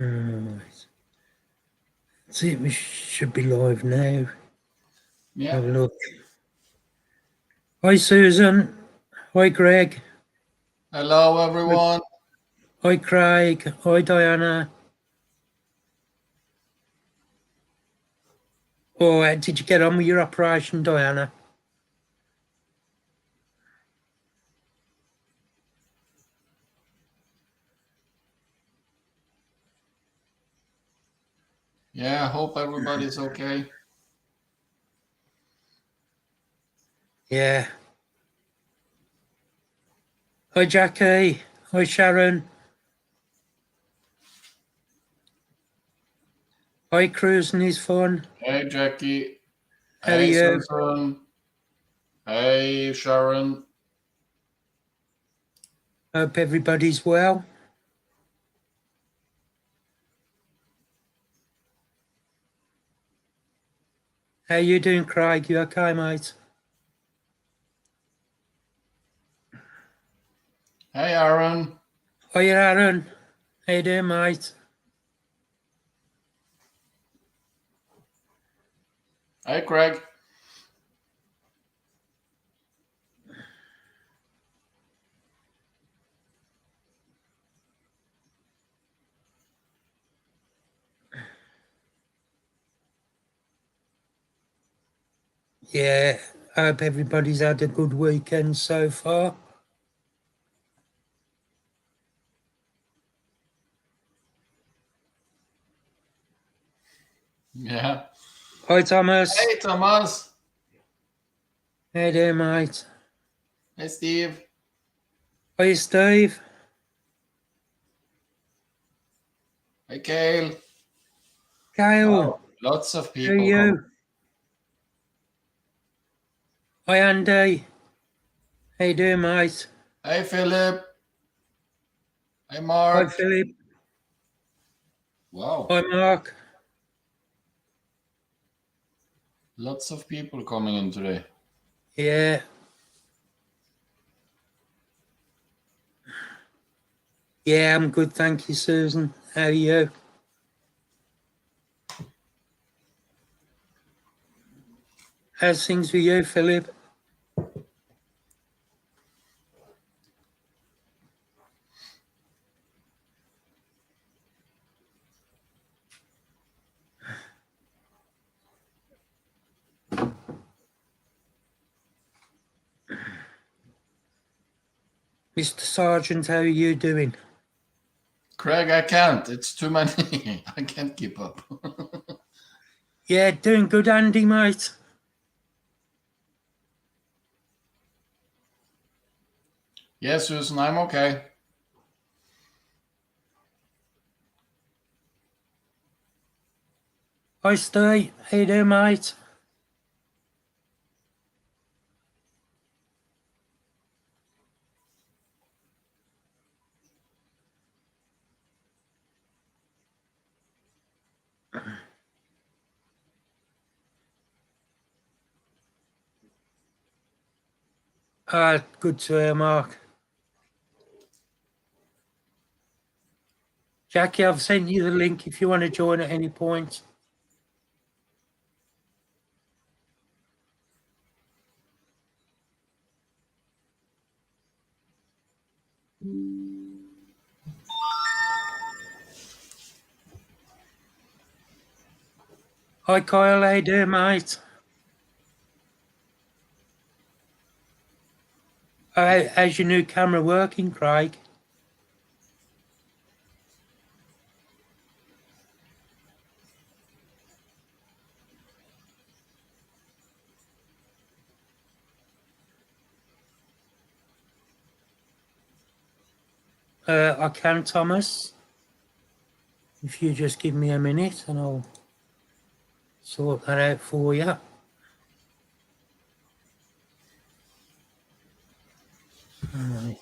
Right. See, we should be live now. Yeah. Have a look. Hi, Susan. Hi, Greg. Hello, everyone. Hi, Craig. Hi, Diana. Oh, did you get on with your operation, Diana? Yeah, I hope everybody's okay. Yeah. Hi, Jackie. Hi, Sharon. Hi, Cruising is fun. Hey, Jackie. How are Hey, you? Susan. Hey, Sharon. Hope everybody's well. How you doing, Craig? You okay, mate? Hey, Aaron. Hi, Aaron. How you doing, mate? Hey, Craig. Yeah, I hope everybody's had a good weekend so far. Yeah. Hi, Thomas. Hey, Thomas. How you doing, mate? Hey, Steve. Hi, Steve. Hey, Kale. Kale. Oh, lots of How are people. you? Hi, Andy. How you doing, mate? Hey, Philip. Hey, Hi, Mark. Philip. Wow. Hi, Mark. Lots of people coming in today. Yeah. Yeah, I'm good, thank you, Susan. How are you? How's things with you, Philip? Mr. Sergeant, how are you doing? Craig, I can't. It's too many. I can't keep up. Yeah, doing good, Andy, mate. Yes, Susan, I'm okay. Hi, Steve. How you doing, mate? Good to hear, Mark. Jackie, I've sent you the link if you want to join at any point. Hi, Kyle. How you doing, mate? How's your new camera working, Craig? I can, Thomas. If you just give me a minute and I'll sort that out for you. Right.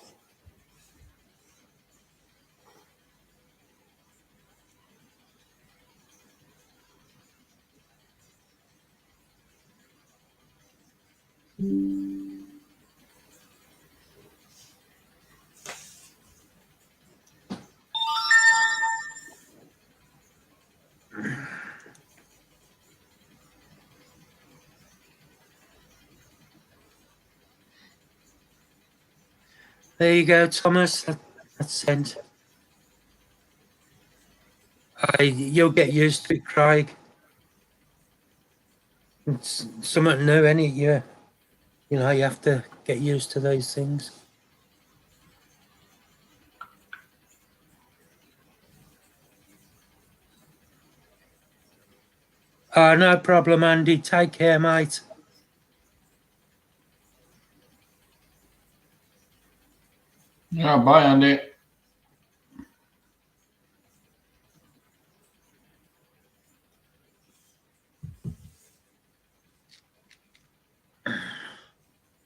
There you go, Thomas. That's sent. You'll get used to it, Craig. It's something new, ain't it? You know, you have to get used to those things. No problem, Andy. Take care, mate. Yeah, bye, Andy.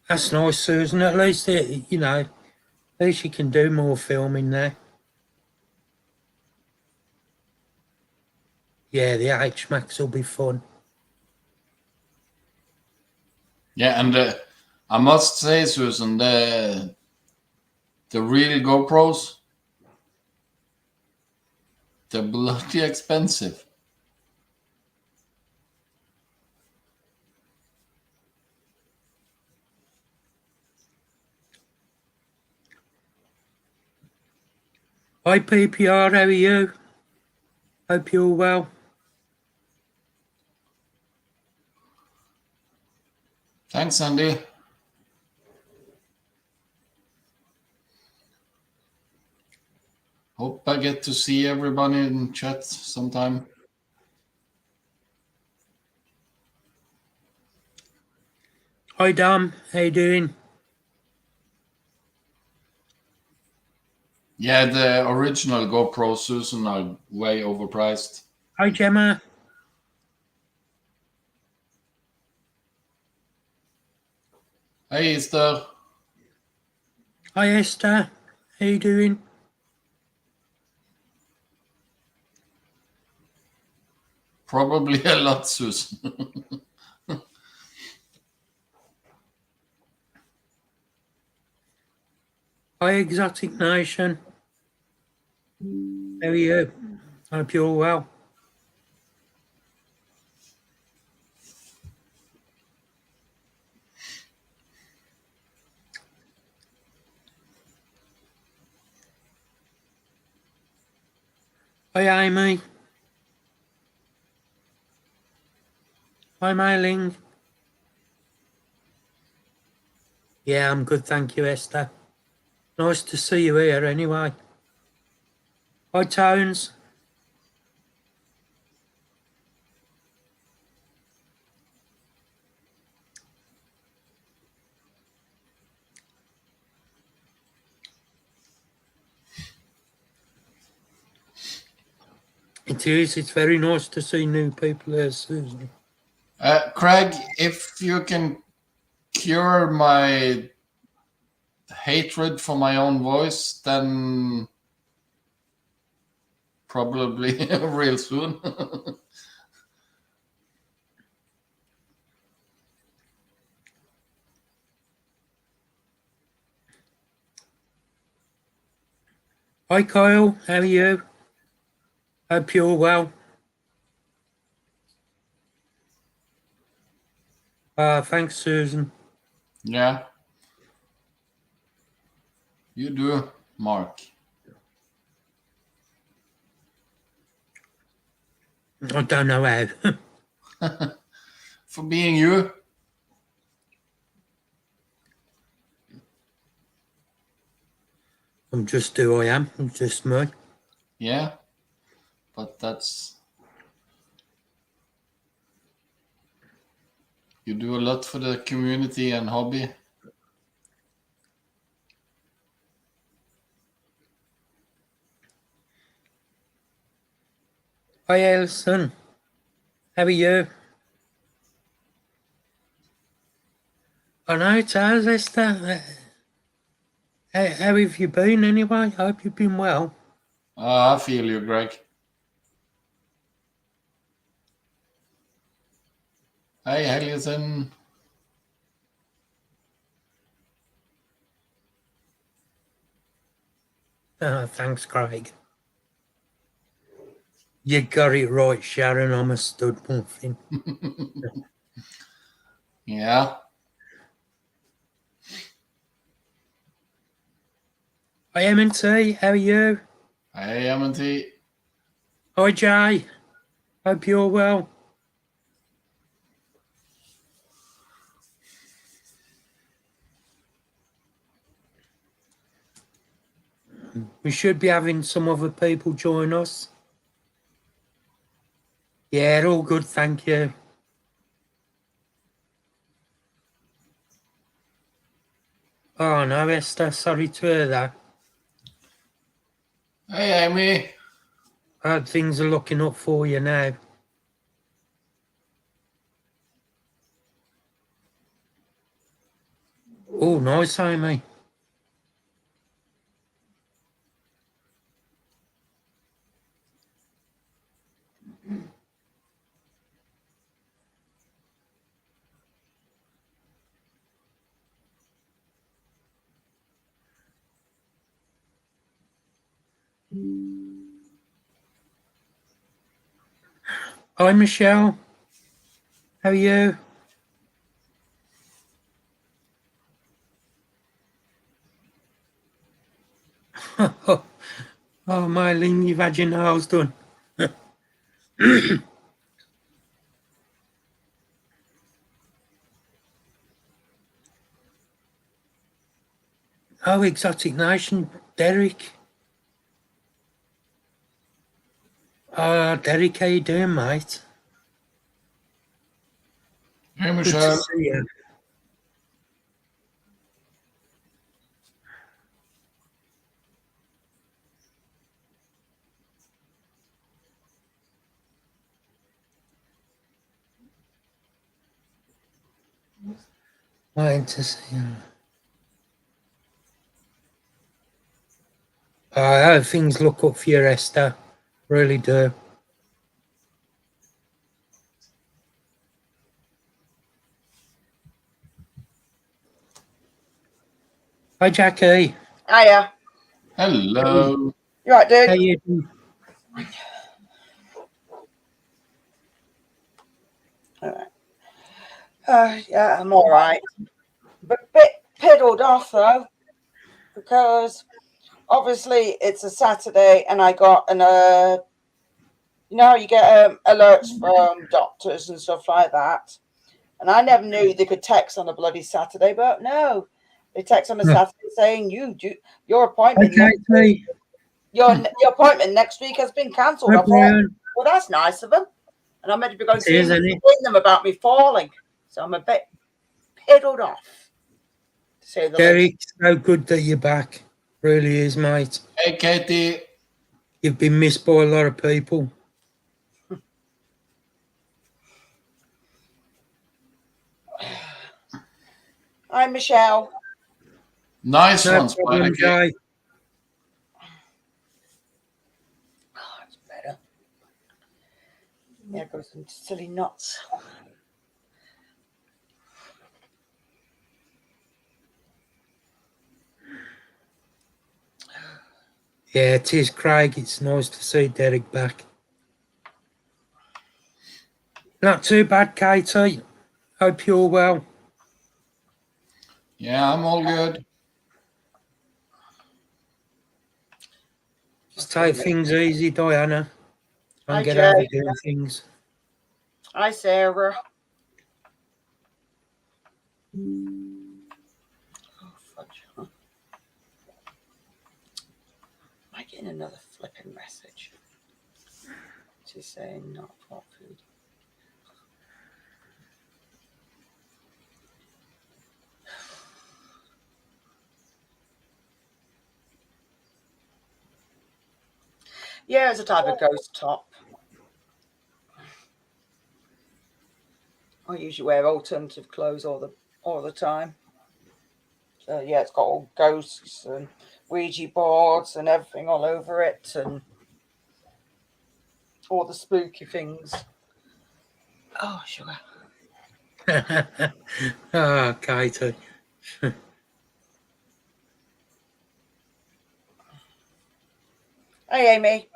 That's nice, Susan. At least, you know, at least you can do more filming there. Yeah, the H-Max will be fun. Yeah, and I must say, Susan, the real GoPros, they're bloody expensive. Hi, PPR. How are you? Hope you're well. Thanks, Andy. Hope I get to see everybody in chat sometime. Hi, Dom. How you doing? Yeah, the original GoPro, Susan, are way overpriced. Hi, Gemma. Hey, Esther. Hi, Esther. How you doing? Probably a lot, Susan. Hi, Exotic Nation. How are you? Hope you're well. Hi, Amy. Hi, Mailing. Yeah, I'm good, thank you, Esther. Nice to see you here anyway. Hi, Tones. It is. It's very nice to see new people here, Susan. Craig, if you can cure my hatred for my own voice, then probably real soon. Hi, Kyle. How are you? Hope you're well. Thanks, Susan. Yeah. You do, Mark. I don't know how. For being you. I'm just who I am. I'm just me. Yeah. But that's... You do a lot for the community and hobby. Hi, Alison. How are you? I know it has, Esther. How have you been anyway? I hope you've been well. I feel you, Greg. Hey, Alison. Thanks, Craig. You got it right, Sharon. I'm a stud muffin. Yeah. Hi, M&T. How are you? Hey, M&T. Hi, Jay. Hope you're well. We should be having some other people join us. Yeah, all good, thank you. Oh, no, Esther, sorry to hear that. Hey, Amy. Hope things are looking up for you now. Oh, nice, Amy. Hi, Michelle. How are you? Oh, Mylene, you've had your nails done. Oh, Exotic Nation, Derek. Derek, how you doing, mate? Hey, Good to Michelle. see you. Waiting to see you. I hope things look up for you, Esther. Really do. Hi, Jackie. Hiya. Hello. You right, dude? How you doing? Yeah, I'm all right. But a bit piddled off, though, because obviously it's a Saturday and I got you know how you get alerts from doctors and stuff like that. And I never knew they could text on a bloody Saturday, but no. They text on a Saturday saying your appointment Okay, your appointment next week has been cancelled. hi, I thought, Brian. well, that's nice of them. And I'm meant to be going It to is, isn't it? see them about me falling. So I'm a bit piddled off, to say the least. Derek, so good that you're back. Really is, mate. Hey, Katie. You've been missed by a lot of people. Hi, Michelle. Nice No one, Spider problem, King. Jay. Oh, it's better. Yeah, go some silly nuts. Yeah, it is, Craig. It's nice to see Derek back. Not too bad, Katie. Hope you're well. Yeah, I'm all good. Just take things easy, Diana. Hi, And get Jay. overdoing things. Hi, Sarah. Oh, fudge. Am I getting another flipping message? She's saying not hot food. Yeah, it's a type of ghost top. I usually wear alternative clothes all the time. So yeah, it's got all ghosts and Ouija boards and everything all over it, and all the spooky things. Oh, sugar. Katie. Hey, Amy.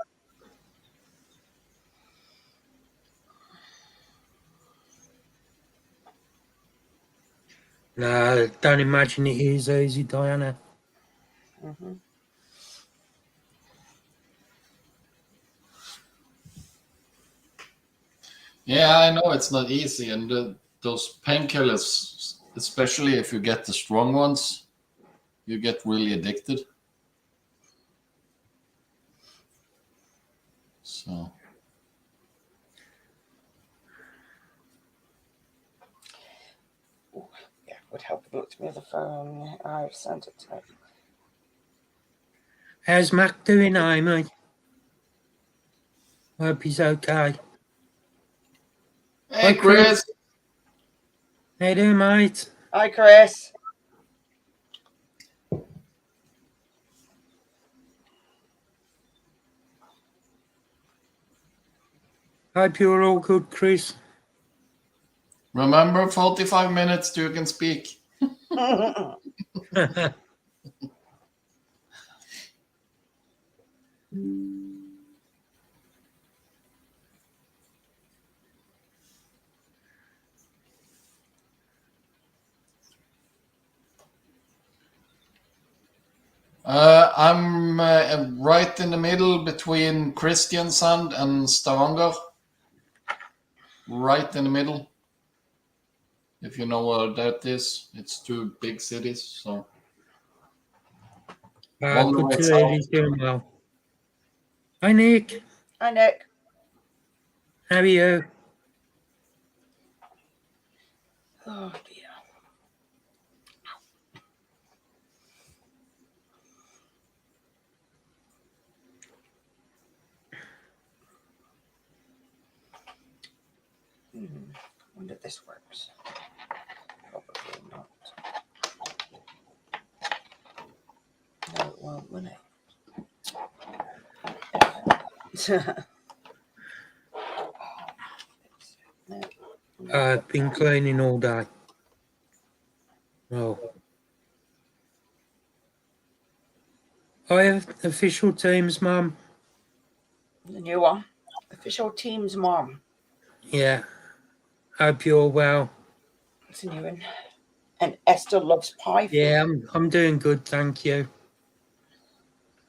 No, don't imagine it is easy, Diana. Mm-hmm. Yeah, I know it's not easy, and those painkillers, especially if you get the strong ones, you get really addicted. So Yeah, would help if you looked at me on the phone. I've sent it to. How's Mac doing, Amy? Hope he's okay. hey, Hi, Chris. How you doing, mate? Hi, Chris. Hope you're all good, Chris. Remember, 45 minutes you can speak. I'm right in the middle between Kristiansand and Stavanger. Right in the middle. If you know where that is, it's two big cities. So all the Good way to hear south. he's doing well. Hi, Nick. Hi, Nick. How are you? Oh, dear. I wonder if this works. Probably not. No, it won't, will it? No. I've been cleaning all day. Oh. I have official teams, Mum. The new one. Official team's mom. Yeah. Hope you're well. It's a new one. And Esther loves pie. Yeah, I'm doing good, thank you.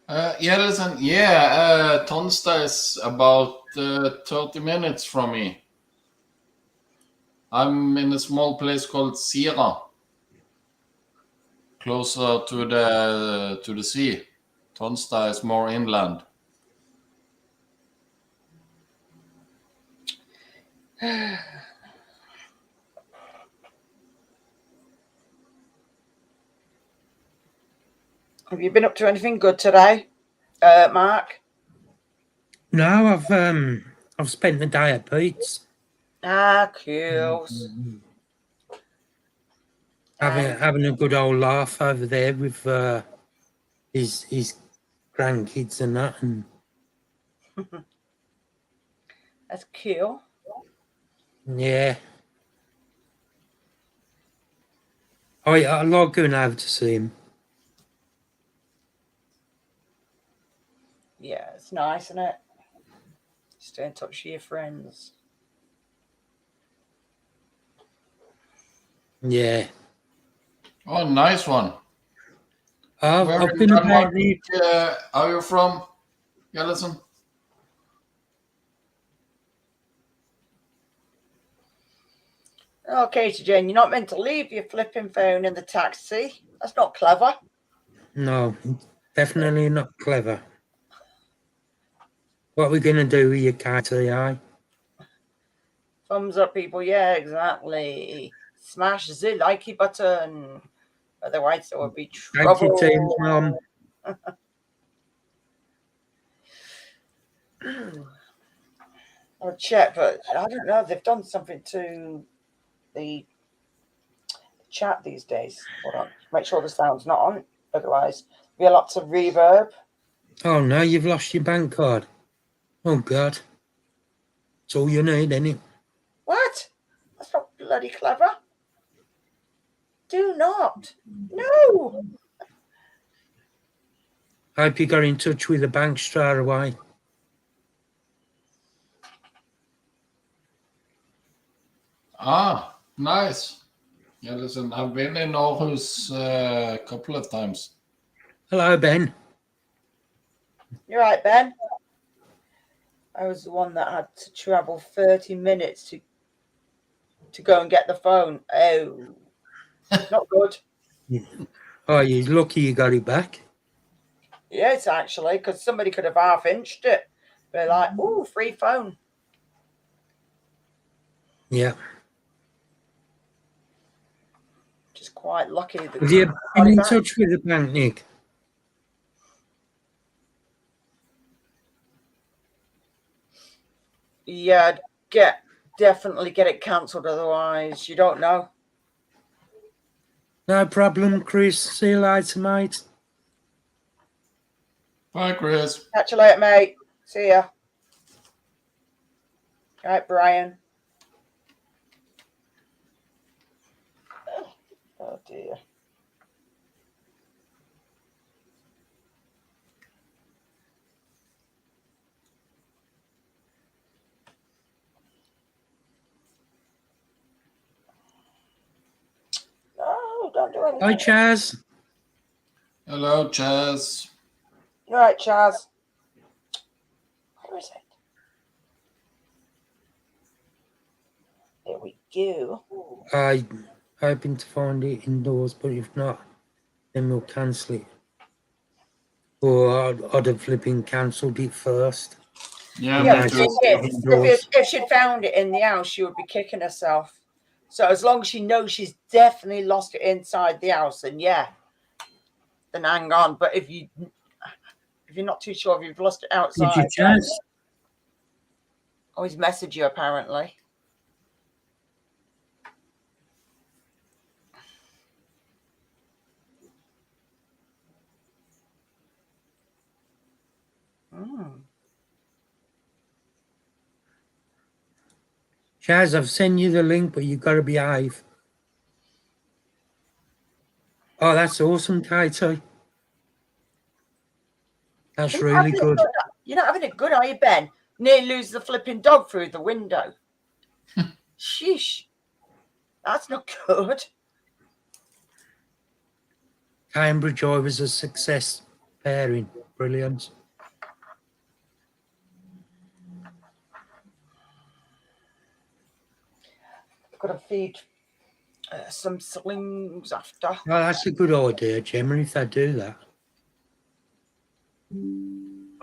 Yeah, listen. Tonsta is about 30 minutes from me. I'm in a small place called Sira, closer to the sea. Tonsta is more inland. Have you been up to anything good today, Mark? No, I've spent the day at Pete's. Ah, cool. Having a good old laugh over there with his grandkids and that, and That's cool. yeah. I like going over to see him. Yeah, it's nice, isn't it? Stay in touch with your friends. Yeah. Oh, nice one. I've Where in been Denmark about the are you from, Yellison? Okay, so Jane, you're not meant to leave your flipping phone in the taxi. That's not clever. No, definitely not clever. What are we going to do with your KTI? Thumbs up, people. Yeah, exactly. Smash the likey button. Otherwise, there will be Thank you, trouble. teams, Mum. I'll check, but I don't know. They've done something to the chat these days. Hold on. Make sure the sound's not on. Otherwise, there'll be lots of reverb. Oh no, you've lost your bank card. Oh God. It's all you need, isn't it? What? That's not bloody clever. Do not. No. I hope you got in touch with the bank straight away. Ah, nice. Yeah, listen, I've been in Aarhus a couple of times. Hello, Ben. You're right, Ben. I was the one that had to travel 30 minutes to go and get the phone. Oh, not good. Oh, you're lucky you got it back. Yes, actually, because somebody could have half-inched it. They're like, ooh, free phone. Yeah. Just quite lucky. That Have you got been it in back. touch with the bank, Nick? Yeah, definitely get it cancelled. Otherwise, you don't know. No problem, Chris. See you later, mate. Bye, Chris. Catch you later, mate. See ya. All right, Brian. Oh dear. No, don't do anything. Hi, Chaz. Hello, Chaz. All right, Chaz. Where is it? There we go. I'm hoping to find it indoors, but if not, then we'll cancel it. Or I'd have flipping cancelled it first. Yeah, Yeah, me but too. if she'd found it in the house, she would be kicking herself. So as long as she knows she's definitely lost it inside the house, then yeah, then hang on. But if you're not too sure if you've lost it Did outside, you, Chaz? always message you apparently. Chaz, I've sent you the link, but you've got to behave. Oh, that's awesome, Kaito. That's really good. You're not having a good, are you, Ben? Nearly lose the flipping dog through the window. Sheesh. That's not good. Cambridge I was a success pairing. Brilliant. Got to feed some slings after. Oh, that's a good idea, Gemma, if they do that.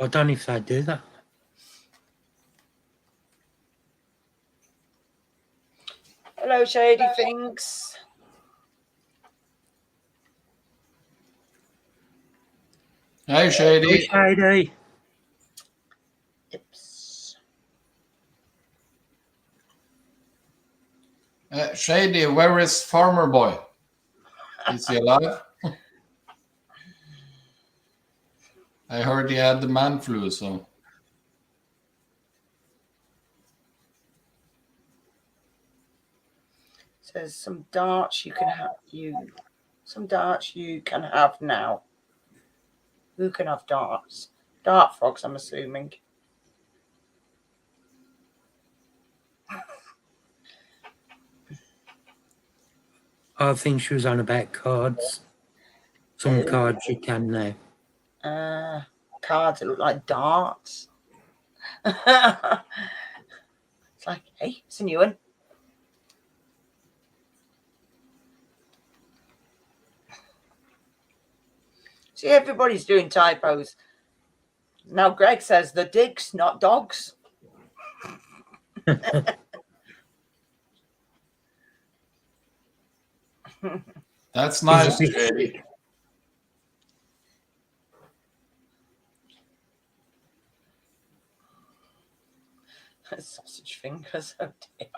I don't know if they do that. Hello, Shady Things. Hey, Shady. Hi, Shady. Oops. Shady, where is Farmer Boy? Is he alive? I heard he had the man flu, so. Says some darts you can have. Some darts you can have now. Who can have darts? Dart frogs, I'm assuming. I think she was on about cards. Some cards you can now. Cards that look like darts. It's like, hey, it's a new one. See, everybody's doing typos. Now Greg says the digs, not dogs. That's nice, Shady. Sausage fingers, oh dear.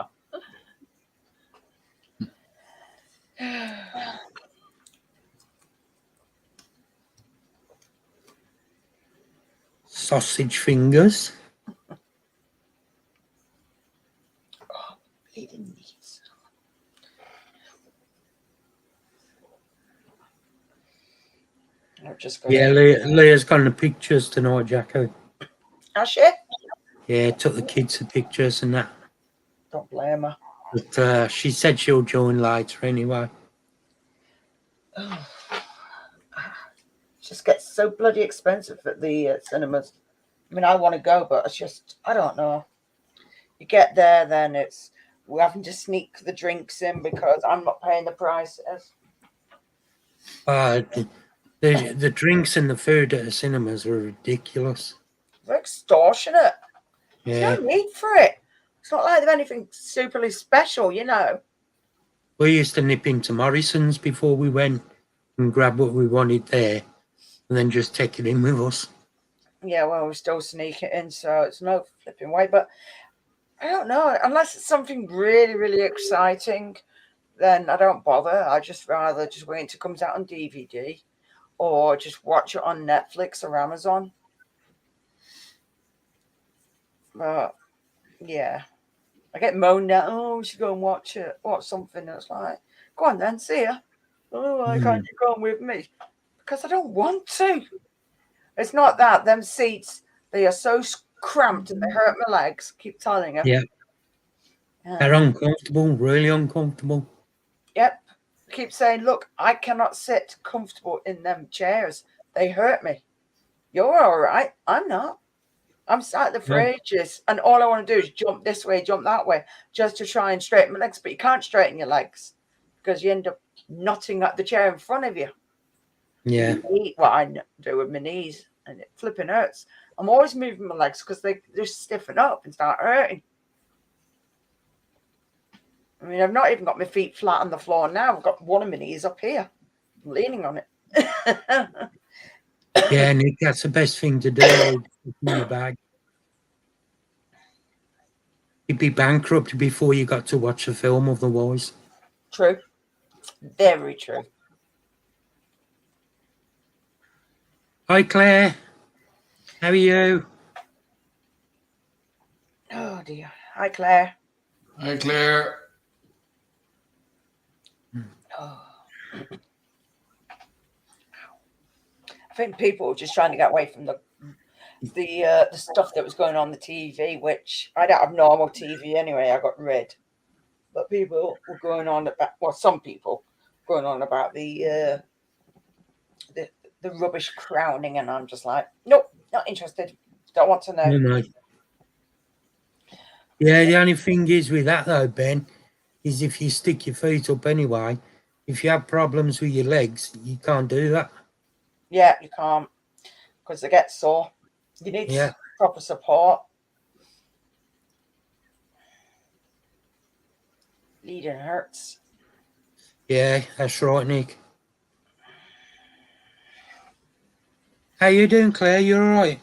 Sausage fingers. Oh, bleeding knees. Yeah, Leah's got the pictures tonight, Jacko. Has she? Yeah, took the kids the pictures and that. Don't blame her. But she said she'll join later anyway. Oh. Just gets so bloody expensive at the cinemas. I mean, I want to go, but it's just, I don't know. You get there, then we're having to sneak the drinks in because I'm not paying the prices. The drinks and the food at the cinemas are ridiculous. They're extortionate. Yeah. There's no need for it. It's not like they're anything superly special, you know. We used to nip into Morrison's before we went and grab what we wanted there and then just take it in with us. Yeah, well, we still sneak it in, so it's no flipping way. But I don't know. Unless it's something really, really exciting, then I don't bother. I just rather just wait until it comes out on DVD or just watch it on Netflix or Amazon. But yeah, I get moaned at. Oh, we should go and watch something. And it's like, go on then, see ya. Oh, why can't you go on with me? Because I don't want to. It's not that. Them seats, they are so cramped and they hurt my legs. Keep telling you. Yeah. They're uncomfortable, really uncomfortable. Yep. Keep saying, look, I cannot sit comfortable in them chairs. They hurt me. You're all right. I'm not. I'm sat there for ages, and all I want to do is jump this way, jump that way, just to try and straighten my legs. But you can't straighten your legs because you end up knotting up the chair in front of you. Yeah. What I do with my knees, and it flipping hurts. I'm always moving my legs because they just stiffen up and start hurting. I mean, I've not even got my feet flat on the floor now. I've got one of my knees up here. I'm leaning on it. Yeah, Nick, that's the best thing to do. In your bag. You'd be bankrupt before you got to watch a film otherwise. True. Very true. Hi, Claire. How are you? Oh, dear. Hi, Claire. Hi, Claire. Oh. I think people were just trying to get away from the stuff that was going on the TV, which I don't have normal TV anyway. I got rid, but people were going on about. Well, some people going on about the rubbish crowning, and I'm just like, nope, not interested. Don't want to know. No. Yeah, the only thing is with that though, Ben, is if you stick your feet up anyway, if you have problems with your legs, you can't do that. Yeah, you can't because they get sore. You need proper support. Bleeding hurts. Yeah, that's right, Nick. How you doing, Claire? You all right?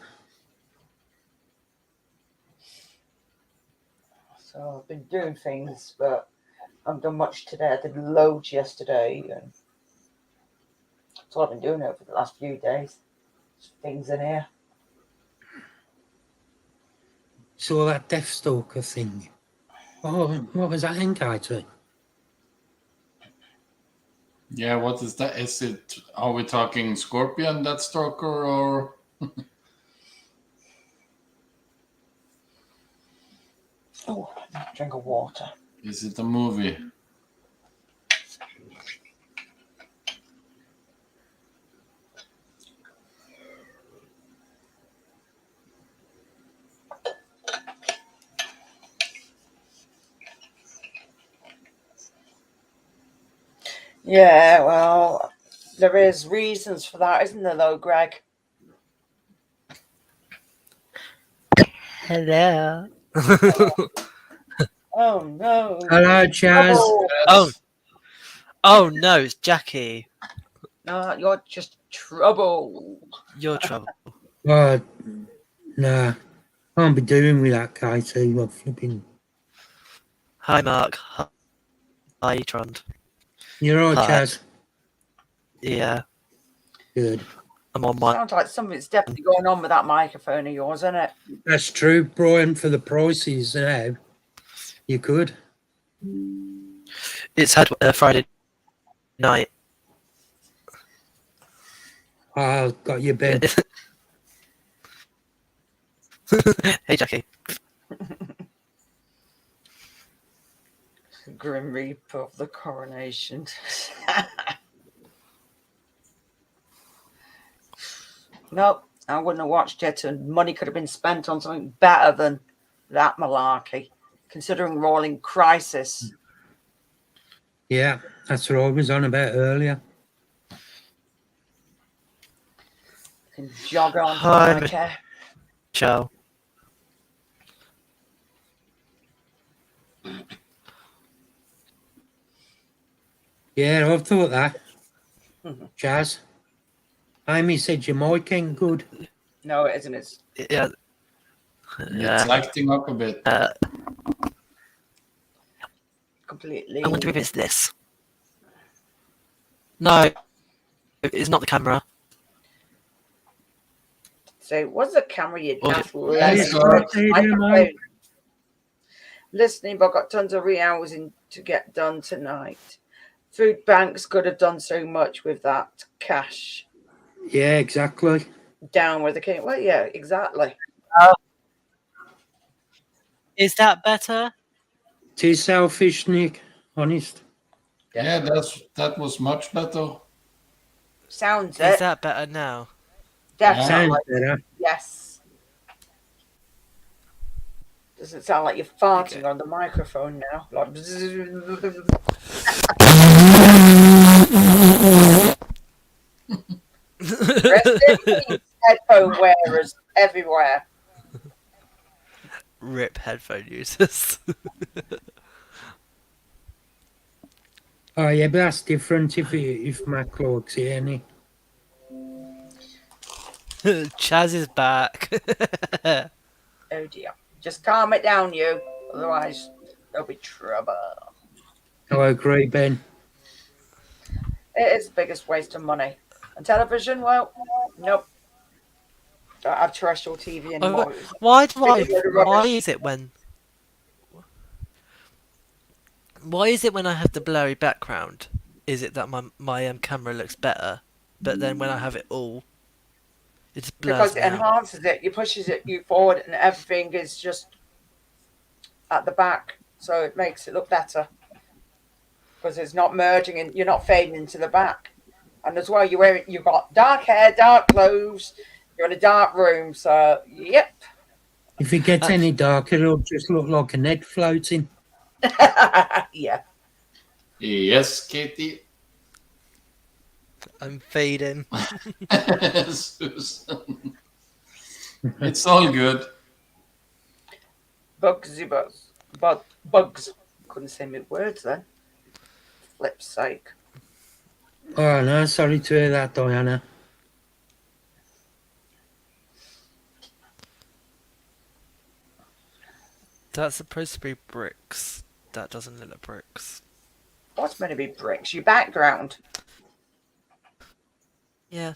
So I've been doing things, but I haven't done much today. I did loads yesterday, and that's what I've been doing over the last few days. There's things in here. Saw that Deathstalker thing. Oh, what was that encounter? Yeah, what is that? Is it? Are we talking Scorpion, that stalker, or? Oh, drink of water. Is it a movie? Yeah, well, there is reasons for that, isn't there, though, Greg? Hello. Oh no! Hello, Chaz. Oh no, it's Jackie. No, you're just trouble. You're trouble. Nah, can't be doing with that, Katie. What flipping? Hi, Mark. Hi, Trond. You're all right, Hi. Chaz. Yeah, Good. I'm on my. Sounds like something's definitely going on with that microphone of yours, isn't it? That's true, Brian. For the prices now, you could. It's had Friday night. Oh, got you, Ben. Hey, Jackie. Grim Reaper of the Coronation. Nope, I wouldn't have watched it, and money could have been spent on something better than that malarkey, considering we're all in crisis. Yeah, that's what I was on about earlier. Can jog on to Hi, my care. Michelle. Yeah, I've thought that. Jazz. Amy said your mic ain't good. No, it isn't. It's Yeah. It's acting up a bit. completely. I wonder if it's this. No, it's not the camera. So, what's the camera you Oh, daft yes, microphone? Listening, but I've got tons of hours in to get done tonight. Food banks could have done so much with that cash. Yeah, exactly. Down where they came. Well, yeah, exactly. Is that better? Too selfish, Nick. Honest. Yeah, that was much better. Sounds Is it. that better now? Definitely. Sounds better. Yes. Doesn't sound like you're farting on the microphone now. Like Rest in peace, headphone wearers everywhere. Rip headphone users. Oh yeah, but that's different if Maclaw's here, Nick. Chaz is back. Oh dear. Just calm it down, you. Otherwise, there'll be trouble. I agree, Ben. It is the biggest waste of money. And television, well, nope. Don't have terrestrial TV anymore. Why It's a load of rubbish. why is it when I have the blurry background, is it that my camera looks better, but then when I have it all, it blurs Because it me out? enhances it, it pushes it you forward, and everything is just at the back, so it makes it look better. Because it's not merging and you're not fading into the back. And as well, you've got dark hair, dark clothes, you're in a dark room, so yep. If it gets any darker, it'll just look like a net floating. Yeah. Yes, Katie. I'm fading. Susan. It's all good. Bugsy bugs. Bugs. Couldn't say my words then. Flip's sake. Oh no, sorry to hear that, Diana. That's supposed to be bricks. That doesn't look like bricks. What's meant to be bricks? Your background. Yeah.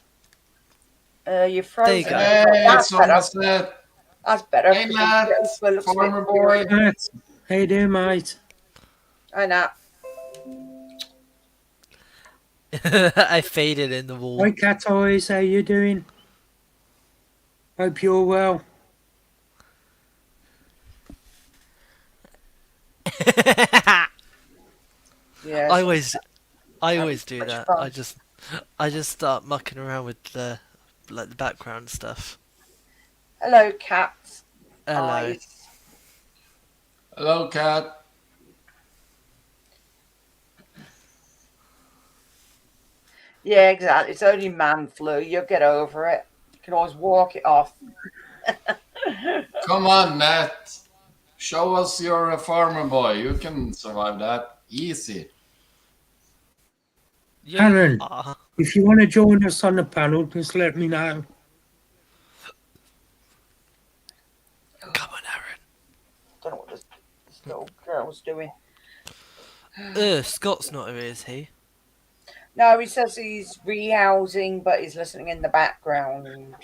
You're frozen. There you go. Hey, That's it's on the better. set. That's better. Hey, Matt. Farmer boy. Matt, how you doing, mate? I know. I faded in the wall. Hi, Cat Eyes, how you doing? Hope you're well. Yeah. I always do much that. fun. I just start mucking around with the background stuff. Hello, cats. Hello. Eyes. Hello, cat. Yeah, exactly. It's only man flu. You'll get over it. You can always walk it off. Come on, Nat. Show us you're a farmer boy. You can survive that. Easy. Aaron, Ah. if you want to join us on the panel, just let me know. Come on, Aaron. Don't know what this little girl's doing. Scott's not here, is he? No, he says he's rehousing, but he's listening in the background.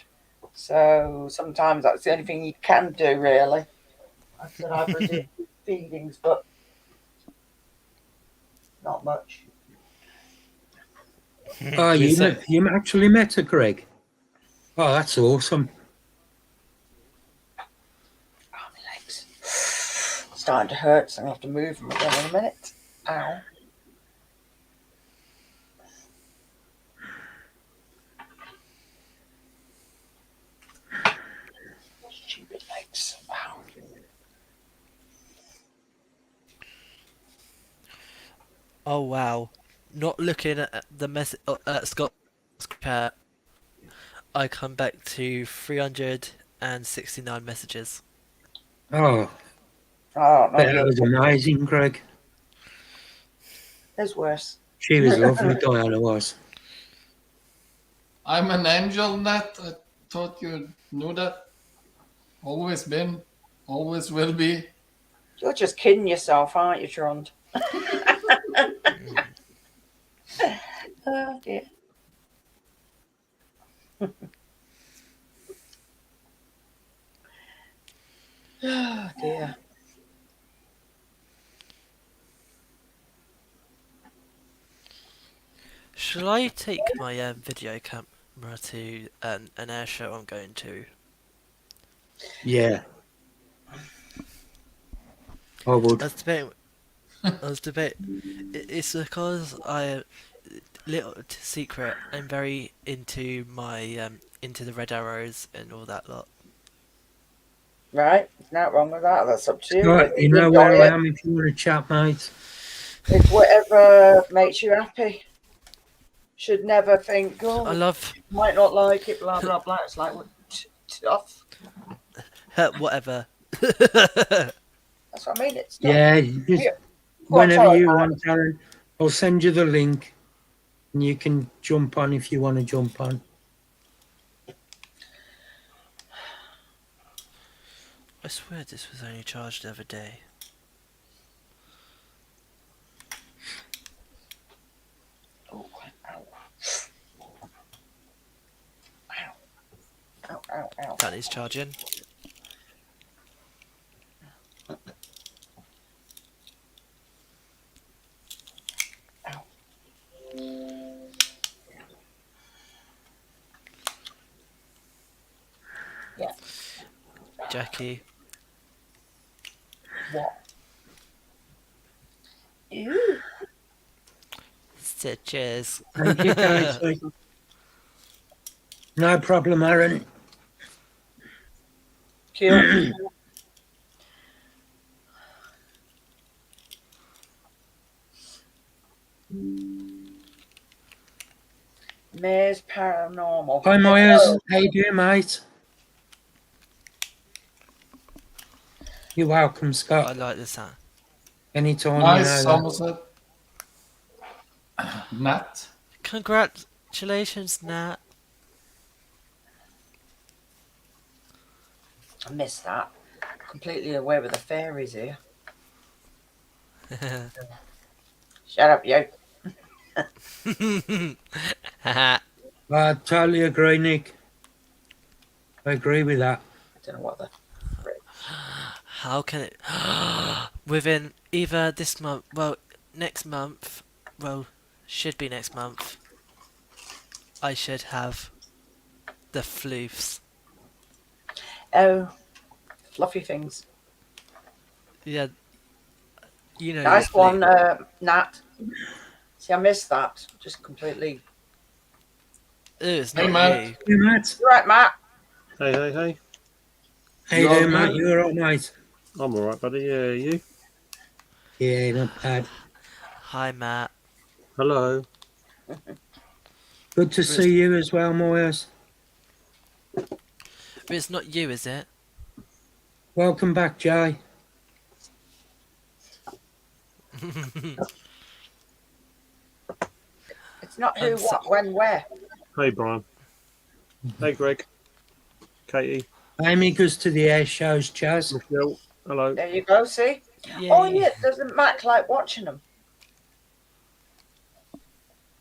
So sometimes that's the only thing you can do, really. I said I've reduced feedings, but not much. Oh, So- you actually met her, Greg? Oh, that's awesome. Oh, my legs. Starting to hurt, so I'm going to have to move them again in a minute. Ow. Oh wow! Not looking at the at Scott's chat, I come back to 369 messages. Oh, Oh, no, that was amazing, Greg. there's worse. She was lovely, Diana was. I'm an angel, Nat. I thought you knew that. Always been, always will be. You're just kidding yourself, aren't you, Trond? Oh, dear. Oh, dear. Shall I take my video camera to an air show I'm going to? Yeah. I would. I was debating. It's because little secret. I'm very into my into the red arrows and all that lot. Right, there's nothing wrong with that. That's up to you. Right, you know Enjoy where I it. am if you want to chat, mate. It's whatever makes you happy. Should never think, I oh, love might not like it, blah, blah, blah. It's like, tough. whatever. That's what I mean. It's tough. Yeah, just Yeah. whenever sorry, you Matt. want, Darren. I'll send you the link and you can jump on if you want to jump on. I swear this was only charged the other day. Oh, ow. Ow, ow, ow. That needs charging. Yeah. Jackie. What? Ew. Stitches. Thank you, Casey. No problem, Aaron. Cute. Mayor's Paranormal. Hi, Myers. How you doing, mate? You're welcome, I Scott. like the sound. Anytime, Nice, you know that. Somerset. Nat. Congratulations, Nat. I missed that. Completely away with the fairies here. Shut up, you. I totally agree, Nick. I agree with that. I don't know what the frick. How can it... Within either this month... Well, next month... Well, should be next month. I should have the floofs. Oh, fluffy things. Yeah. You know. Nice your one, floof. Nat. See, I missed that. Just completely. Ew, it's Hey, not Matt. you. Hey, Matt. You're right, Matt. Hey, hey, hey. How you You all doing, mate? good? You all right, mate? I'm alright, buddy. Yeah, you? Yeah, not bad. Hi, Matt. Hello. Good to see you as well, Myers. But it's not you, is it? Welcome back, Jay. It's not who, what, when, where. Hey, Brian. Hey, Greg. Katie. Amy goes to the air shows, Chaz. Michelle. Hello. There you go, see? Yay. Oh, yeah, doesn't Matt like watching them?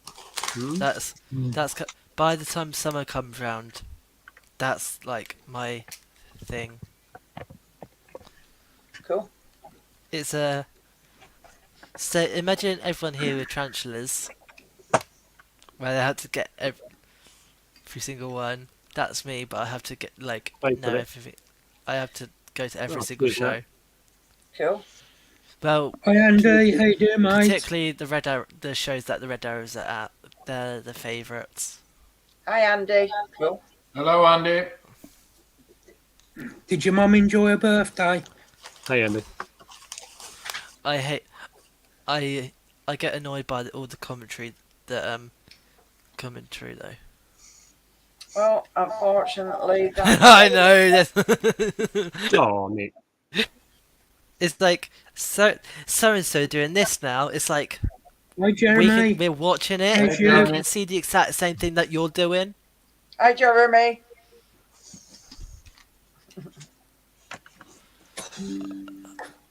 Hmm? That's by the time summer comes round, that's like my thing. Cool. It's a so imagine everyone here with tarantulas, where they have to get every single one. That's me, but I have to get like Pay know for it. everything. I have to go to every Oh, single good, show. yeah. Cool. Well, Hi, Andy. How you doing, mate? particularly the shows that the Red Arrows are at. They're the favourites. Hi, Andy. Cool. Hello, Andy. Did your mum enjoy her birthday? Hey, Andy. I I get annoyed by all the commentary that though. Well, unfortunately, that's I know. Oh, Nick. It's like so and so doing this now. It's like Hi, Jeremy. we're watching it Hey, and we Jeremy. can see the exact same thing that you're doing. Hi, Jeremy.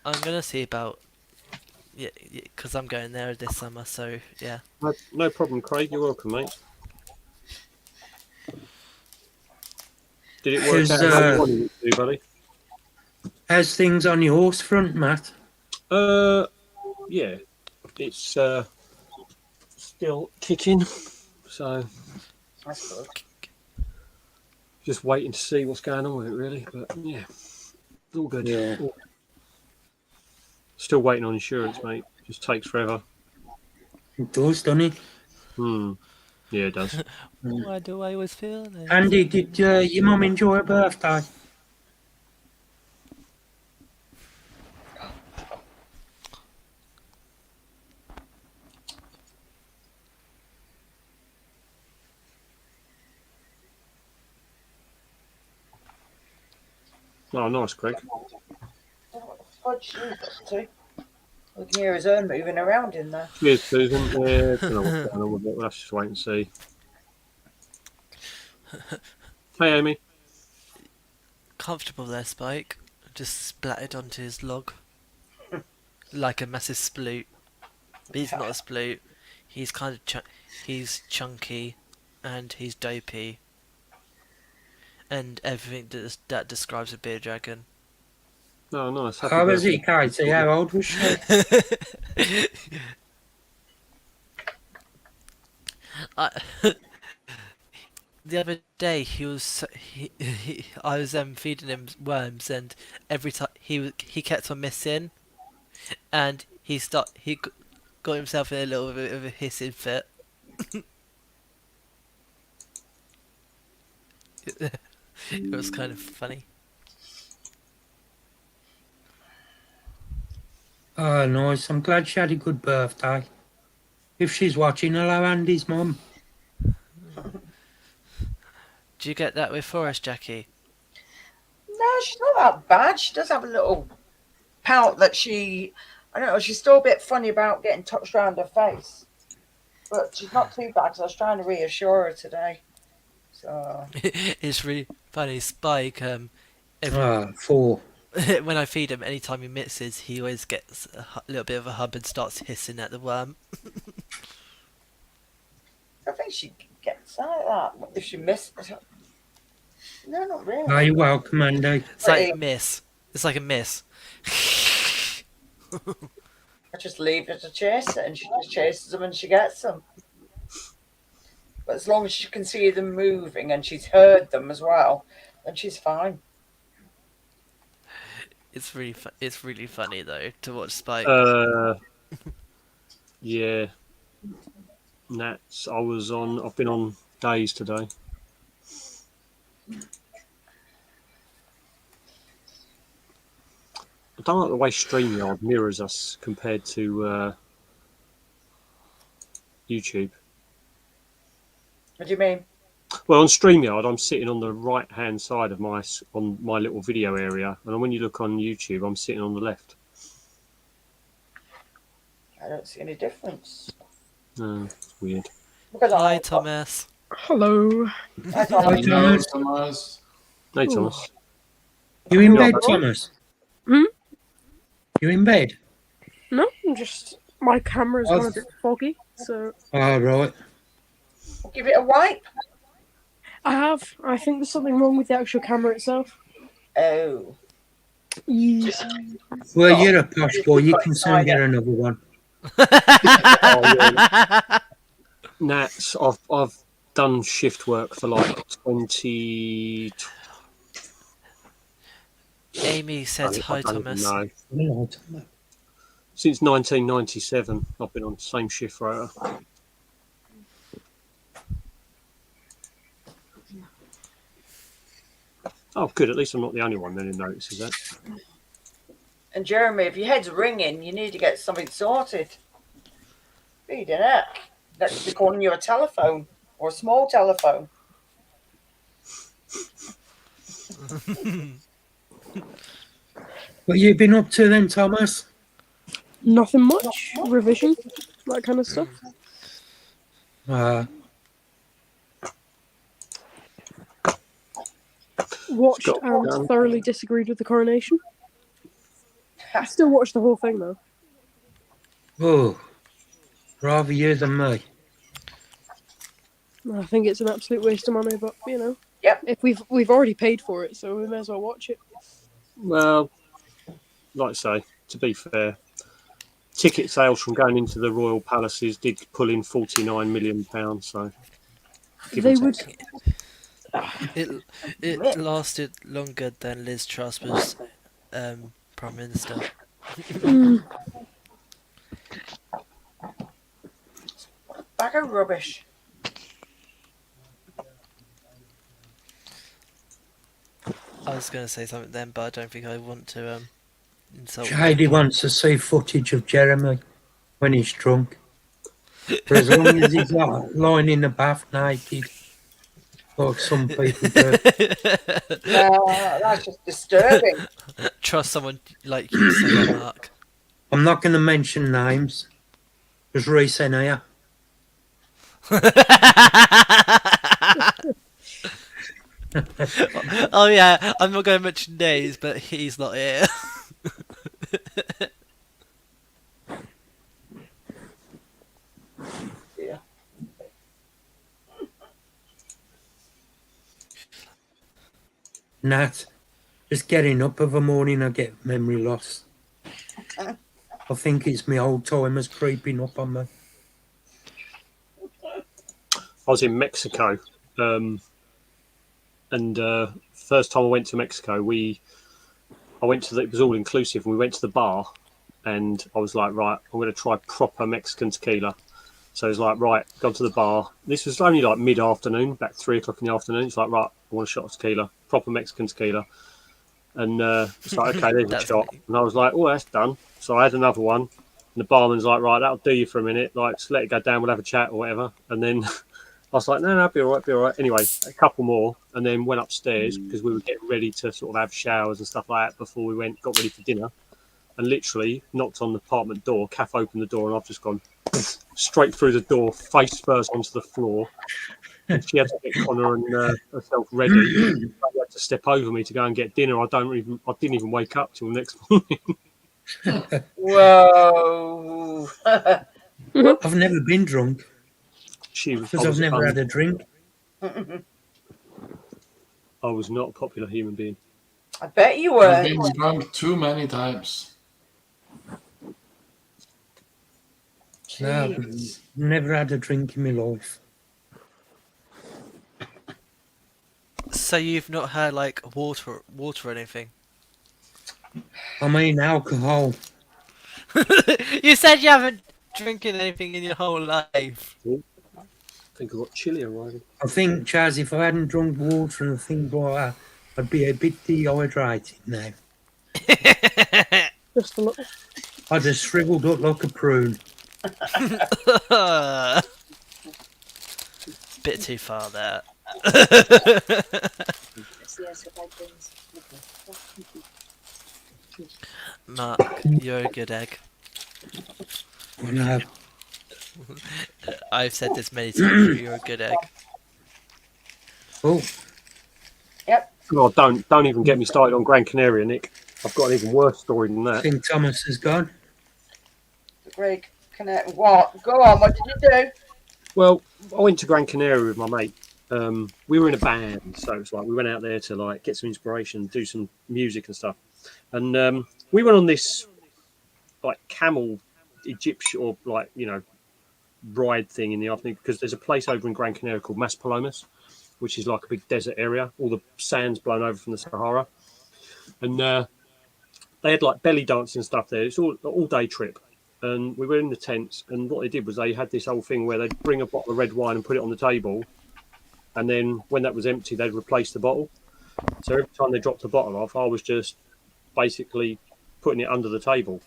I'm gonna see about because I'm going there this summer. So yeah. No problem, Craig. You're welcome, mate. Did it work out how you wanted it to, buddy? How's things on your horse front, Matt? Yeah. It's still kicking, so That's good. just waiting to see what's going on with it, really. But yeah, it's all good. Yeah. Still waiting on insurance, mate. Just takes forever. It does, doesn't it? Yeah, it does. Why do I always feel this? Andy, did your mum enjoy her birthday? Oh, nice, Craig. What the fudge she's up to? We can hear his own moving around in there. Cheers, Susan. Yeah, don't know what's going on with it. Let's just wait and see. Hey, Amy. Comfortable there, Spike. Just splattered onto his log like a massive sploot. But he's not a sploot. He's kind of he's chunky, and he's dopey, and everything that describes a beer dragon. Oh, nice. Happy How was birthday. it, Katie? How old was she? The other day I was feeding him worms, and every time he kept on missing, and he got himself in a little bit of a hissing fit. It was kind of funny. Oh, nice. I'm glad she had a good birthday. If she's watching, hello, Andy's mum. Do you get that with Forest, Jackie? No, she's not that bad. She does have a little pout that I don't know, she's still a bit funny about getting touched around her face. But she's not too bad, because I was trying to reassure her today. So It's really funny. Spike, Four. when I feed him, anytime he misses, he always gets a little bit of a hub and starts hissing at the worm. I think she gets like that if she misses. No, not really. Oh, you're welcome, Andy. It's like a miss. It's like a miss. I just leave her to chase it, and she just chases them and she gets them. But as long as she can see them moving and she's heard them as well, then she's fine. It's really funny though to watch Spike. Yeah. Nats. I've been on days today. I don't like the way StreamYard mirrors us compared to YouTube. What do you mean? Well, on StreamYard, I'm sitting on the right-hand side of my little video area, and when you look on YouTube, I'm sitting on the left. I don't see any difference. It's weird. Because Hi, Thomas. Hello. I thought Hi, Thomas. Thomas. Hey, Thomas. You in Yeah. bed, Thomas? Hmm? You in bed? No, just my camera's Oh. gone a bit foggy, so Oh, right. give it a wipe. I think there's something wrong with the actual camera itself. Oh. Yes. Well, you're a posh boy. You can soon get another one. Nats, I've done shift work for like 20. Amy says hi, I don't even Thomas. know. Since 1997, I've been on the same shift rota. Oh, good. At least I'm not the only one then who notices that. And Jeremy, if your head's ringing, you need to get something sorted. You didn't. That should be calling you a telephone or a small telephone. What you been up to then, Thomas? Nothing much. Revision, that kind of stuff. Watched Scott, and thoroughly disagreed with the coronation. I still watched the whole thing though. Oh, rather you than me. I think it's an absolute waste of money, but you know, Yep. if we've already paid for it, so we may as well watch it. Well, like I say, to be fair, ticket sales from going into the royal palaces did pull in £49 million. So give They and would. take. It lasted longer than Liz Truss was Prime Minister. Bag of rubbish. I was going to say something then, but I don't think I want to insult. Shady wants to see footage of Jeremy when he's drunk. For as long as he's not lying in the bath naked, like some people do. That's just disturbing. Trust someone like you, say that, Mark. I'm not going to mention names. There's Reese in here. Oh yeah, I'm not going to mention names, but he's not here. Yeah. Nat, just getting up of a morning, I get memory loss. I think it's my old timers creeping up on me. I was in Mexico, and first time I went to Mexico, I went to it was all inclusive, and we went to the bar, and I was like, right, I'm going to try proper Mexican tequila. So it's like, right, gone to the bar. This was only like mid-afternoon, about 3 o'clock in the afternoon. It's like, right, I want a shot of tequila, proper Mexican tequila. And it's like, okay, there's a shot. Me. And I was like, oh, that's done. So I had another one. And the barman's like, right, that'll do you for a minute. Like, just let it go down, we'll have a chat or whatever. And then I was like, no, be all right, be all right. Anyway, a couple more. And then went upstairs because we were getting ready to sort of have showers and stuff like that before we got ready for dinner. And literally knocked on the apartment door. Kath opened the door and I've just gone straight through the door, face first onto the floor. And she had to get Connor and herself ready. She had to step over me to go and get dinner. I didn't even wake up till next morning. Whoa. I've never been drunk She was because I've never had a drink. I was not a popular human being. I bet you I've were. been drunk too many times. No, Jeez. never had a drink in my life. So you've not had like water or anything? I mean alcohol. You said you haven't drinking anything in your whole life. I think I've got chili arriving. I think, Chaz, if I hadn't drunk water and things like that, I'd be a bit dehydrated now. Just a little. I'd have shriveled up like a prune. Bit too far there. Mark, you're a good egg. I know. I've said this many times, but you're a good egg. Oh, Oh, don't even get me started on Gran Canaria, Nick. I've got an even worse story than I that. think Thomas has gone. Greg, what? Go on, what did you do? Well, I went to Gran Canaria with my mate. We were in a band, so it's like we went out there to like get some inspiration, do some music and stuff. And we went on this like camel Egyptian or like, you know, ride thing in the afternoon because there's a place over in Gran Canaria called Mas Palomas, which is like a big desert area. All the sand's blown over from the Sahara. And they had like belly dancing and stuff there. It's all day trip. And we were in the tents, and what they did was they had this whole thing where they'd bring a bottle of red wine and put it on the table, and then when that was empty, they'd replace the bottle. So every time they dropped a bottle off, I was just basically putting it under the table.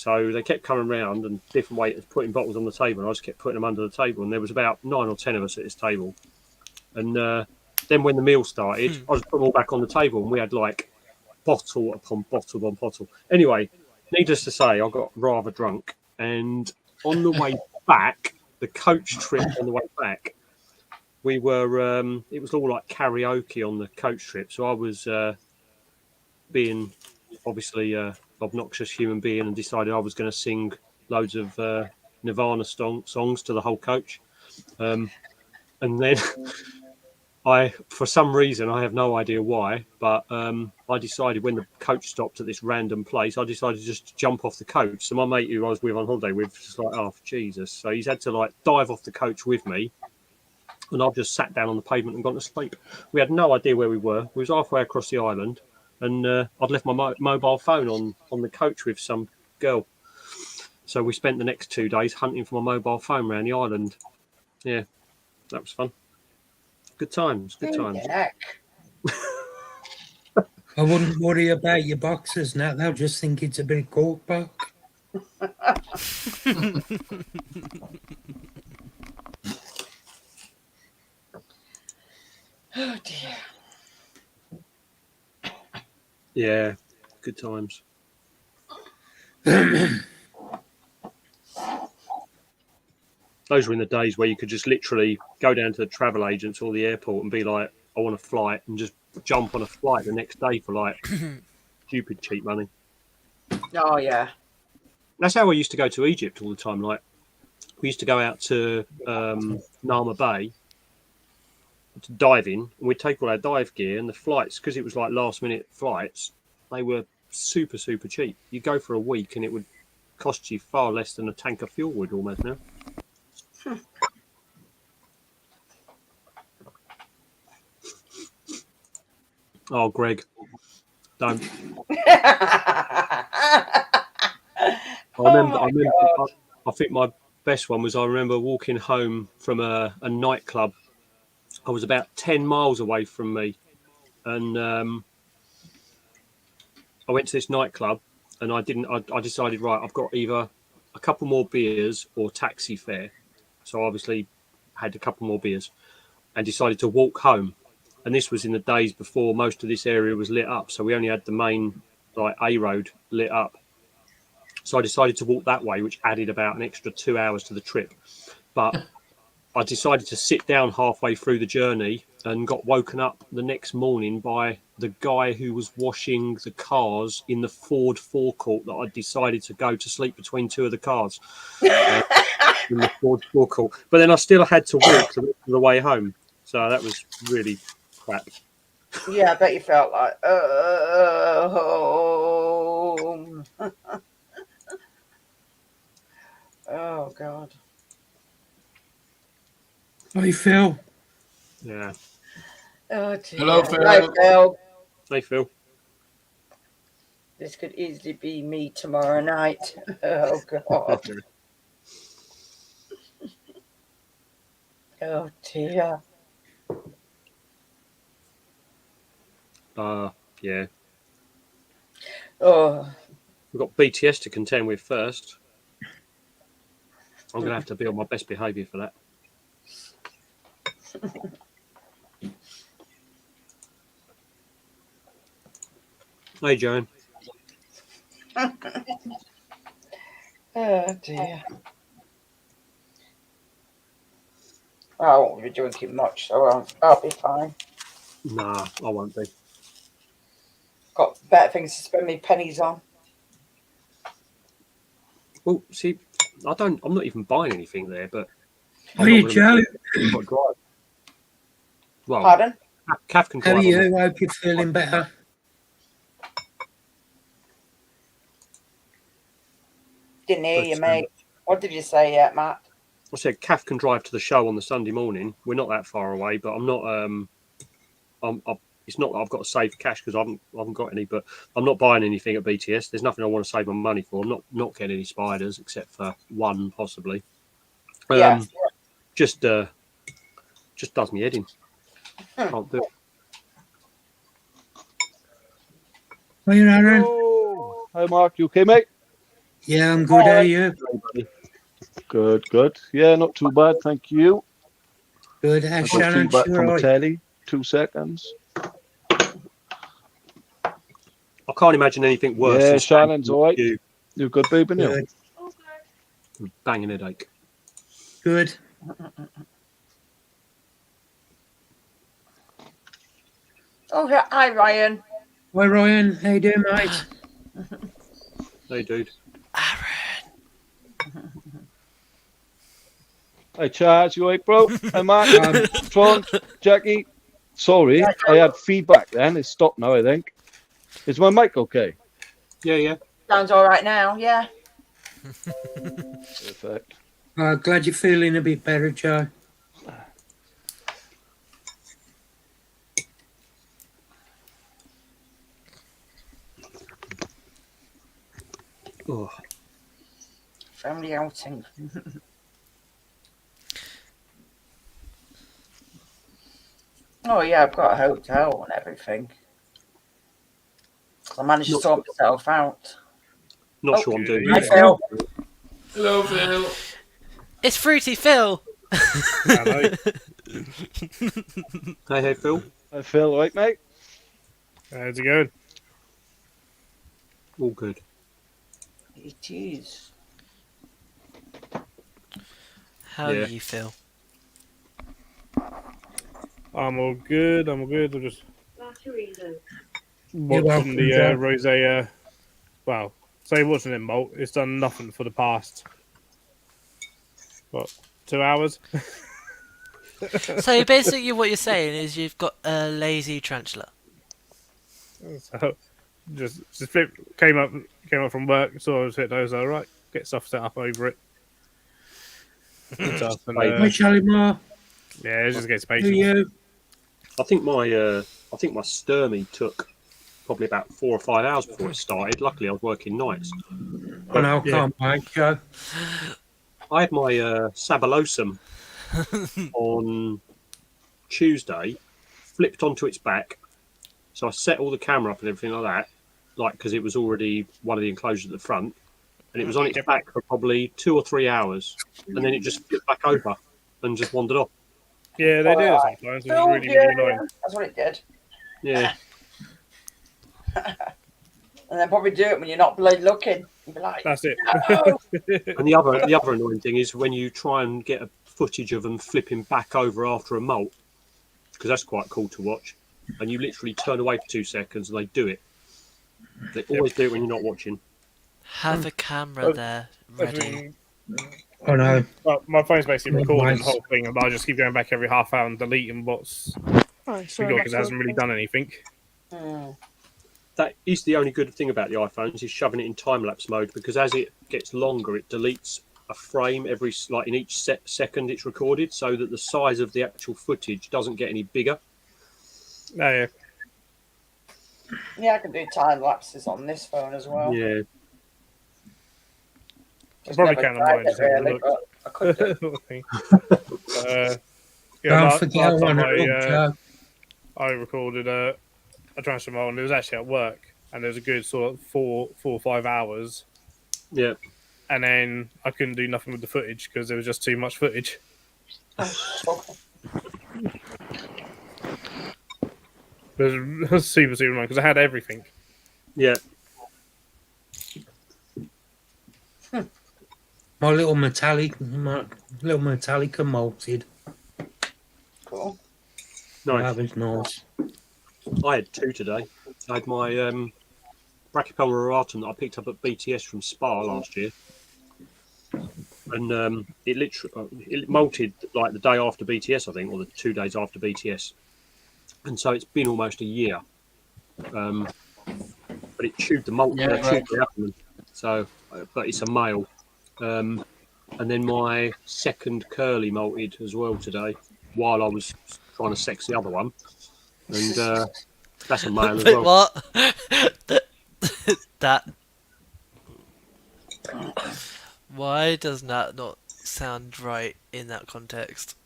So they kept coming round and different waiters putting bottles on the table, and I just kept putting them under the table. And there was about 9 or 10 of us at this table. And then when the meal started, I just put them all back on the table, and we had like bottle upon bottle upon bottle. Anyway, needless to say, I got rather drunk, and on the way back, the coach trip on the way back, we were it was all like karaoke on the coach trip. So I was being obviously obnoxious human being and decided I was going to sing loads of Nirvana songs to the whole coach, and then for some reason, I have no idea why, but I decided when the coach stopped at this random place, I decided to just jump off the coach. So my mate who I was with on holiday with was just like, oh, Jesus. So he's had to like dive off the coach with me. And I've just sat down on the pavement and gone to sleep. We had no idea where we were. We was halfway across the island, and I'd left my mobile phone on the coach with some girl. So we spent the next 2 days hunting for my mobile phone around the island. Yeah, that was fun. Good times, good times. Heck. I wouldn't worry about your boxers now. They'll just think it's a bit of cork bark. Oh dear. Yeah, good times. Those were in the days where you could just literally go down to the travel agents or the airport and be like, I want a flight, and just jump on a flight the next day for like stupid cheap money. Oh yeah. That's how I used to go to Egypt all the time. Like we used to go out to Nama Bay to dive in, and we'd take all our dive gear, and the flights, because it was like last minute flights, they were super, super cheap. You go for a week and it would cost you far less than a tank of fuel would almost now. Oh, Greg, don't. I think my best one was I remember walking home from a nightclub. I was about 10 miles away from me, and I went to this nightclub, and I decided, right, I've got either a couple more beers or taxi fare. So I obviously had a couple more beers and decided to walk home. And this was in the days before most of this area was lit up. So we only had the main like A road lit up. So I decided to walk that way, which added about an extra 2 hours to the trip. But I decided to sit down halfway through the journey and got woken up the next morning by the guy who was washing the cars in the Ford forecourt that I decided to go to sleep between two of the cars in the Ford forecourt. But then I still had to walk the way home. So that was really crap. Yeah, I bet you felt like, home. Oh, God. Hi, Phil. Yeah. Oh, dear. Hello, Phil. Hi, Phil. Hey, Phil. This could easily be me tomorrow night. Oh, God. Oh, dear. Yeah. Oh. We've got BTS to contend with first. I'm going to have to be on my best behaviour for that. Hey, Joan. Oh, dear. I won't be drinking much, so I'll be fine. Nah, I won't be. Got better things to spend my pennies on. Well, see, I'm not even buying anything there, but... How are you, Joe? Well, Pardon? Kath can drive. How are you? I hope you're feeling better. Didn't hear you, mate. What did you say yet, Matt? I said Kath can drive to the show on the Sunday morning. We're not that far away, but I'm not... it's not that I've got to save cash because I haven't got any, but I'm not buying anything at BTS. There's nothing I want to save my money for. I'm not getting any spiders except for one possibly. Yes. Just does me head in. Can't do it. Are you, Aaron? Oh, hi, Mark. You okay, mate? Yeah, I'm good. How are you? Good, good. Yeah, not too bad, thank you. Good. I got Shannon, feedback you from the right? telly. 2 seconds. I can't imagine anything worse Yeah, than Shannon's all right. you You good, baby? Now? Good. banging headache. Good. Oh, yeah. Hi, Ryan. Hi, Ryan. How you doing, mate? Hey, dude. Hey, Charles, you all right, bro? Hey, Mark, Tron, Jackie. Sorry, I had feedback then. It's stopped now, I think. Is my mic okay? Yeah, yeah. Sounds all right now. Yeah. Perfect. Glad you're feeling a bit better, Joe. Oh, Family outing. Oh, yeah. I've got a hotel and everything. I managed to Not sort myself out. not Oh, sure I'm doing Hi, it. Phil. Hello, Phil. It's Fruity Phil. Hello. Hey, Phil. I feel all right, mate. How's it going? All good. It is. How Yeah. you feel? I'm all good. I'm just You're watching welcome, the Joe. Rose. Well, say watching it, Molt. It's done nothing for the past, what, 2 hours? So basically, what you're saying is you've got a lazy tarantula. So just came up from work, saw I was hit. I was all right. Get stuff set up over it. Good stuff. And, Hi, Shalimar. yeah, it just gets Who are patience. you? I think my Sturmy took probably about 4 or 5 hours before it started. Luckily, I was working nights. I know, Yeah. can't wait, Joe. I had my Sabalosum on Tuesday, flipped onto its back. So I set all the camera up and everything like that, like because it was already one of the enclosures at the front, and it was on its back for probably 2 or 3 hours, and then it just flipped back over and just wandered off. Yeah, they do it Alright. sometimes. It's Oh, really, yeah. really annoying. That's what it did. Yeah, And then probably do it when you're not bloody looking. You'd be like, That's it. oh. and the other annoying thing is when you try and get a footage of them flipping back over after a molt, because that's quite cool to watch, and you literally turn away for 2 seconds and they do it. They always do it when you're not watching. Have a camera there ready. I know. Well, my phone's basically recording Nice. the whole thing, but I just keep going back every half hour and deleting what's Oh, sorry. because it hasn't really done anything. That is the only good thing about the iPhones is shoving it in time lapse mode, because as it gets longer, it deletes a frame every in each second it's recorded, so that the size of the actual footage doesn't get any bigger. Oh, yeah. Yeah, I can do time lapses on this phone as well. Yeah, Just probably never can on tried mine, it just have a really, look. but I could do. Sort of thing. Yeah, Don't forget last one time to look, Joe. I recorded a transformer, and it was actually at work, and there was a good sort of 4 or 5 hours, yeah. and then I couldn't do nothing with the footage because there was just too much footage. It was super annoying because I had everything. Yeah, My little Metallica molted. Cool. nice. That was nice. I had 2 today. I had my Brachypelma auratum that I picked up at BTS from Spa last year, and it molted like the day after BTS, I think, or the 2 days after BTS, and so it's been almost a year. But it chewed the molt, Yeah, chewed the abdomen. So, but it's a male. And then my second curly molted as well today, while I was trying to sex the other one, and that's a male as Wait, well. what? that. Why does that not sound right in that context?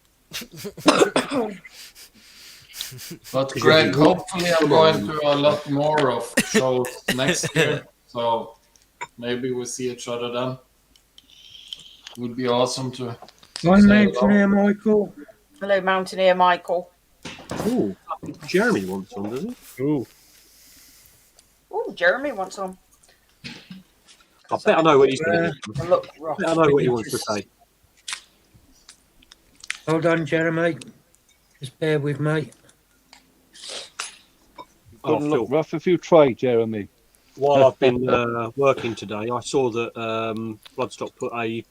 But Greg, hopefully I'm going to a lot more of shows next year. So maybe we see each other then. Would be awesome to. My say mountaineer, Michael. Hello, Mountaineer Michael. Ooh, Jeremy wants one, does he? Ooh. Oh, Jeremy wants some. I bet I know what he's going to do. Look I rough. bet I know what he wants to say. Hold on, Jeremy. Just bear with me. Oh, Couldn't Phil. look rough if you try, Jeremy. While I've been working today, I saw that Bloodstock put a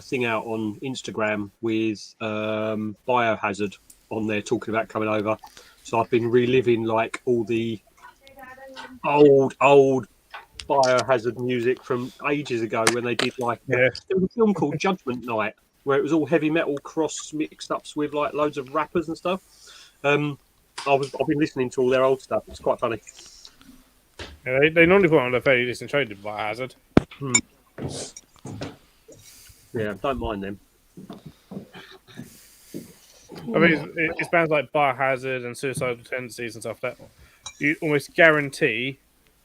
thing out on Instagram with Biohazard on there talking about coming over. So I've been reliving like all the old Biohazard music from ages ago when they did like there was a film called Judgment Night where it was all heavy metal cross mixed ups with like loads of rappers and stuff. I've been listening to all their old stuff. It's quite funny. Yeah, they normally put on a fairly decent traded Biohazard. Yeah, don't mind them. I mean, it's bands like Biohazard and Suicidal Tendencies and stuff that you almost guarantee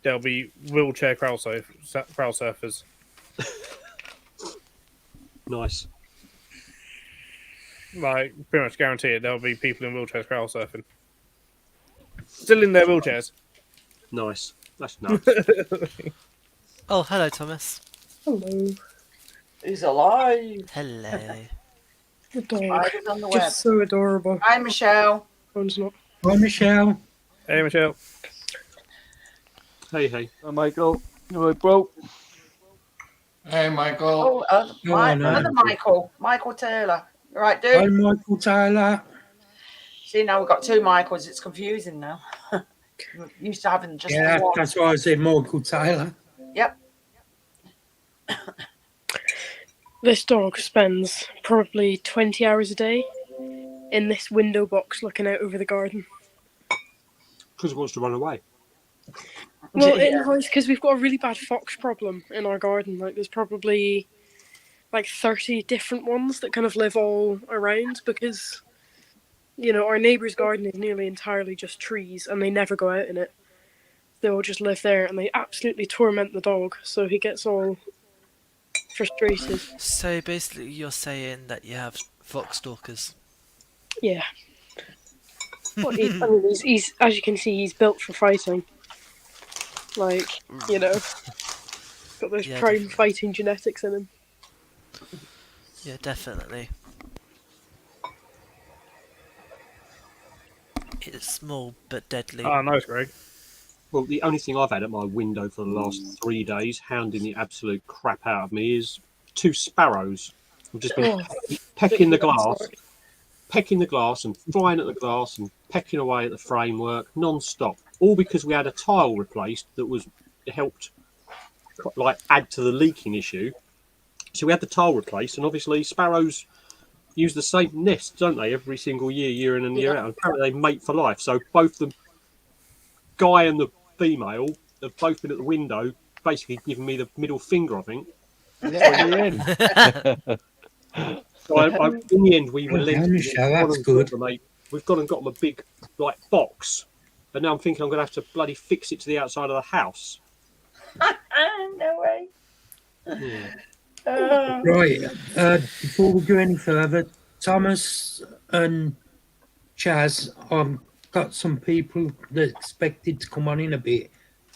there'll be wheelchair crowd surfers. Nice. Like, pretty much guarantee it, there'll be people in wheelchairs crowd surfing. Still in their wheelchairs. Nice. That's nice. Oh, hello, Thomas. Hello. He's alive. Hello. The dog. Spiders on the web. Just so adorable. Hi, Michelle. One's not. Hi, Michelle. Hey, Michelle. Hey. Hi, Michael. You all right, bro? Hey, Michael. Oh, no. another Michael. Michael Taylor. You right, dude? Hi, Michael Taylor. See, now we've got two Michaels. It's confusing now. We're used to having just Yeah, one. that's why I said Michael Taylor. Yep. This dog spends probably 20 hours a day in this window box looking out over the garden. Because it wants to run away. Well, it's because we've got a really bad fox problem in our garden. Like, there's probably like 30 different ones that kind of live all around because, you know, our neighbour's garden is nearly entirely just trees and they never go out in it. They all just live there and they absolutely torment the dog, so he gets all frustrated. So basically, you're saying that you have fox stalkers. Yeah. Well, he's as you can see, he's built for fighting. Like, you know, got those Yeah, prime definitely. fighting genetics in him. Yeah, definitely. It's small but deadly. Oh, nice, Greg. Well, the only thing I've had at my window for the last 3 days, hounding the absolute crap out of me, is 2 sparrows. I've just been pecking the glass and flying at the glass and pecking away at the framework non-stop. All because we had a tile replaced that was helped like add to the leaking issue. So we had the tile replaced, and obviously sparrows use the same nest, don't they, every single year, year in and year out. And apparently they mate for life. So both the guy and the female have both been at the window, basically giving me the middle finger, I think. Is that the end? So in the end, we relented. Michelle, that's good. We've gone and got them a big like box, and now I'm thinking I'm going to have to bloody fix it to the outside of the house. No way. Right, before we go any further, Thomas and Chaz, I've got some people that expected to come on in a bit.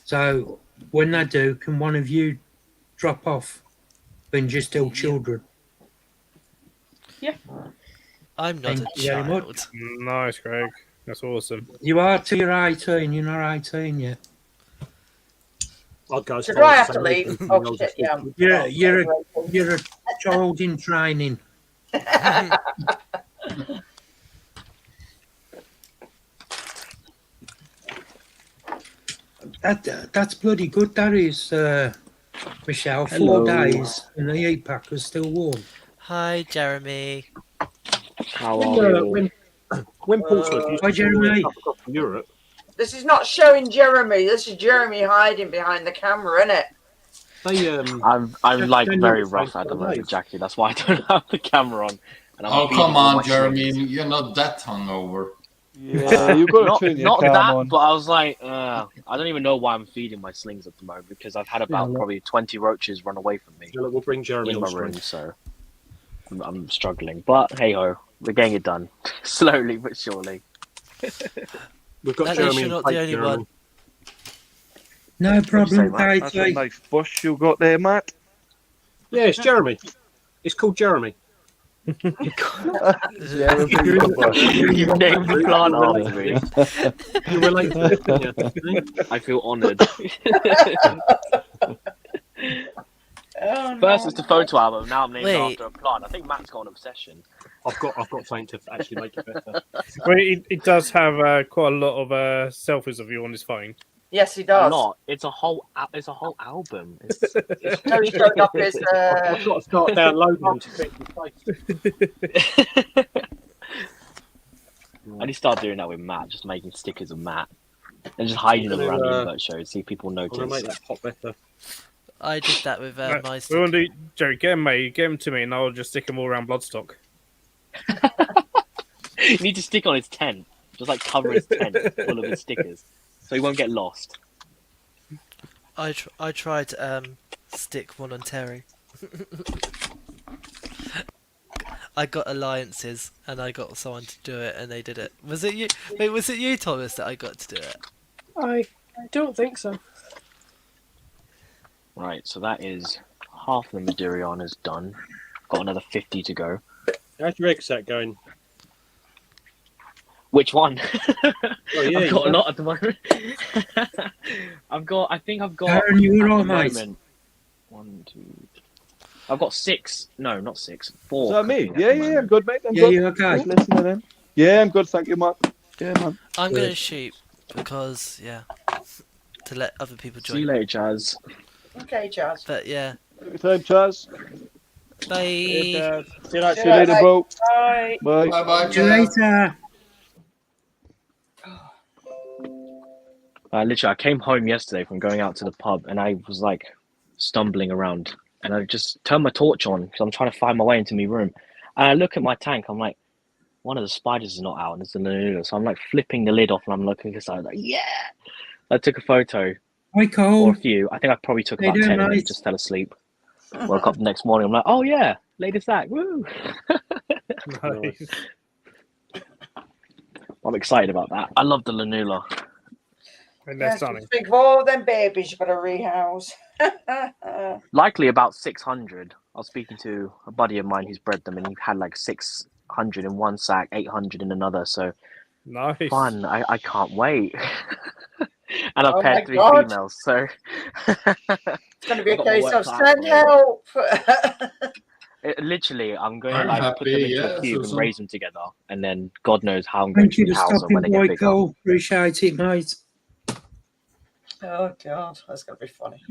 So when they do, can one of you drop off and just tell children? Yeah. I'm not Thank a you very child. much. Nice, Greg. That's awesome. You are till you're 18, you're not 18 yet. I'd go as So far do I as have to saying leave? anything Oh, else. shit, yeah. You're a child in training. That's bloody good, that is, Michelle. 4 Hello. days and the heat pack is still warm. Hi, Jeremy. How are you? When Portsmouth used Hi, to do Jeremy. stuff across Europe, This is not showing Jeremy. This is Jeremy hiding behind the camera, isn't it? they I'm like Then very you're rough fine at the for moment, days. Jackie. That's why I don't have the camera on. And I'm Oh, feeding come all on, my Jeremy. shit. You're not that hungover. Yeah, you've got Not, to turn your not cam that, on. but I was like, I don't even know why I'm feeding my slings at the moment because I've had about look. probably 20 roaches run away from me Yeah, look, we'll bring Jeremy in on my stream. room, so I'm struggling. But hey ho, we're getting it done slowly but surely. We've got At least Jeremy you're in not plate, the only Jeremy. one. No problem, Matt? That's a Katie. nice bush you got there, Matt. Yeah, it's Jeremy. It's called Jeremy. Jeremy the bush. You've named the plant after me. You relate to it, don't you? I feel honoured. Oh, First no. it's the photo album, now I'm named Wait. after a plant. I think Matt's got an obsession. I've got something to actually make it better. Well, he does have quite a lot of selfies of you on his phone. Yes, he A does. lot. It's a whole album. It's No, he showed up his. I've got to start downloading them to fit in place. I need to start doing that with Matt, just making stickers of Matt and just hiding them around the invert show, see if people I'm gonna make notice. that pop better. I did that with Right, my we want to do, Joe, get him, mate. Get him to me, and I'll just stick him all around Bloodstock. You need to stick on his tent, just like cover his tent full of his stickers, so he won't get lost. I tried to stick one on Terry. I got alliances and I got someone to do it and they did it. Was it you? Wait, was it you, Thomas, that I got to do it? I don't think so. Right, so that is half the Medurion is done. Got another 50 to go. How's your egg set going? Which one? Oh, yeah, I've got you a lot at the moment. I think I've got. Aaron, you at all the right, mate? moment, 1, 2. I've got 6. No, not 6. 4. Is that me? cooking at Yeah, the yeah, I'm moment. good, mate. I'm Yeah, good. you okay? Just listening then. Yeah, I'm good. Thank you, Matt. Yeah, man. I'm Good. gonna shoot because to let other people See you join. later, Chaz. Okay, Jazz. But yeah, Good time, Chaz. bye. See you later. See you later, bro. Bye. Bye. Bye bye, See you later. Literally, I came home yesterday from going out to the pub and I was like stumbling around and I just turned my torch on because I'm trying to find my way into my room. And I look at my tank, I'm like, one of the spiders is not out and it's a noodle. So I'm like flipping the lid off and I'm looking inside, like, yeah. I took a photo Hi, or Cole. a few. I think I probably took How you about 10 doing, and then mate? just fell asleep. Woke up the next morning, I'm like, oh yeah, latest act, woo. Nice. I'm excited about that. I love the Lanula. And they're Yes, stunning. think of all them babies you've got to rehouse. Likely about 600. I was speaking to a buddy of mine who's bred them and he had like 600 in one sack, 800 in another. So Nice. fun. I can't wait. And I've Oh my paired 3 God. females. So It's going to be a I've got my case work of cut out send for me. help. Literally, I'm going to I'm like put them happy, into yeah, a cube so and some- raise them together. And then God knows how I'm going Thank you to for house them stopping when they get by, bigger. Cole. Appreciate it, mate. Oh, God. That's going to be funny.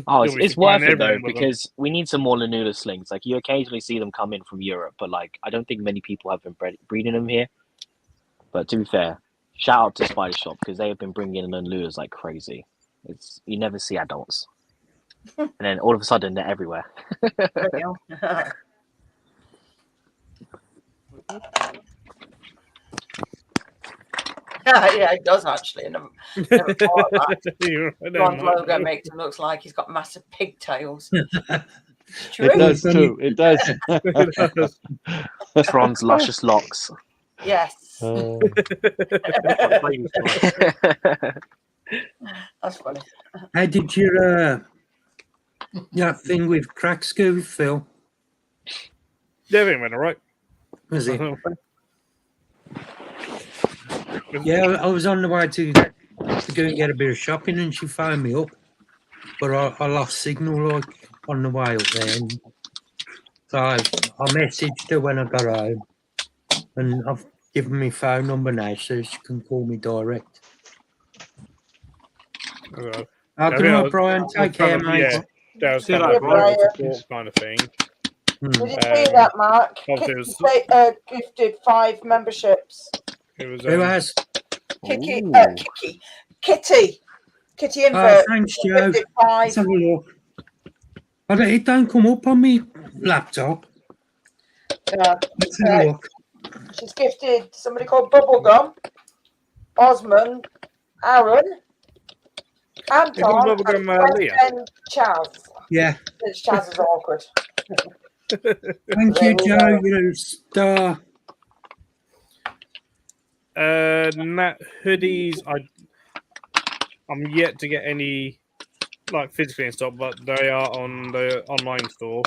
Oh, You'll be it's supplying worth it though everyone with them. because we need some more Lanula slings. Like you occasionally see them come in from Europe, but like I don't think many people have been breeding them here. But to be fair, shout out to Spider Shop because they have been bringing in Lanulas like crazy. It's you never see adults, and then all of a sudden they're everywhere. Yeah, it does actually. Never thought of that. You're right there, Ron's mate. logo makes him look like he's got massive pigtails. It does too. It does. It does. Tron's luscious locks. Yes. Oh, That's funny. How did your that thing with cracks go, Phil? Yeah, everything went all right. Was it? Yeah, I was on the way to go and get a bit of shopping, and she phoned me up, but I lost signal like on the way up there. And so I messaged her when I got home, and I've given me phone number now so she can call me direct. Okay. Good night, Brian. Take care, mate. Yeah, that was See you kind of later, a Brian. support kind of thing. Did you Um, see that, Mark? obviously Kitty it was- gifted 5 memberships. It was, Who has? Kitty Oh, invert. thanks, Joe. Gifted Let's 5. have a look. It don't come up on me laptop. Yeah. Let's have a look. She's gifted somebody called Bubblegum, Osmond, Aaron, Anton, and Leah? friend Chaz. Yeah. Since Chaz is awkward. Thank you, Joe. You're a star. Nat hoodies. I'm yet to get any like physically in stock, but they are on the online store.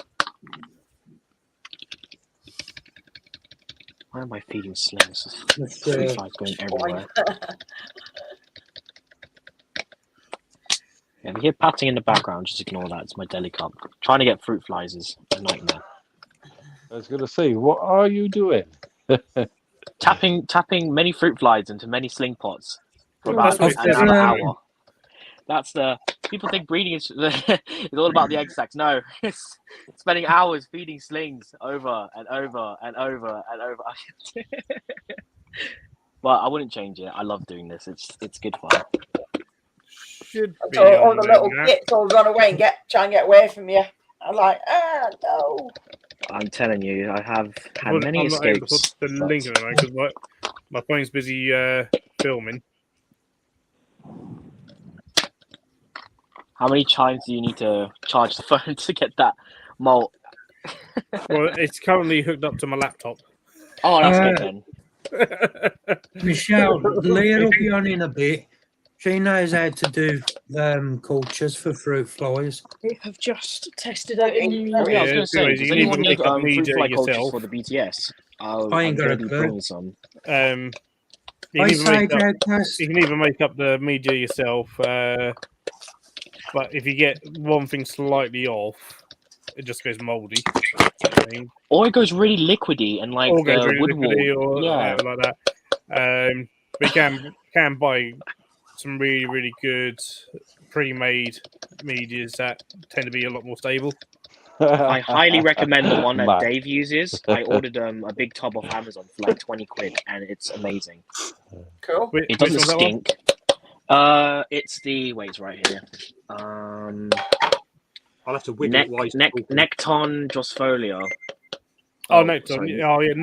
Why am I feeding slings? Fruit flies going everywhere. Yeah, if you hear patting in the background, just ignore that. It's my deli cup. Trying to get fruit flies is a nightmare. I was going to say, what are you doing? Tapping many fruit flies into many sling pots for about another hour. That's the people think breeding is all about the egg sacs. No, it's spending hours feeding slings over and over and over and over. But I wouldn't change it. I love doing this. It's good fun. Should be all the little gits all run away and try and get away from you. I'm like, no. I'm telling you, I have had many escapes. I'm not able to put the link in it because my phone's busy filming. How many times do you need to charge the phone to get that molt? Well, it's currently hooked up to my laptop. Oh, that's good then. Michelle, Leah will be on in a bit. She knows how to do cultures for fruit flies. We have just tested out a new. Oh, yeah, I was going to say, does anyone need fruit fly yourself. cultures for the BTS? I ain't got a clue. Bringing some. You can either make up the media yourself, but if you get one thing slightly off, it just goes mouldy. Or it goes really liquidy and like the wood wall. Yeah, like that. But you can buy some really, really good pre-made medias that tend to be a lot more stable. I highly recommend the one that Dave uses. I ordered a big tub off Amazon for like 20 quid and it's amazing. Cool. It doesn't stink. It's the it's right here. I'll have to wiggle it while Necton Josfolia. Oh, Necton. Oh, yeah.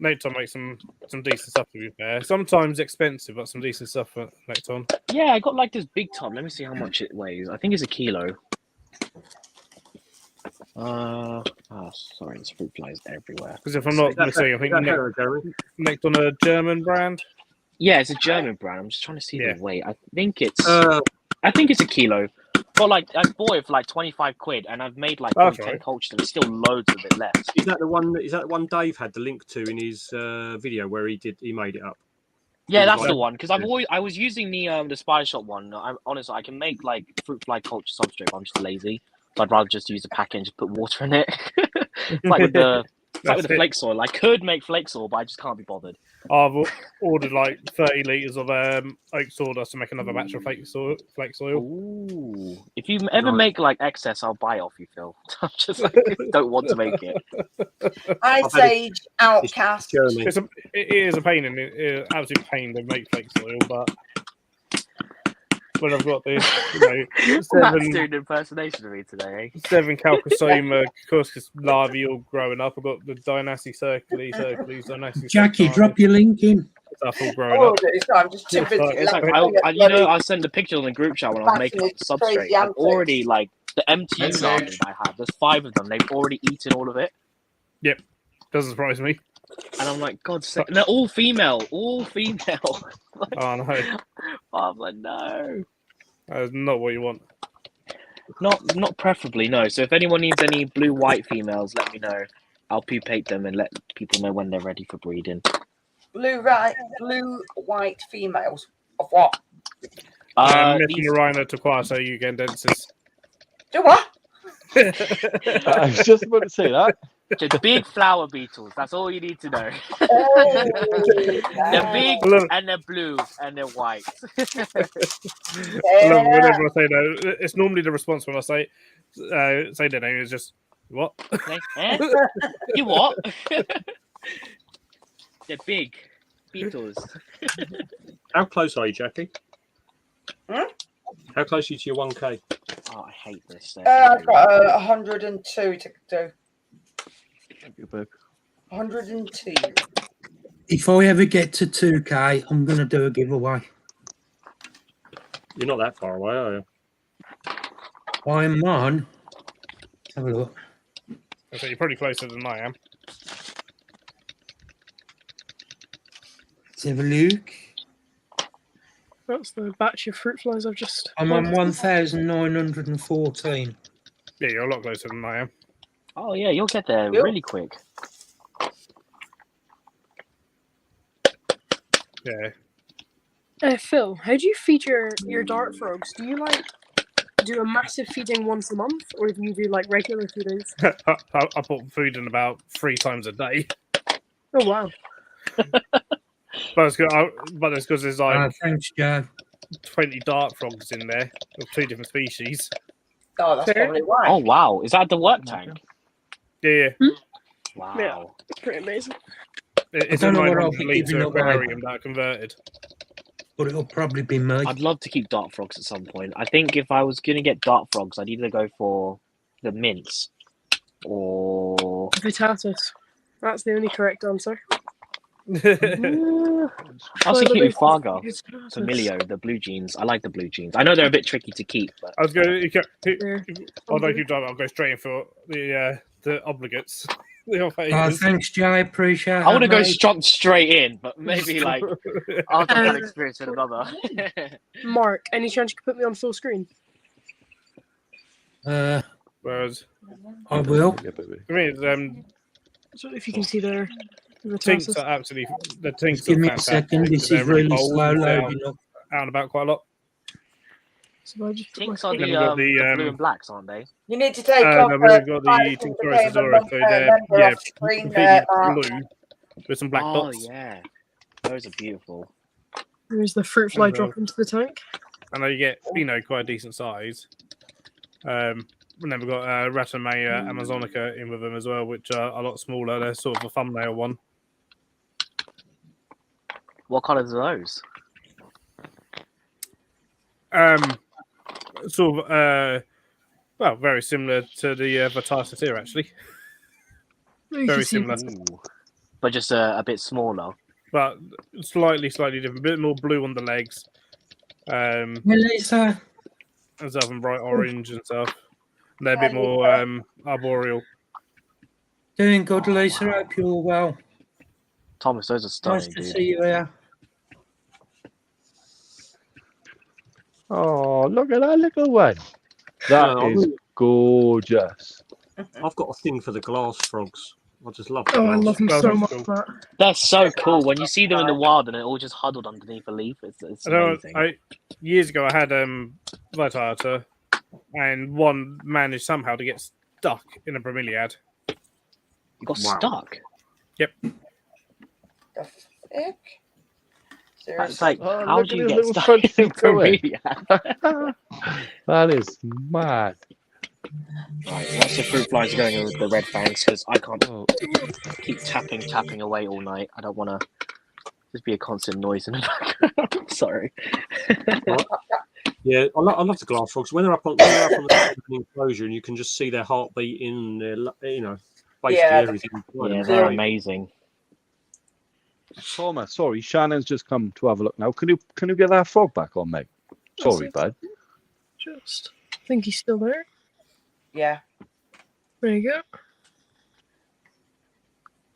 Necton makes some decent stuff, to be fair. Sometimes expensive, but some decent stuff for Necton. Yeah, I got like this big tub. Let me see how much it weighs. I think it's 1 kilo. Sorry, there's fruit flies everywhere. Because if I'm not mistaken, I think Necton a German brand. Yeah, it's a German brand. I'm just trying to see the weight. I think it's 1 kilo. But like I bought it for like 25 quid, and I've made like 10 cultures, and it's still loads of it left. Is that the one? Is that the one Dave had the link to in his video where he made it up? Yeah, that's the one. Because I was using the Spider Shop one. Honestly, I can make like fruit fly culture substrate. But I'm just lazy, so I'd rather just use a packet and just put water in it. It's like with the flake soil. I could make flake soil, but I just can't be bothered. I've ordered like 30 litres of oak sawdust to make another batch of flake soil. Ooh. If you ever make like excess, I'll buy off you, Phil. I just don't want to make it. Ice Age Outcast. It is a pain, absolute pain to make flake soil, but when I've got this, Matt's doing an impersonation of me today. 7 Calcosoma Cuscus larvae all growing up. I've got the Dynasty Circles, Dynasty. Jackie, drop your link in. Stuff all growing up. I'm just too busy. I send a picture on the group chat when I make up the substrate. I've already like the MTU larvae I have. There's 5 of them. They've already eaten all of it. Yep, doesn't surprise me. And I'm like, God's sake, they're all female. Oh no! I'm like, no. That is not what you want. Not preferably, no. So if anyone needs any blue-white females, let me know. I'll pupate them and let people know when they're ready for breeding. Blue-white females of what? Missing a rhino to acquire so you get densis. Do what? I was just about to say that. The big flower beetles. That's all you need to know. They're big and they're blue and they're white. Whenever I say that, it's normally the response when I say their name is just what? You what? They're big beetles. How close are you, Jackie? Hmm? How close are you to your 1K? Oh, I hate this. I've got 102 to do. 102. If I ever get to 2K, I'm going to do a giveaway. You're not that far away, are you? I'm on. Have a look. So you're probably closer than I am. Let's have a look. That's the batch of fruit flies I've just. I'm on 1,914. Yeah, you're a lot closer than I am. Oh yeah, you'll get there Yep. really quick. Yeah. Phil, how do you feed your dart frogs? Do you like do a massive feeding once a month, or do you do like regular feedings? I put food in about 3 times a day. Oh wow! But it's because there's like Thanks, Joe. 20 dart frogs in there of 2 different species. Oh, that's Fair. probably why. Oh wow, is that the work tank? Yeah. Wow. Yeah. It's pretty amazing. It's I a don't know what I'll 900 be giving litre away. aquarium that I converted. But it'll probably be me. I'd love to keep dart frogs at some point. I think if I was gonna get dart frogs, I'd either go for the mints or Vitatus. That's the only correct answer. I was thinking Vitatus. Ufaga, Familio, the blue jeans. I like the blue jeans. I know they're a bit tricky to keep, but I was going to. Yeah. Although you drive, I'll go straight in for the obligates. Thanks, Joe. I appreciate it. I want to go mate. straight in, but maybe like after that experience with another. Mark, any chance you could put me on full screen? Whereas I will. I mean, So if you can see there, the tinks Vitatus. are absolutely the tinks. Just give are me a fantastic. second. This They're is really bold slow and loading up. out and about quite a lot. So I just put Tinks my are Then the, we've got the the, blue and blacks, aren't they? You need to take off no, we've got the Titus Tinctorius became a Azora, so they're member off screen completely there. blue with some black Oh dots. yeah, those are beautiful. There's the fruit fly And, drop into the tank. I know you get quite a decent size. And then we've got Ratamea Amazonica in with them as well, which are a lot smaller. They're sort of a thumbnail one. What colours are those? Sort of well, very similar to the Vitatis here, actually. You Very can see similar, But just a bit smaller. but slightly different. A bit more blue on the legs. Melissa. And stuff, and bright orange and stuff. And they're a bit more arboreal. Doing good, Lisa. Hope you're well. Thomas, those are stunning, Nice to dude. see you here. Oh, look at that little one. That is gorgeous. I've got a thing for the glass frogs. I just love Oh, I glass. love them Well, so that's much. cool. That. They're so cool when you see them in the wild and they're all just huddled underneath a leaf. It's amazing. Years ago, I had Vitata, and one managed somehow to get stuck in a bromeliad. You got stuck. Yep. The heck? That's like, Oh, how look do at you his get little stuck front in a feet going. bromeliad? That is mad. Lots of fruit flies are going in with the red fangs because I can't Oh, keep tapping away all night. I don't want to just be a constant noise in the background. Sorry. Yeah, I love the glass frogs. When they're up on the enclosure and you can just see their heartbeat in their, basically everything. Yeah, they're amazing. Thomas, sorry, Shannon's just come to have a look now. Can you get that frog back on, mate? Sorry, bud. Just I think he's still there. Yeah. There you go.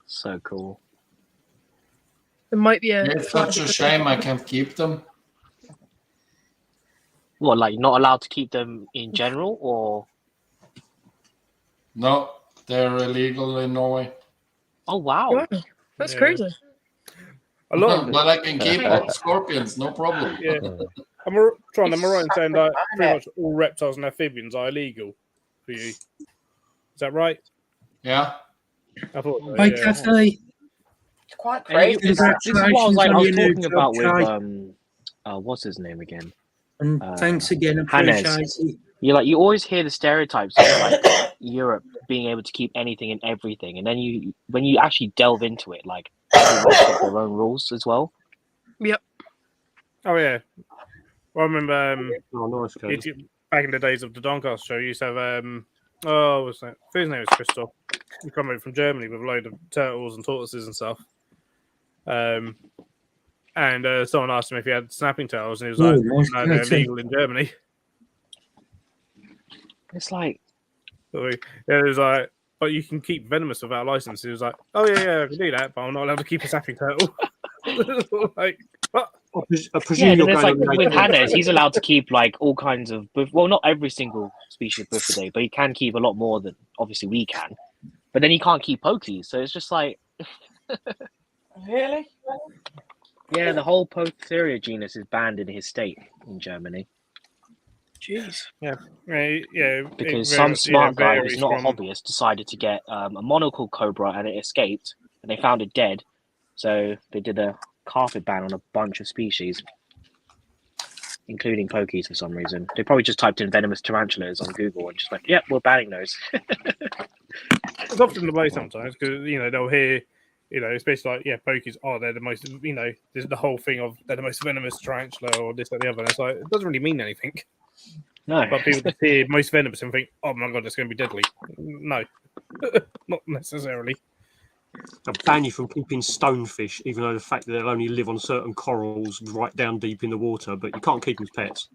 So cool. There might be a. It's such a shame I can't keep them. What, like not allowed to keep them in general, or? No, they're illegal in Norway. Oh wow, Wow, that's Yeah. crazy. A lot of But I can keep scorpions, no problem. yeah. Am I right in saying that pretty much all reptiles and amphibians are illegal for you? Is that right? Yeah. I thought so, Hi, yeah. Kathy. It's quite And you- crazy. this is what I was like. I was talking Congratulations about on your with new what's his name again? And thanks again. Hannes. Appreciate it. You always hear the stereotypes of like Europe being able to keep anything and everything, and then when you actually delve into it, like everyone's got their own rules as well. Yep. Oh yeah. Well, I remember Oh, nice, Kate. back in the days of the Doncaster show, you used to have what's that? His name was come over from Germany with a load of turtles and tortoises and stuff. And someone asked him if he had snapping turtles, and he was like, nice "No, they're catch. illegal in Germany." It's like, So it was like, "But you can keep venomous without a license." He was like, "Oh yeah, I can do that, but I'm not allowed to keep a snapping turtle." Like, what? I presume yeah, then you're there's going like on the with 18th. Hannes, he's allowed to keep like all kinds of, well, not every single species of Buffidae, but he can keep a lot more than obviously we can. But then he can't keep pokies, so it's just like, Really? yeah, the whole Potheria genus is banned in his state in Germany Jeez. Yeah. because some smart guy who's varies not from- a hobbyist decided to get a monocle cobra and it escaped, and they found it dead, so they did a carpet ban on a bunch of species, including pokies for some reason. They probably just typed in venomous tarantulas on Google and just went, "Yep, we're banning those." It's often the way sometimes because they'll hear, especially like pokies. Oh, they're the most. There's the whole thing of they're the most venomous tarantula or this or the other. And it's like it doesn't really mean anything. No, But people just hear most venomous and think, "Oh my god, it's going to be deadly." No, not necessarily. They'll ban you from keeping stonefish, even though the fact that they'll only live on certain corals right down deep in the water, but you can't keep them as pets.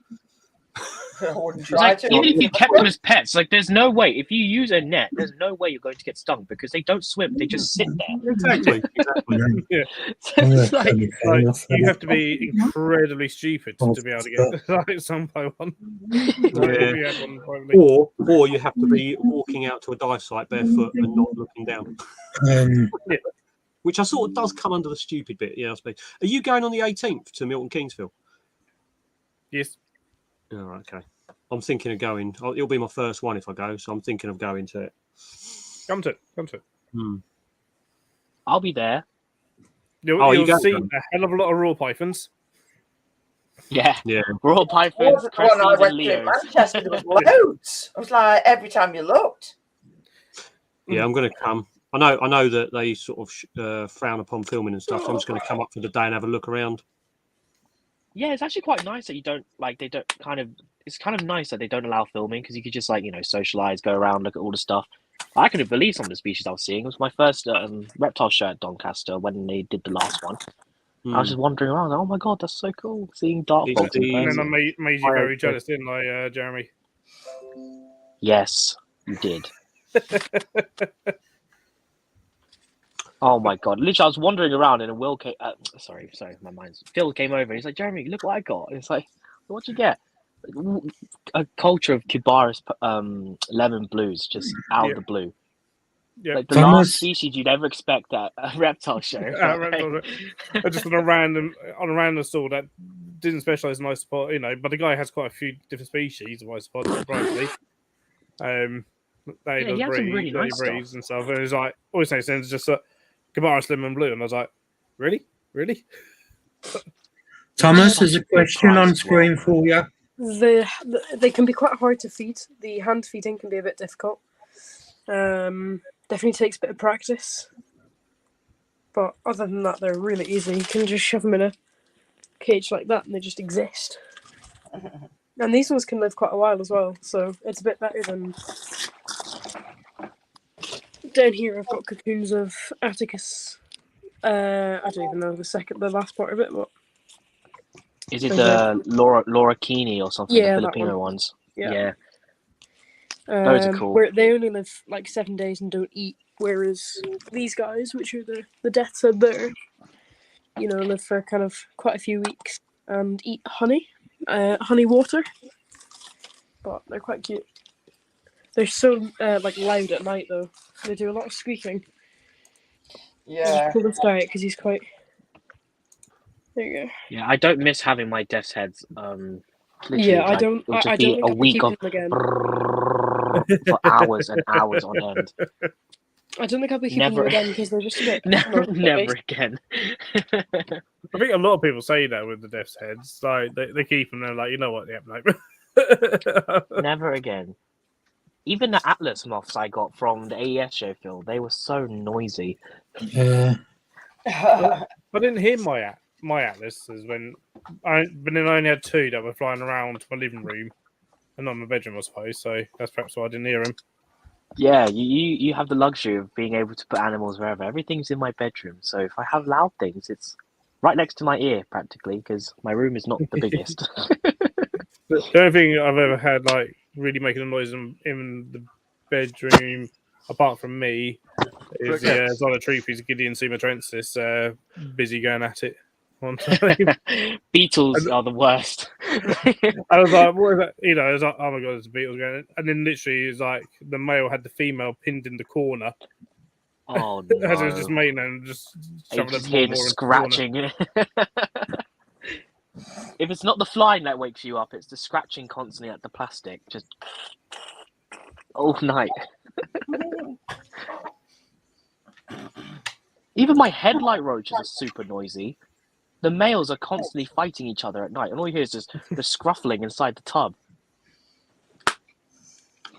I wouldn't it's try like, to. even if you kept them as pets, like there's no way, if you use a net, there's no way you're going to get stung because they don't swim, they just sit there. Exactly. Yeah. So it's like, You have to be incredibly stupid to be able to get like some by one. Or you have to be walking out to a dive site barefoot and not looking down. Yeah. Which I sort of does come under the stupid bit. Yeah, I suppose. Are you going on the 18th to Milton Keynesville? Yes. Oh, okay. I'm thinking of going. It'll be my first one if I go, so I'm thinking of going to it. Come to it. I'll be there. You'll see a hell of a lot of raw pythons. Yeah. Raw What pythons, was the one I cresties, and went to in leos. Manchester? There was loads. I was like, every time you looked. Yeah, I'm going to come. I know that they sort of frown upon filming and stuff. So I'm just going to come up for the day and have a look around. Yeah, it's actually quite nice that you don't it's kind of nice that they don't allow filming because you could just socialize, go around, look at all the stuff. I couldn't believe some of the species I was seeing. It was my first reptile show at Doncaster when they did the last one. I was just wandering around. Oh my god, that's so cool! Seeing dark bolts. And then I made you very jealous, didn't I, Jeremy? Yes, you did. Oh my god! Literally, I was wandering around and Will came. Sorry, my mind's. Phil came over and he's like, "Jeremy, look what I got." And it's like, "What'd you get?" A culture of Kibaris lemon blues, just out of the blue. Yeah. Like the last species you'd ever expect at a reptile show. Just on a random stall that didn't specialize in isopod, but the guy has quite a few different species of isopods, surprisingly. He does breed, nice breeds and stuff. And it's like always makes sense. Just Kibaris lemon blue, and I was like, really? Thomas, there's a question on screen for you. They can be quite hard to feed. The hand feeding can be a bit difficult. Definitely takes a bit of practice. But other than that, they're really easy. You can just shove them in a cage like that and they just exist. And these ones can live quite a while as well, so it's a bit better than... Down here I've got cocoons of Atticus. I don't even know the last part of it, but... Is it the Laura Keeney or something? Yeah, the Filipino ones. Yeah. Those are cool. Where they only live like 7 days and don't eat, whereas these guys, which are the death's head there, live for kind of quite a few weeks and eat honey water. But they're quite cute. They're so loud at night though. They do a lot of squeaking. Yeah. Pull this guy out because he's quite. There you go. Yeah, I don't miss having my death's heads. Yeah, I don't. It'll just I be don't a think week of again. for hours and hours on end. I don't think I'll be keeping them again because they're just a bit. Never again. I think a lot of people say that with the death's heads. Like they keep them. They're like, you know what? Yep, no. Never again. Even the Atlas moths I got from the AES show, Phil, they were so noisy. Yeah. I didn't hear my Atlases but then I only had two that were flying around my living room and not my bedroom, I suppose. So that's perhaps why I didn't hear them. Yeah, you have the luxury of being able to put animals wherever. Everything's in my bedroom, so if I have loud things, it's right next to my ear practically because my room is not the biggest. The only thing I've ever had like really making a noise in the bedroom, apart from me, is the Crickets. Zonotropies Gideon sumatrensis busy going at it one time. Beetles are the worst. I was like, what is that? You know, I was like, oh my god, there's a beetle going. And then literally, it's like the male had the female pinned in the corner Oh as it was just no! mating and just You shoving just them hear more the into the corner. scratching. If it's not the flying that wakes you up, it's the scratching constantly at the plastic, just all night. Even my headlight roaches are super noisy. The males are constantly fighting each other at night, and all you hear is just the scruffling inside the tub.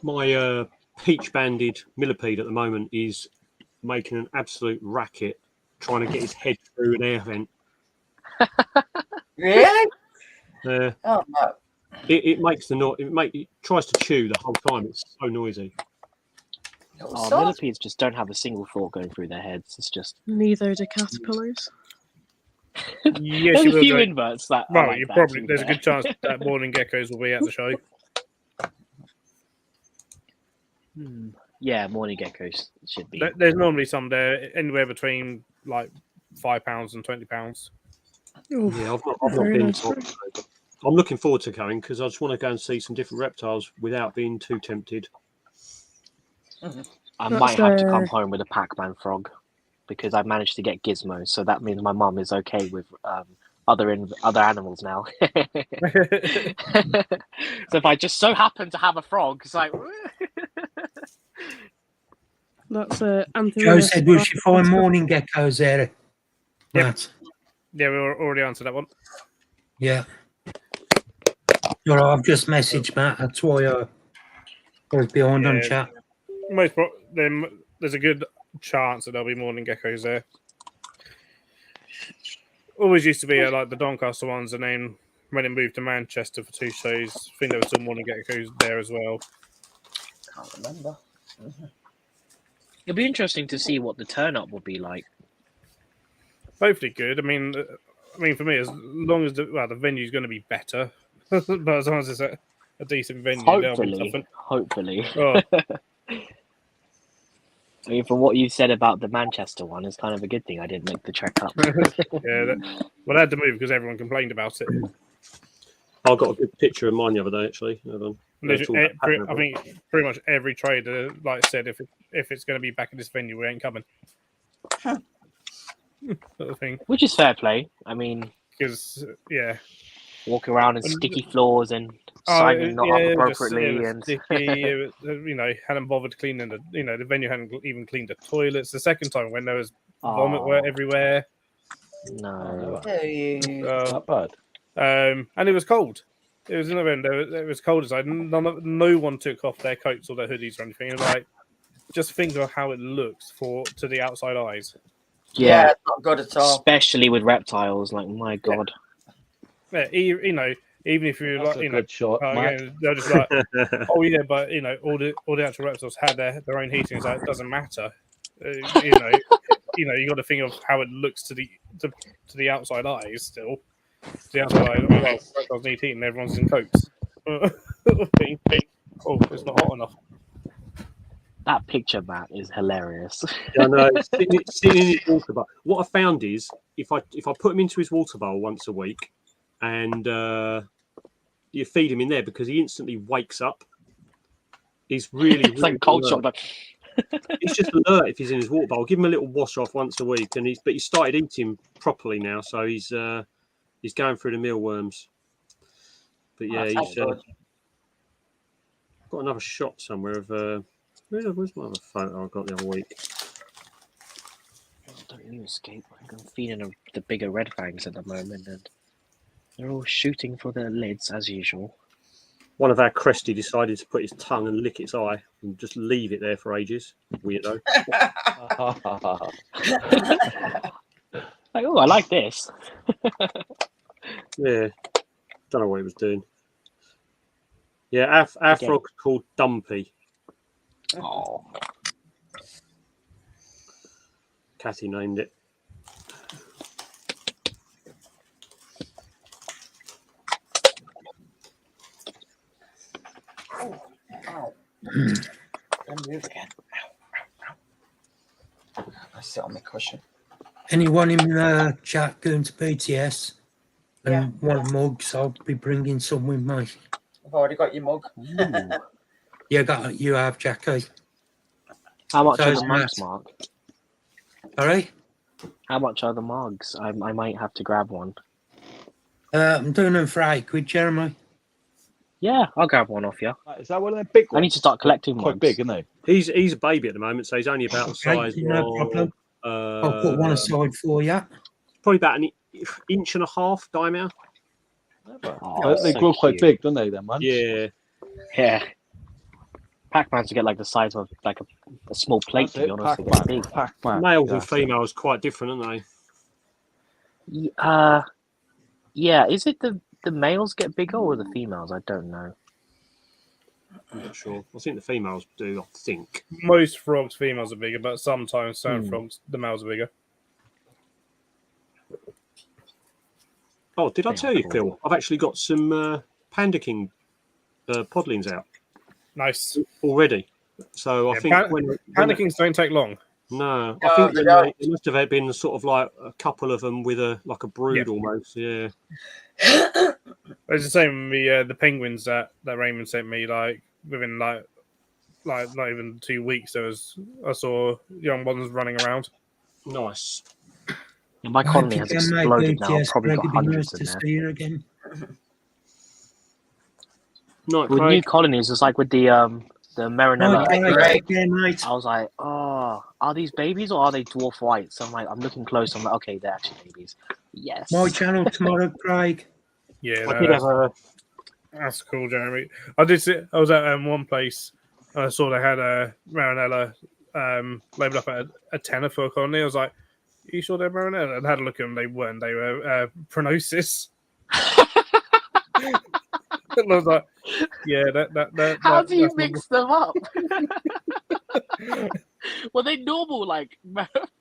My peach-banded millipede at the moment is making an absolute racket, trying to get his head through an air vent. Really? Uh, Oh no. it makes the noise. It tries to chew the whole time. It's so noisy. Oh, millipedes just don't have a single thought going through their heads. It's just Neither do caterpillars. Yes, there's you a will few do. inverts that. Are Well, like you that, probably to be there's a fair. good chance that morning geckos will be at the show. Yeah, morning geckos should be. There's normally some there, anywhere between like £5 and £20. Yeah, I've not been. I'm looking forward to going because I just want to go and see some different reptiles without being too tempted. I might have to come home with a Pac-Man frog because I managed to get Gizmo, so that means my mum is okay with other animals now. So if I just so happen to have a frog, it's like. That's Joe said we should find morning geckos there. Yep. Matt. Yeah, we already answered that one. Yeah. All right, I've just messaged Matt. That's why I was behind on chat. There's a good chance that there'll be morning geckos there. Always used to be like the Doncaster ones, and then when it moved to Manchester for 2 shows, I think there were some morning geckos there as well. Can't remember. It'll be interesting to see what the turn-up will be like. Hopefully good. I mean, for me, as long as the venue's going to be better, but as long as it's a decent venue, Hopefully. Oh. I mean, from what you said about the Manchester one, it's kind of a good thing I didn't make the trek up. Yeah, I had to move because everyone complained about it. I got a good picture of mine the other day, actually. I think pretty much every trader said if it's going to be back at this venue, we ain't coming. Sort of thing. Which is fair play. I mean, because walk around in sticky floors and signing not up appropriately, and sticky. Hadn't bothered cleaning the venue hadn't even cleaned the toilets. The second time when there was vomit everywhere. No, not bad. And it was cold. It was in the window. It was cold inside. No one took off their coats or their hoodies or anything. It was just think of how it looks to the outside eyes. Yeah, it's not good at all. Especially with reptiles. Like, my God. Yeah, even if you're That's a good shot, they're just like, oh yeah, but all the actual reptiles had their own heating. So it doesn't matter. You got to think of how it looks to the outside eyes still. The outside eyes, reptiles need heating. Everyone's in coats. Oh, it's not hot enough. That picture, Matt, is hilarious. Yeah, I know. Sitting in his water bowl. What I found is if I put him into his water bowl once a week, and you feed him in there because he instantly wakes up. He's really it's like cold shock. He's just alert if he's in his water bowl. Give him a little wash off once a week, and he started eating properly now, so he's going through the mealworms. But yeah, he's got another shot somewhere of. Where's my other photo I got the other week? Don't you escape? I'm feeding the bigger red fangs at the moment, and they're all shooting for their lids as usual. One of our Cresty decided to put his tongue and lick its eye and just leave it there for ages. Weirdo. Like, oh, I like this. Yeah. Don't know what he was doing. Yeah, our frog's called Dumpy. Oh, Kathy named it. Ow. Don't move again. Ow. I sit on my cushion. Anyone in the chat going to BTS and Yeah. want mugs? I'll be bringing some with me. I've already got your mug. You have, Jackie. how much So are is the mugs, Matt. Mark? All right. How much are the mugs? I might have to grab one. I'm doing them for £8, Jeremy. Yeah, I'll grab one off you. Is that one of them big ones? I need to start collecting Quite mugs. big, isn't they? He's a baby at the moment, so he's only about the Okay, size no of problem. I'll put one aside for you. probably about an inch and a half diameter. Oh, They so grow quite cute. big, don't they? Them ones. Yeah. Yeah. Pac-Mans to get like the size of like a small plate, That's to be it, honest. They get big. Pac-Man. Males and females quite different, aren't they? Yeah. Is it the males get bigger or the females? I don't know. I'm not sure. I think the females do. I think. Most frogs, females are bigger, but sometimes certain frogs, the males are bigger. Oh, did I tell you, Phil? I've actually got some Panda King podlings out Nice. already. So I think Panda Kings don't take long. No, No, I think they there don't. must have been sort of like a couple of them with a brood Yeah. almost. Yeah. It's the same with the penguins that Raymond sent me. Like within like not even 2 weeks, I saw young ones running around. Nice. Yeah, my colony has exploded now. I've probably got hundreds in to there. see you again. Night, With Craig. new colonies, it's like with the Marinella. Right, mate. I was like, oh, are these babies or are they dwarf whites? I'm like, I'm looking close. I'm like, okay, they're actually babies. Yes. My channel tomorrow, Craig. Yeah, I did have that's cool, Jeremy. I was at one place and I saw they had a Marinella labeled up at a tenner for a colony. I was like, "Are you sure they're Marinella?" And had a look at them. They weren't. They were Pronosis. And I was like, "Yeah, How do you mix them up? Were they normal like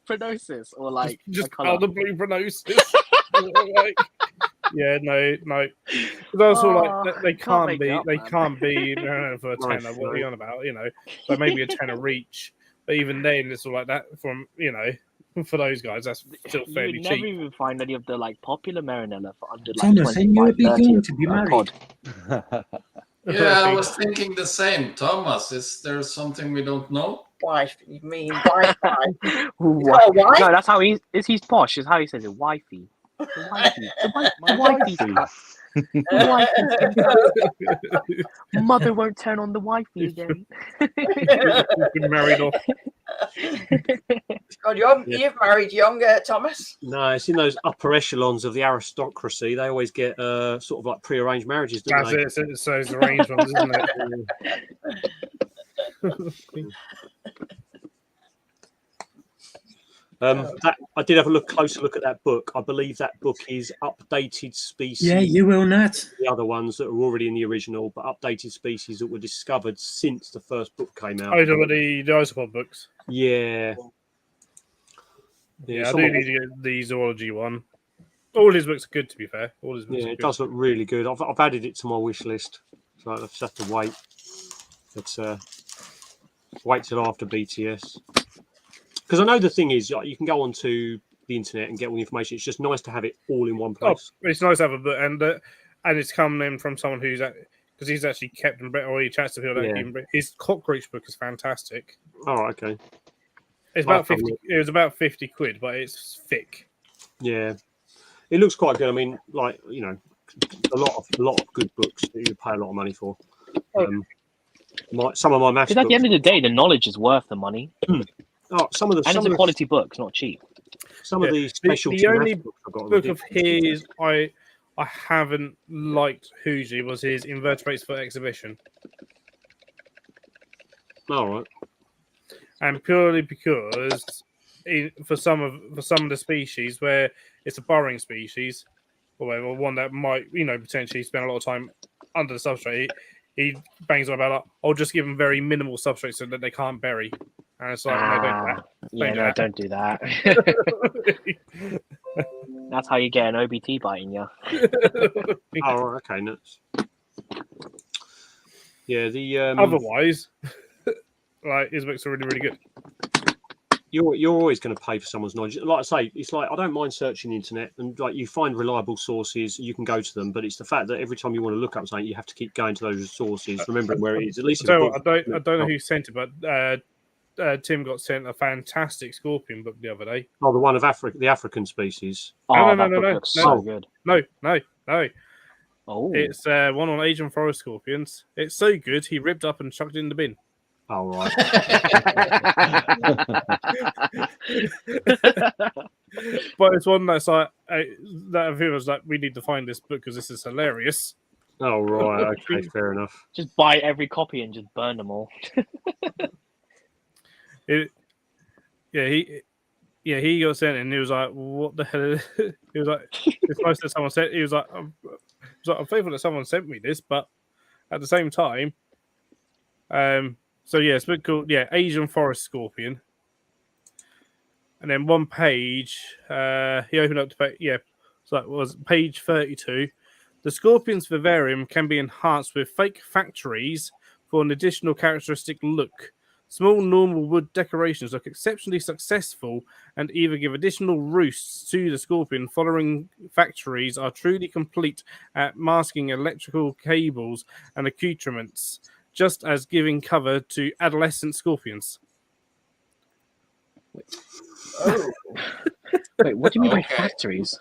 Pronosis or like just a colour? the blue Pronosis?" Like, yeah, no. Because I was sort of like, they can't be Marinella for a tenner. Nice, What are you on about? So maybe a tenner each. But even then, it's all like that from for those guys, that's still You fairly would never cheap. even find any of the like popular Marinella for under like Thomas, and you 25, would be 30 going to be a married. pod. Yeah, I was thinking the same. Thomas, is there something we don't know? Wife, you mean Wi-Fi? What? Oh, wife? No, that's how he's posh. Is how he says it. Wifey. The wifey. The wifey. Mother won't turn on the wifey again. Been married off. God, you've married younger, Thomas. no. It's in those upper echelons of the aristocracy. They always get sort of like prearranged marriages, don't they? That's it. So it's arranged ones, isn't it? That I did have a closer look at that book. I believe that book is updated species. Yeah, you will, Nat. The other ones that are already in the original, but updated species that were discovered since the first book came out. Oh, the isopod books. Yeah. Yeah, I do need to get the zoology one. All his books are good, to be fair. All his books are it good. does look really good. I've added it to my wish list, so I'll just have to wait. But wait till after BTS. Because I know the thing is, you can go onto the internet and get all the information. It's just nice to have it all in one place. Oh, it's nice to have a book, and it's coming in from someone who's because he's actually kept them, or he chats to people that keep them. His cockroach book is fantastic. Oh, okay. It's about 50. It was about 50 quid, but it's thick. Yeah, it looks quite good. I mean, like a lot of good books that you pay a lot of money for. Some of my maths. Because at the end of the day, the knowledge is worth the money. Oh, it's a quality book. It's not cheap. Some of the special. The only book of his I haven't liked hugely was his Invertebrates for Exhibition. All right. And purely because for some of the species where it's a burrowing species, or one that might potentially spend a lot of time under the substrate, he bangs on about, like, I'll just give them very minimal substrate so that they can't bury. And it's like, no, don't do that. Yeah, do no, that. don't do that. That's how you get an OBT biting you. Oh, okay, nuts. Yeah, the Otherwise, like his books are really, really good. you're always going to pay for someone's knowledge. Like I say, it's like I don't mind searching the internet, and like you find reliable sources, you can go to them. But it's the fact that every time you want to look up something, you have to keep going to those sources, remembering where it is. At least, So I don't know who sent it, but Tim got sent a fantastic scorpion book the other day. Oh, the one of Africa, the African species. Oh, No, that book looks no. so good. No. Oh, It's one on Asian forest scorpions. It's so good, he ripped up and chucked it in the bin. Oh, right. But it's one that's like that I was like, we need to find this book because this is hilarious. Oh, right. Okay, fair enough. just buy every copy and just burn them all. He got sent and he was like, what the hell? He was like, it's nice that someone sent. He was like, I'm thankful that someone sent me this, but at the same time, so yeah, it's a book called Asian Forest Scorpion. And then one page, he opened up to page, so that was page 32. The scorpion's vivarium can be enhanced with fake factories for an additional characteristic look. Small normal wood decorations look exceptionally successful and either give additional roosts to the scorpion. Following factories are truly complete at masking electrical cables and accoutrements, just as giving cover to adolescent scorpions. Oh. Wait, what do you mean by factories?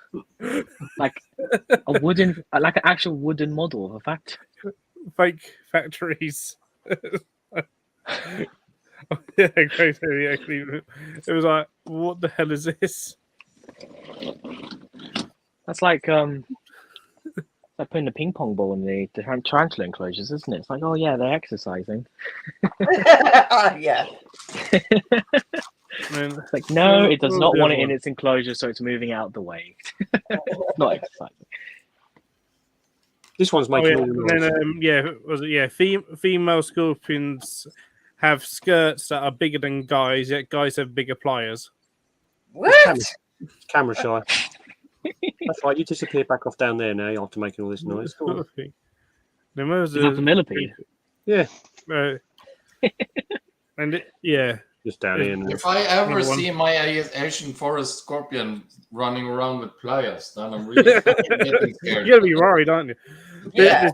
Like a wooden, like an actual wooden model of a factory? Fake factories. Yeah, exactly. It was like, what the hell is this? That's like like putting a ping pong ball in the tarantula enclosures, isn't it? It's like, oh yeah, they're exercising. Yeah. It's like, no, it does not want it in its enclosure, so it's moving out the way. Not exercising. This one's making all the noise. Female scorpions have skirts that are bigger than guys, yet guys have bigger pliers. What? Camera shy. That's right. You disappear back off down there now after making all this noise. Is that the millipede? Yeah. Just down here. If I ever see my Asian forest scorpion running around with pliers, then I'm really getting scared. You're gonna be worried, aren't you? Yeah.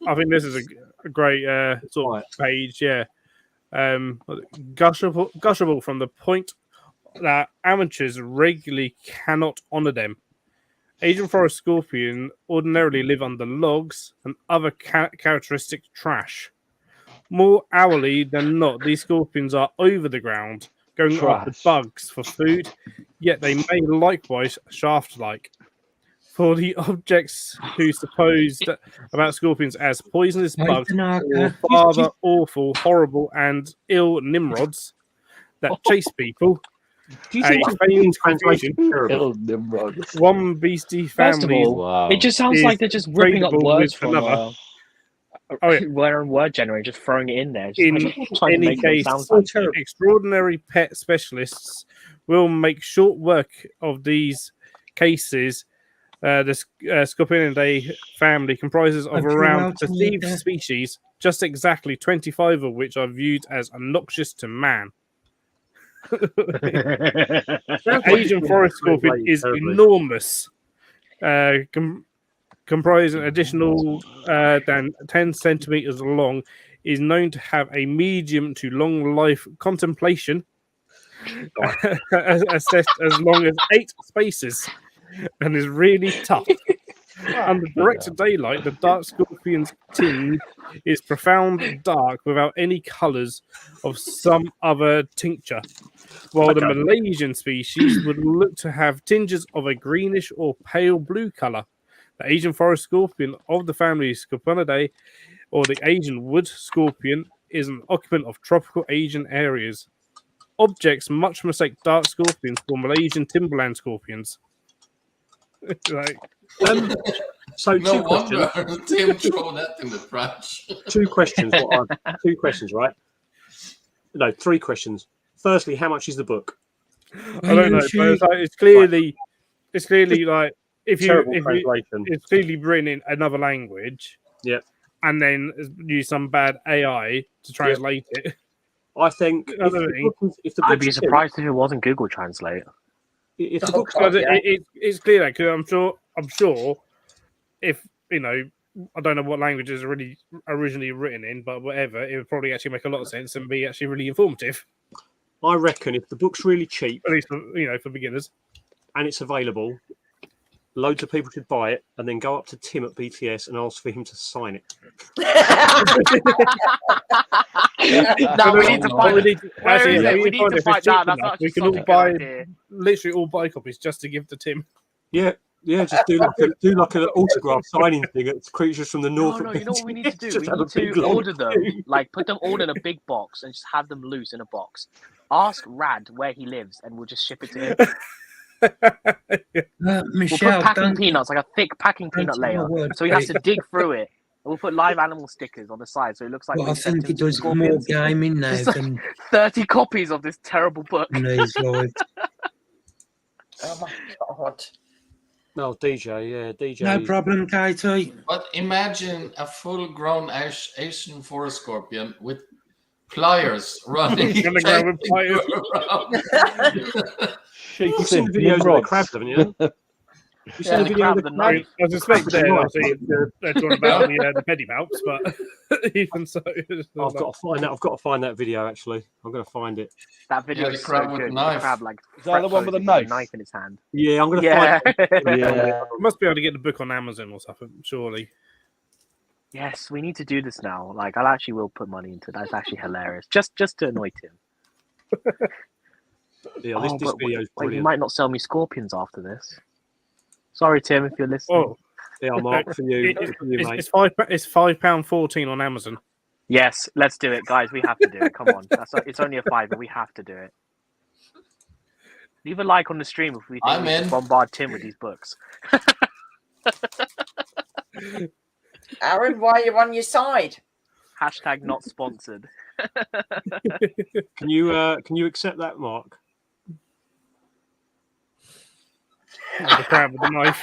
I think this is a great sort of page. Yeah. Gushable from the point that amateurs regularly cannot honour them. Asian forest scorpion ordinarily live under logs and other characteristic trash. More hourly than not, these scorpions are over the ground, going after bugs for food, yet they may likewise shaft-like. For the objects who supposed about scorpions as poisonous bugs or father awful, horrible, and ill nimrods that chase people, do you think one beastie family. It just sounds like they're just ripping up words from another. Word generator, just throwing it in there. In any case, extraordinary pet specialists will make short work of these cases. The Scorpionidae family comprises of around perceived species, just exactly 25 of which are viewed as obnoxious to man. Asian forest scorpion is enormous, comprising additional than 10 centimeters long, is known to have a medium to long life contemplation, assessed as long as 8 spaces, and is really tough. Under direct daylight, the dark scorpion's tinge is profound dark without any colours of some other tincture, while the Malaysian species would look to have tinges of a greenish or pale blue colour. The Asian forest scorpion of the family Scorpionidae, or the Asian wood scorpion, is an occupant of tropical Asian areas. Objects much mistake dark scorpions for Malaysian timberland scorpions. So No two questions. wonder Tim threw that in the trash. Two questions. Two questions, right? No, 3 questions. Firstly, how much is the book? I don't know, but it's clearly like if translation. it's clearly written in another language. Yeah. And then use some bad AI to translate it. I think You know what I mean? if the I'd be book's surprised if it wasn't Google Translate. If the Oh, book's God, yeah. It's clear that because I'm sure if I don't know what language is really originally written in, but whatever, it would probably actually make a lot of sense and be actually really informative. I reckon if the book's really cheap, At least for beginners, and it's available, loads of people should buy it and then go up to Tim at BTS and ask for him to sign it. No, we need to find it. Where is it? We need to find out. That's actually we can such all a buy good idea. literally all buy copies just to give to Tim. Yeah, just do like an autograph signing thing at Creatures from the North. No, you know what we need to do? Just We have a need big to long order them, queue. like put them all in a big box and just have them loose in a box. Ask Rad where he lives, and we'll just ship it to him. We'll Michelle, put packing don't, peanuts, like a thick packing don't peanut say a layer, word, so he has please. to dig through it. And we'll put live animal stickers on the side, so it looks like Well, we I sent think him it some does more scorpions. gaming now Just like than 30 copies of this terrible book. these lives. Oh my God. No, DJ. No problem, Katie. But imagine a full-grown Asian forest scorpion with pliers running Running around with pliers. around. You've seen videos of the crabs, haven't you? You've seen Yeah, the the video crab of with the the crab. knife. I suspect Crab obviously they're talking about the pedipalps, but even so, I've got to find that. I've got to find that video. Actually, I'm going to find it. That video Yeah, the is crab so with good. the The knife. crab like Is that the one with the fret-posing knife? in his hand. Yeah, I'm going to Yeah. find it. Yeah. you must be able to get the book on Amazon or something, surely. Yes, we need to do this now. Like, I actually will put money into that. It's actually hilarious. Just to annoy Tim. Yeah, this But video is wait, you brilliant. might not sell me scorpions after this. Sorry, Tim, if you're listening. Oh, Yeah, Mark, for you, mate. it's £5.14 on Amazon. Yes, let's do it, guys. We have to do it. Come on. It's only a £5, we have to do it. Leave a like on the stream if we think I'm we should in. bombard Tim with these books. Aaron, why are you on your side? Hashtag not sponsored. Can you accept that, Mark? The crab with the knife.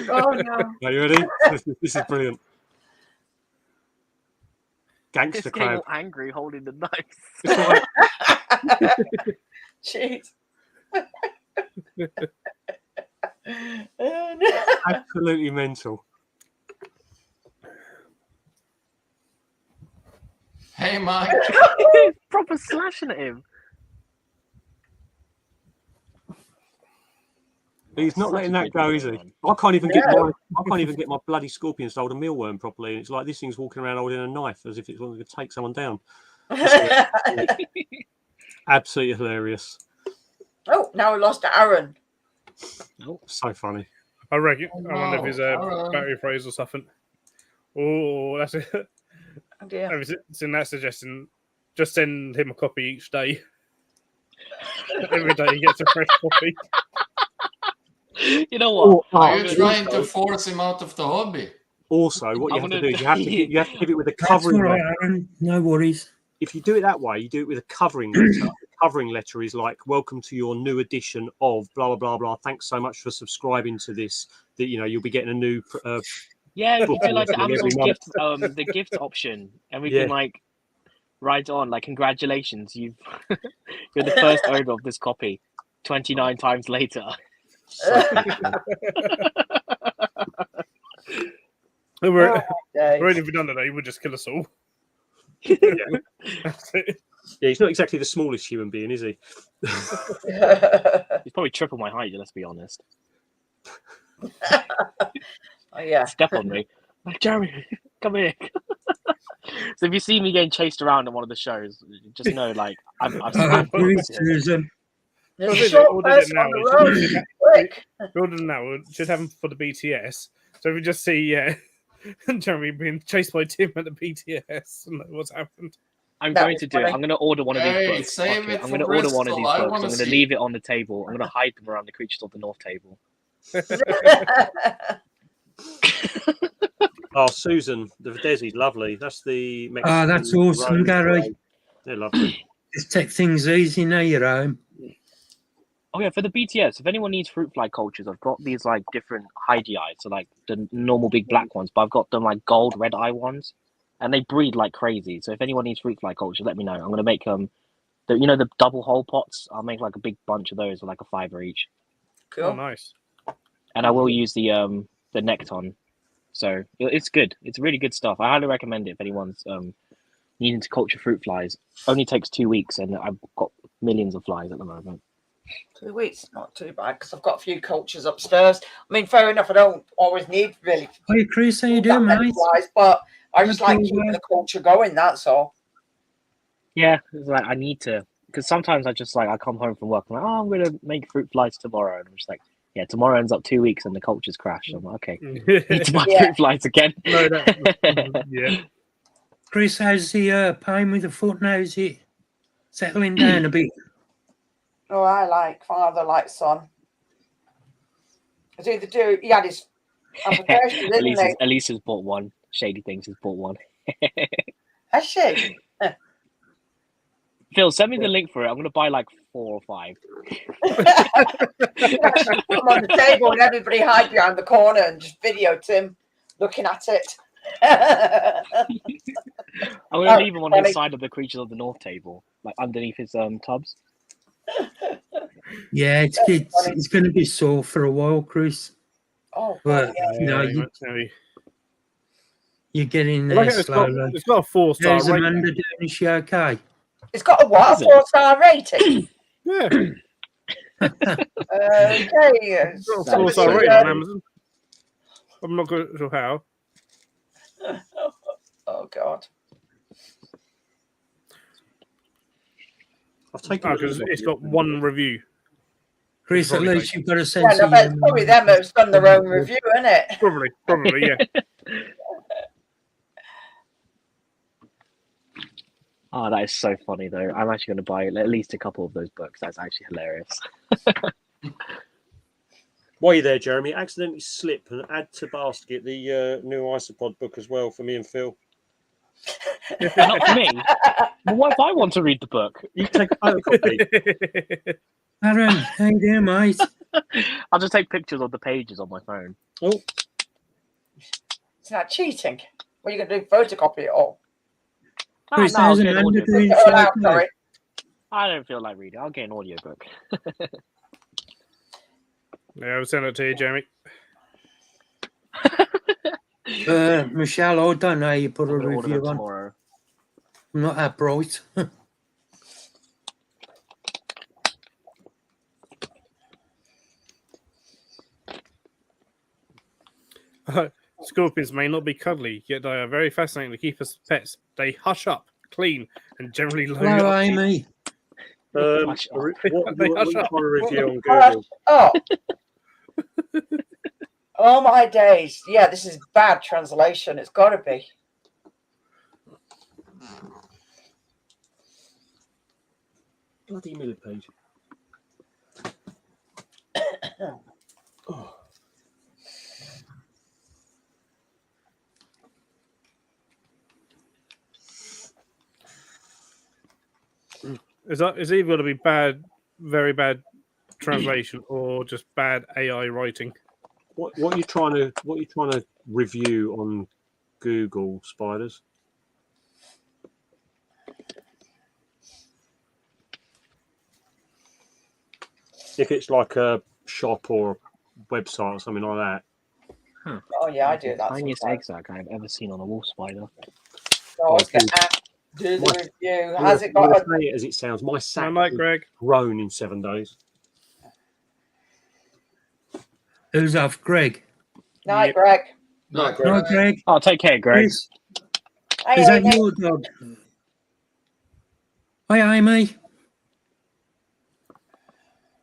Oh no. Are you ready? This is brilliant. Tim's Gangster getting crab. all angry holding the knife. It's like, Jeez. Oh, no. absolutely mental. Hey, Mike. Proper slashing at him. He's not Such letting a that good go, video, is he? man. I can't even get my bloody scorpion to hold a mealworm properly. And it's like this thing's walking around holding a knife as if it's going to take someone down. Absolutely hilarious. Oh, now we lost Aaron. So funny. I reckon. Oh, I wonder if his no. battery froze or something. Oh, that's it. Oh dear. I've seen that suggestion. Just send him a copy each day. Every day he gets a fresh copy. You know what? Are you trying to force him out of the hobby? Also, what you I'm have to gonna- do is you have to give it with a That's covering all right, letter. Aaron. No worries. If you do it that way, you do it with a covering letter. The covering letter is like, "Welcome to your new edition of blah blah blah blah. Thanks so much for subscribing to this. That you'll be getting a new." Yeah, we book do like the every Amazon month. gift, the gift option, and we Yeah. can like write on like, "Congratulations, you're the first owner of this copy." 29 times later. We're Dave. ready for done today. He would just kill us all. Yeah. That's it. Yeah, he's not exactly the smallest human being, is he? He's probably triple my height. Let's be honest. Oh yeah. Step on me, like Jeremy, come here. So if you see me getting chased around on one of the shows, just know like I've Susan. There's What a is it? short What is it person now? on the road. It's- Quick. Jordan now should have him for the BTS. So we just see Jeremy being chased by Tim at the BTS and what's happened. I'm That going was to do it. funny. I'm going to order one of these Hey, books. save Fuck it I'm for going to order one of Bristol. these I books. I'm wanna going to see. leave it on the table. I'm going to hide them around the Creatures of the North table. Oh, Susan, the Desi's lovely. That's the Mexican. Oh, that's awesome, Rose Gary. Grey. They're lovely. Just take things easy now you're home. Oh yeah, for the BTS, if anyone needs fruit fly cultures, I've got these like different hidey eyes, so like the normal big black ones, but I've got them like gold red eye ones, and they breed like crazy. So if anyone needs fruit fly cultures, let me know. I'm gonna make the the double hole pots. I'll make like a big bunch of those for like $5 each, Cool. Oh, nice. and I will use the Necton. So it's good. It's really good stuff. I highly recommend it if anyone's needing to culture fruit flies. Only takes 2 weeks, and I've got millions of flies at the moment. 2 weeks, not too bad, because I've got a few cultures upstairs. I mean, fair enough, I don't always need really Hey, Chris, how you that doing, many mate? flies, but I just like Okay, keeping well. the culture going, that's all. Yeah, it's like I need to, because sometimes I just like I come home from work and I'm like, oh, I'm gonna make fruit flies tomorrow, and I'm just like, yeah, tomorrow ends up 2 weeks and the culture's crashed. I'm like, okay, need to buy Yeah. fruit flies again. No, that, yeah. Chris, how's the pain with the foot now? Is it settling down a bit? Oh, I like father, like son. It's either do, he had his application, didn't he? Elise has bought one. Shady Things has bought one. Has she? Phil, send me the link for it. I'm gonna buy like 4 or 5. You can actually put them on the table and everybody hide behind the corner and just video Tim looking at it. I'm gonna leave him on his side of the Creatures of the North table, like underneath his tubs. Yeah, it's going to be sore for a while, Chris. Oh, But, yeah. you know, you're getting Well, there it's slowly. got a 4-star How's rating. Amanda doing? Is she okay? It's got a what? A 4-star rating? Yeah. Okay. It's got a 4-star rating on Amazon. I'm not sure how. Oh, God. I've taken because it's got 1 review. Chris, at least you've got a Yeah, sense no, of but it's probably them who's done their own review, isn't it? Probably, yeah. Oh, that is so funny though. I'm actually going to buy at least a couple of those books. That's actually hilarious. While you're there, Jeremy, accidentally slip and add to basket the new Isopod book as well for me and Phil. Not for me. Well, what if I want to read the book? You can take a photocopy. Aaron, how you doing, mate? I'll just take pictures of the pages on my phone. Oh, It's not cheating. What are you going to do? Photocopy it all? Chris, no, I'll how's get an Amanda audiobook. doing? Oh, wow, sorry. I don't feel like reading. I'll get an audiobook. Yeah, I'll send it to you, Jeremy. Michelle, I don't know how you put a I'm gonna order review them on. tomorrow. I'm not that bright. Scorpions may not be cuddly, yet they are very fascinating to keep as pets. They hush up, clean, and generally low. Hello, Amy. what you want to review on Hush Google? up. Oh, my days. Yeah, this is bad translation. It's got to be. Bloody millipede. Oh. It's either going to be bad, very bad translation, or just bad AI writing. What are you trying to review on Google, Spiders? If it's like a shop or a website or something like that. Huh. Oh, yeah, I do that. Tiniest sometimes. egg sac I've ever seen on a wolf spider. So I was going to do the review. Has it got a... Say it as it sounds. My sack Night, Greg. grown in 7 days. Who's off? Greg. Night, Greg. Night, No, Greg. Oh, take care, Greg. Chris, Hey, is that Amy. your dog? Hi, Amy.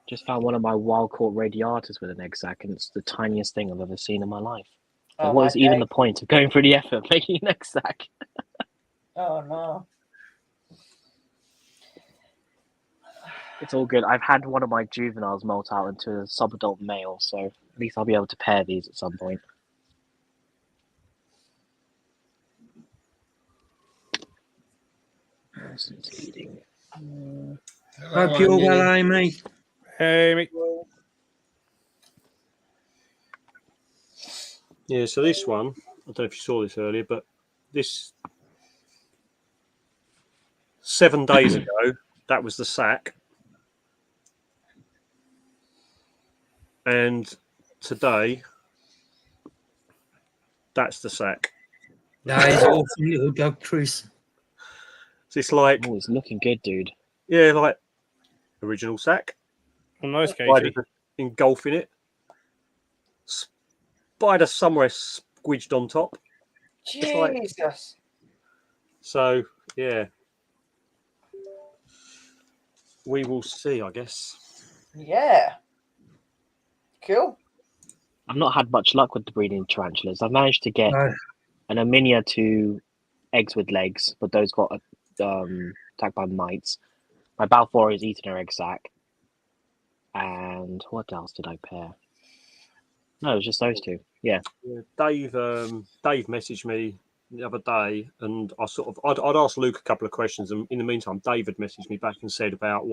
Just found one of my wild caught radiatas with an egg sac, and it's the tiniest thing I've ever seen in my life. Oh, what my is even days. the point of going through the effort of making an egg sac? Oh, no. It's all good. I've had one of my juveniles molt out into a subadult male, so at least I'll be able to pair these at some point. Since eating. Hope you're well, Amy. Hey, mate. Yeah, so this one, I don't know if you saw this earlier, but this 7 days ago, that was the sack. And today, that's the sack. That is awesome little dog, Chris. So it's like, Oh, it's looking good, dude. yeah, like original sack. Oh, nice, Spider Katie. engulfing it. Spider somewhere squidged on top. Jesus. So, yeah. We will see, I guess. Yeah. Cool. I've not had much luck with the breeding tarantulas. I've managed to get No. an Aminia 2 eggs with legs, but those got attacked by mites. My Balfour has eaten her egg sac. And what else did I pair? No, it was just those two. Yeah. Yeah, Dave messaged me the other day, and I'd asked Luke a couple of questions, and in the meantime, David messaged me back and said about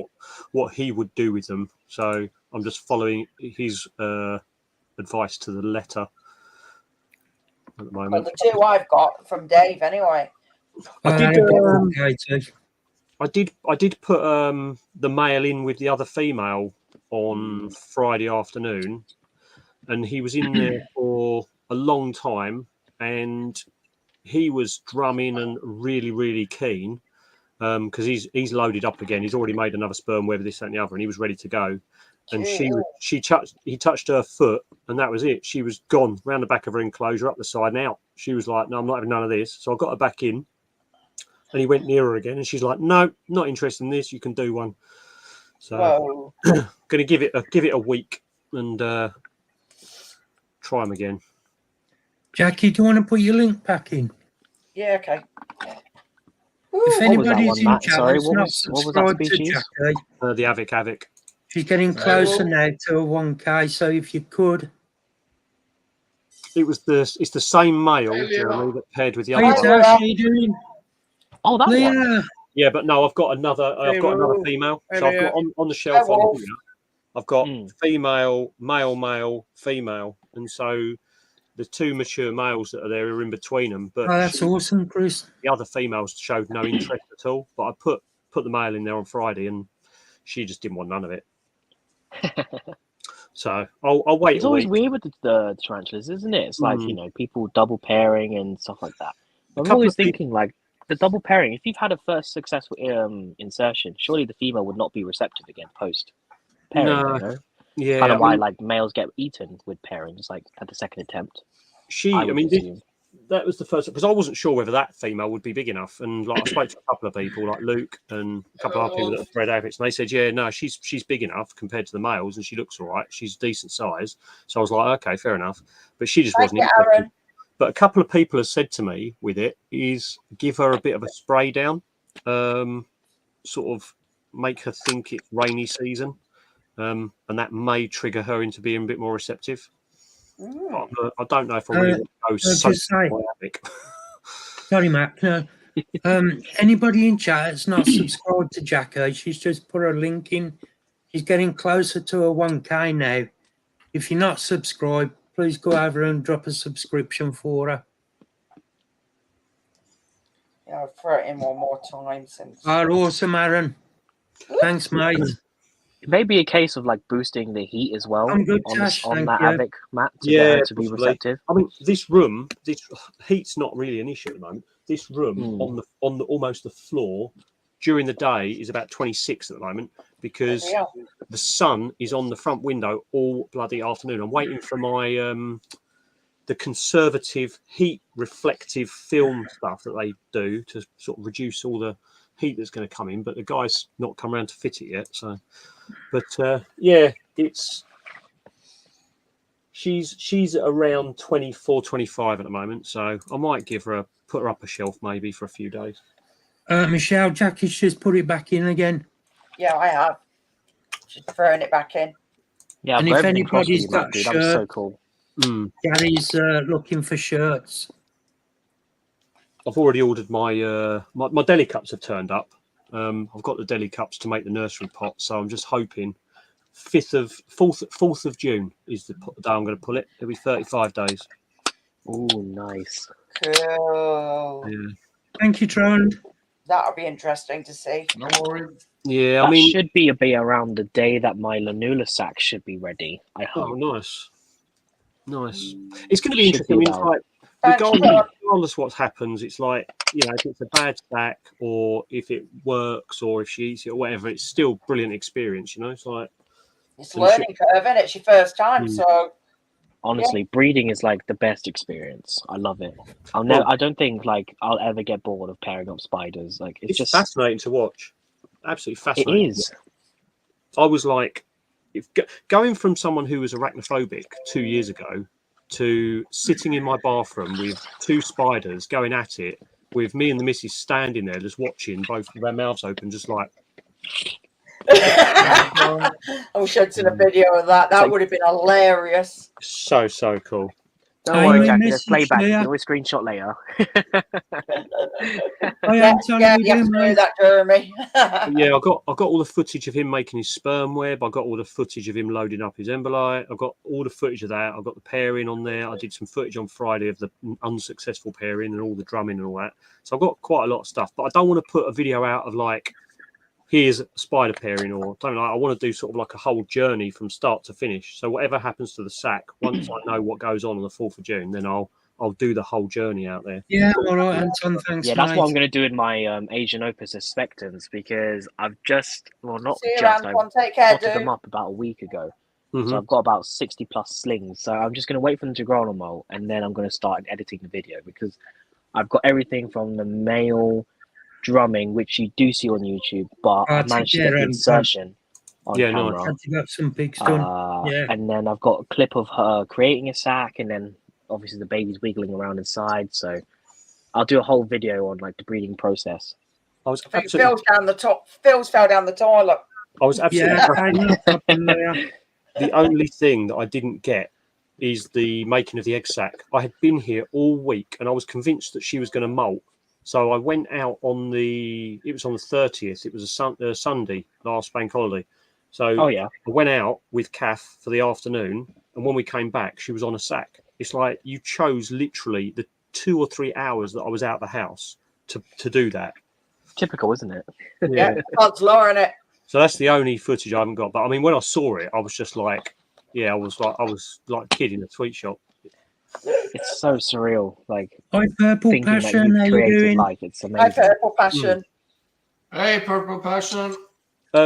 what he would do with them. So I'm just following his advice to the letter at the Well, moment. the two I've got from Dave, anyway. I did Katie. I did put the male in with the other female on Friday afternoon, and he was in there for a long time, and he was drumming and really, really keen because he's loaded up again. He's already made another sperm web, this, that, and the other, and he was ready to go. And he touched her foot, and that was it. She was gone round the back of her enclosure, up the side and out. She was like, "No, I'm not having none of this." So I got her back in, and he went near her again, and she's like, "No, not interested in this. You can do one." So going to give it a week and try them again. Jackie, do you want to put your link back in? Yeah, okay. If anybody's in chat Sorry, that's what not was that subscribed to species? Jackie, The Havoc. she's getting closer now to a 1K. So if you could, it's the same male, Jeremy, that paired with the hey, other. how's she doing? Oh, that Leah. one. Yeah, but no, I've got another. I've got another female. So I've got on the shelf on here. I've got female, male, female, and so the two mature males that are there are in between them. But that's awesome, Chris. The other females showed no interest at all. But I put the male in there on Friday, and she just didn't want none of it. So I'll wait. It's always weird with the tarantulas, isn't it? It's like, people double pairing and stuff like that. I'm always thinking like the double pairing. If you've had a first successful insertion, surely the female would not be receptive again post pairing. No. You know? Yeah, kind of why like males get eaten with pairings, like at the second attempt. That was the first, because I wasn't sure whether that female would be big enough, and like I spoke to a couple of people, like Luke and a couple of other people that have bred Avits, and they said, yeah, no, she's big enough compared to the males, and she looks all right. She's decent size. So I was like, okay, fair enough. But she just wasn't interested. But a couple of people have said to me with it is give her a bit of a spray down, sort of make her think it's rainy season. And that may trigger her into being a bit more receptive. I don't know if I really want to go Sorry, Matt. No. Anybody in chat that's not subscribed to Jackie, she's just put her link in. She's getting closer to a 1K now. If you're not subscribed, please go over and drop a subscription for her. Yeah, I'll throw it in one more time since. Oh, awesome, Aaron. Thanks, mate. It may be a case of like boosting the heat as well I'm good, on Tash, that thank you. Avic mat to get her to be possibly. receptive. I mean, this heat's not really an issue at the moment. This room on the almost the floor during the day is about 26 at the moment because the sun is on the front window all bloody afternoon. I'm waiting for my the conservative heat reflective film stuff that they do to sort of reduce all the heat that's going to come in, but the guy's not come around to fit it yet. So, but she's around 24, 25 at the moment. So I might put her up a shelf maybe for a few days. Michelle, Jackie's just put it back in again. Yeah, I have. just throwing it back in. Yeah, And I've got if everything crossed for anybody's you, Matt, got dude. That was so shirt, cool. Gary's looking for shirts. I've already ordered my deli cups have turned up. I've got the deli cups to make the nursery pot, so I'm just hoping 4th of June is the day I'm going to pull it. It'll be 35 days. Ooh, nice. Cool. Yeah. Thank you, Trond. That'll be interesting to see. No worries. Yeah, That I mean, should be around the day that my Lanula sack should be ready. I hope. oh, nice. It's going to be Should interesting. I mean, be it's about- like regardless what happens, it's like, you know, if it's a bad stack or if it works or if she eats it or whatever, it's still a brilliant experience. You know, it's like It's a learning curve, and it's your first time, so Honestly, breeding is like the best experience. I love it. I don't think like I'll ever get bored of pairing up spiders. Like it's just fascinating to watch. Absolutely it fascinating. is. I was like, going from someone who was arachnophobic 2 years ago to sitting in my bathroom with 2 spiders going at it, with me and the missus standing there just watching, both with their mouths open, just like. I wish I'd seen a video of that. That would have been hilarious. So cool. Don't worry, Jackie. There's playback. You can always screenshot later. That, Jeremy. Yeah, I got all the footage of him making his sperm web. I got all the footage of him loading up his embryolite. I got all the footage of that. I got the pairing on there. I did some footage on Friday of the unsuccessful pairing and all the drumming and all that. So I've got quite a lot of stuff. But I don't want to put a video out of like, here's a spider pairing or something like. I want to do sort of like a whole journey from start to finish. So whatever happens to the sack, once I know what goes on the 4th of June, then I'll do the whole journey out there. Yeah, all right, Anton, thanks. Yeah, that's mate. what I'm going to do in my Asian Opus expectants because I've just, well, not See you, just, Anton. I Take care, potted dude. them up about a week ago. Mhm. So I've got about 60 plus slings. So I'm just going to wait for them to grow on a mole and then I'm going to start editing the video because I've got everything from the male drumming, which you do see on YouTube, but I managed to get the insertion on camera. Had to get some pigs done. Yeah. And then I've got a clip of her creating a sack and then obviously the baby's wiggling around inside. So I'll do a whole video on like the breeding process. I think Phil's down the top. Phil's fell down the toilet. I was absolutely the only thing that I didn't get is the making of the egg sack. I had been here all week and I was convinced that she was going to molt. So I went out it was on the 30th. It was a Sunday, last bank holiday. So I went out with Kath for the afternoon. And when we came back, she was on a sack. It's like you chose literally the 2 or 3 hours that I was out the house to do that. Typical, isn't it? Yeah, God's law in it. So that's the only footage I haven't got. But I mean, when I saw it, I was just like, I was like a kid in a sweet shop. It's so surreal. Like Hi, Purple thinking Passion. that How you've you created doing? life. It's amazing. Hi, Purple Passion. Hey, Purple Passion.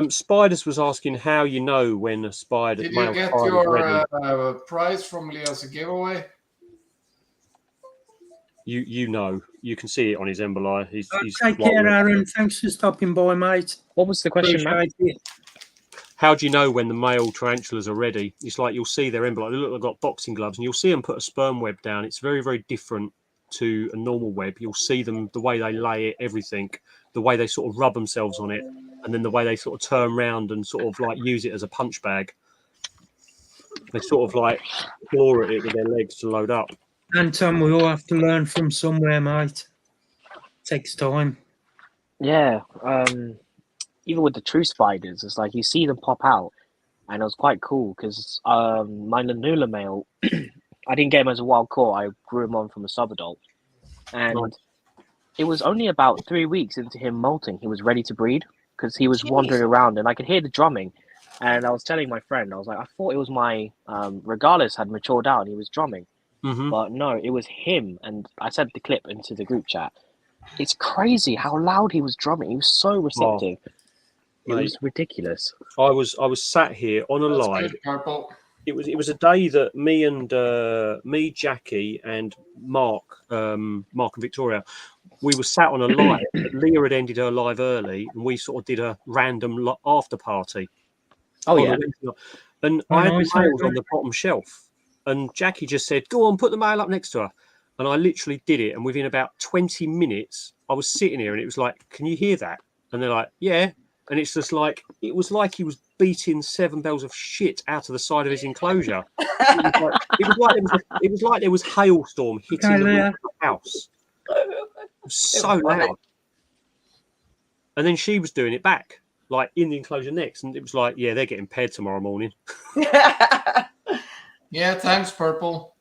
Spiders was asking how you know when a spider. Did you get your prize from Leah's giveaway? You know, you can see it on his emboli. He's Take care, Aaron. Thanks for stopping by, mate. What was the question, Matt? How do you know when the male tarantulas are ready? It's like you'll see their emboli. They look like they've got boxing gloves, and you'll see them put a sperm web down. It's very, very different to a normal web. You'll see them, the way they lay it, everything, the way they sort of rub themselves on it, and then the way they sort of turn around and sort of like use it as a punch bag. They sort of like claw at it with their legs to load up. Anton, we all have to learn from somewhere, mate. Takes time. Yeah. Even with the true spiders, it's like you see them pop out, and it was quite cool because my Lanula male, I didn't get him as a wild caught. I grew him on from a subadult, and it was only about 3 weeks into him molting. He was ready to breed because he was wandering around, and I could hear the drumming. And I was telling my friend, I was like, I thought it was my Regalis had matured out and he was drumming, but no, it was him. And I sent the clip into the group chat. It's crazy how loud he was drumming. He was so receptive. It was ridiculous. I was sat here on a live. It was a day that me, Jackie, and Mark and Victoria, we were sat on a live. Leah had ended her live early, and we sort of did a random after party. Oh yeah. And I had the males on the bottom shelf, and Jackie just said, "Go on, put the male up next to her." And I literally did it, and within about 20 minutes, I was sitting here, and it was like, "Can you hear that?" And they're like, "Yeah." and it's just like it was like he was beating 7 bells of shit out of the side of his enclosure. It was like there was hailstorm hitting the roof of the house. It was so loud. And then she was doing it back, like in the enclosure next, and it was like, yeah, they're getting paired tomorrow morning. Yeah, thanks, Purple.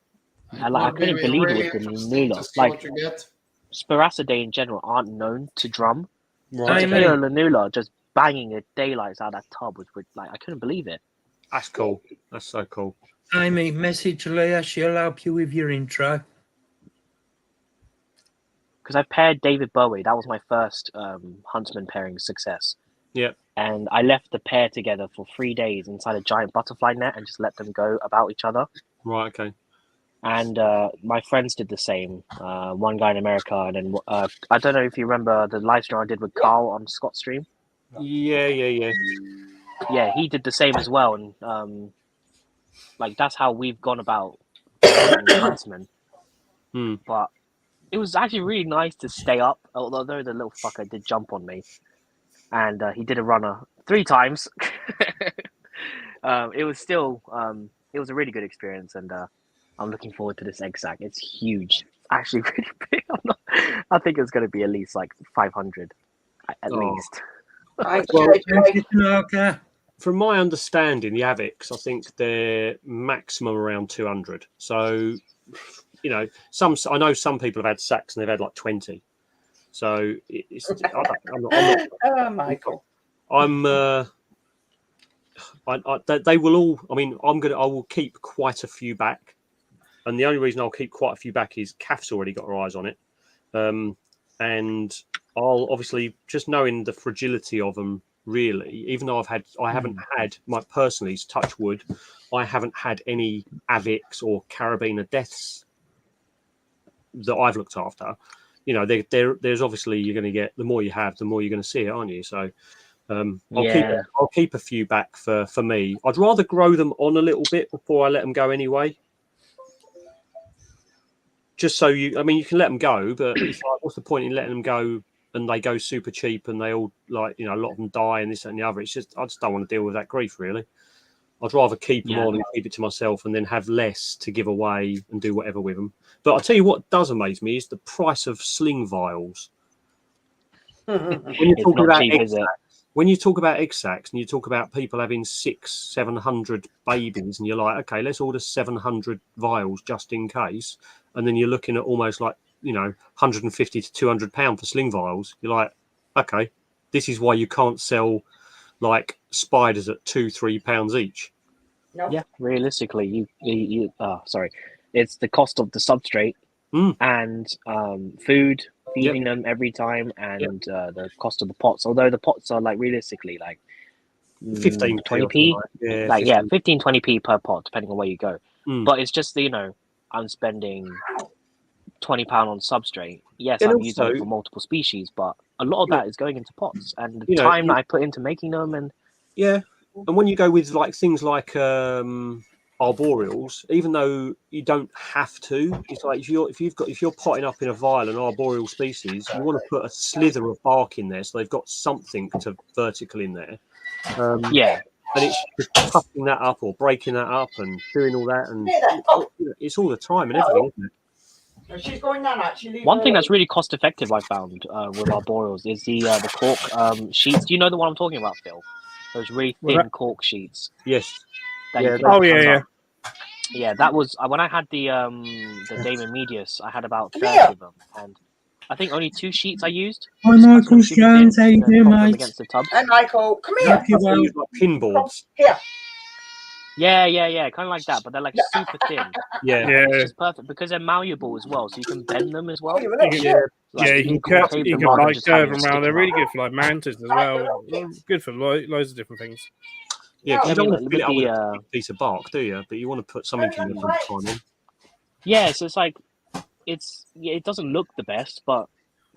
I couldn't believe it with the Lanula. Like, what you get. Spiracidae in general aren't known to drum. Right. To hear a Lanula just banging the daylights out of that tub was like, I couldn't believe it. That's cool. That's so cool. Amy, message Leah. She'll help you with your intro. Because I paired David Bowie. That was my first huntsman pairing success. Yeah. And I left the pair together for 3 days inside a giant butterfly net and just let them go about each other. Right, okay. And my friends did the same. One guy in America, and then I don't know if you remember the live stream I did with Carl on Scott's stream. Yeah. Yeah, he did the same as well, and like that's how we've gone about huntsmen. But it was actually really nice to stay up, although the little fucker did jump on me, and he did a runner 3 times. It was still it was a really good experience, and I'm looking forward to this egg sack. It's huge. It's actually really big. I think it's going to be at least like 500 at least. From my understanding, the Avics, I think they're maximum around 200. So, you know, I know some people have had sacks and they've had like 20. So it's. I'm not Michael. They will all. I mean, I will keep quite a few back, and the only reason I'll keep quite a few back is Kath's already got her eyes on it, and I'll obviously just knowing the fragility of them. Really, even though I haven't had my personally touch wood, I haven't had any Avics or Carabiner deaths that I've looked after. You know, there's obviously you're going to get the more you have, the more you're going to see it, aren't you? So I'll keep a few back for me. I'd rather grow them on a little bit before I let them go anyway. Just so you can let them go, but it's like, what's the point in letting them go? And they go super cheap, and they all a lot of them die, and this and the other. It's just I just don't want to deal with that grief. Really, I'd rather keep them on and keep it to myself, and then have less to give away and do whatever with them. But I'll tell you what does amaze me is the price of sling vials. When you talk about egg sacks, and you talk about people having 600-700 babies, and you're like, okay, let's order 700 vials just in case, and then you're looking at almost like, 150 to 200 pound for sling vials. You're like, okay, this is why you can't sell like spiders at £2-3 each. No. Yeah, realistically, it's the cost of the substrate and food, feeding them every time, and the cost of the pots. Although the pots are like realistically like 15, 20p, 15, 20p per pot, depending on where you go. But it's just I'm spending £20 on substrate. Yes, I'm using it for multiple species, but a lot of that is going into pots, and the time that I put into making them, and and when you go with like things like arboreals, even though you don't have to, it's like if you're potting up in a vial an arboreal species, you want to put a slither of bark in there so they've got something to vertical in there. And it's just puffing that up or breaking that up and doing all that, and it's all the time and everything, isn't it? She's going down, actually. One thing that's really cost effective I found with arboreals is the cork sheets. Do you know the one I'm talking about, Phil? Those really thin cork sheets. Yes. Yeah, that was when I had the Damon Medius. I had about 30 of them, and I think only 2 sheets I used. Hi, Michael Jones. How you doing, mate? Against the tub. And Michael, come here. Like pinboards. Here. Yeah, kind of like that, but they're like super thin. It's just perfect because they're malleable as well, so you can bend them as well. You can curve them around. They're really good for like mantis as well. Good for loads of different things. Yeah, because you don't want to fill it up with a piece of bark, do you? But you want to put something in there from time on. Yeah, so it's like it doesn't look the best, but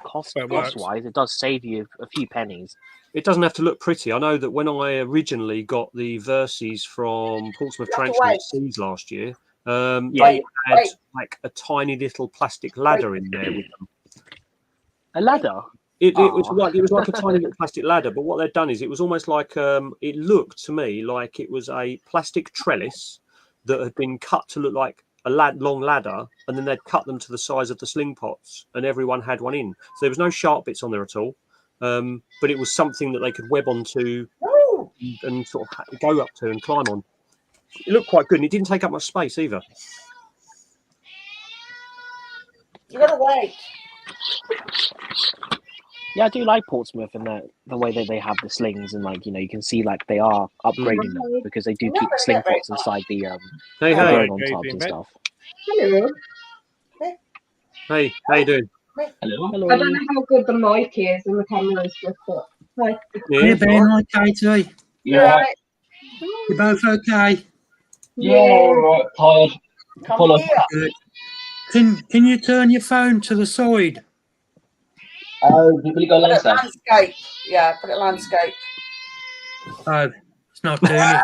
cost wise, it does save you a few pennies. It doesn't have to look pretty. I know that when I originally got the Verses from Portsmouth Tarantula Seas last year, they had like a tiny little plastic ladder in there with them. A ladder? It was like a tiny little plastic ladder, but what they'd done is it was almost like it looked to me like it was a plastic trellis that had been cut to look like a long ladder, and then they'd cut them to the size of the sling pots, and everyone had one in. So there was no sharp bits on there at all, but it was something that they could web onto and sort of go up to and climb on. It looked quite good, and it didn't take up much space either. You gotta wait. Yeah, I do like Portsmouth and the way that they have the slings, and like, you know, you can see like they are upgrading them because they do keep the sling pots inside the Hey, drone on tubs and stuff. Hello. Hey, how you doing? Hello. I don't know how good the mic is and the camera is just, but hi. Yeah, Ben, hi, Katie. Yeah. You both okay? Yeah, all right, tired. Come here. Good. Can you turn your phone to the side? Oh, will you go Put it landscape? landscape. Yeah, put it landscape. Oh, it's not turning. Have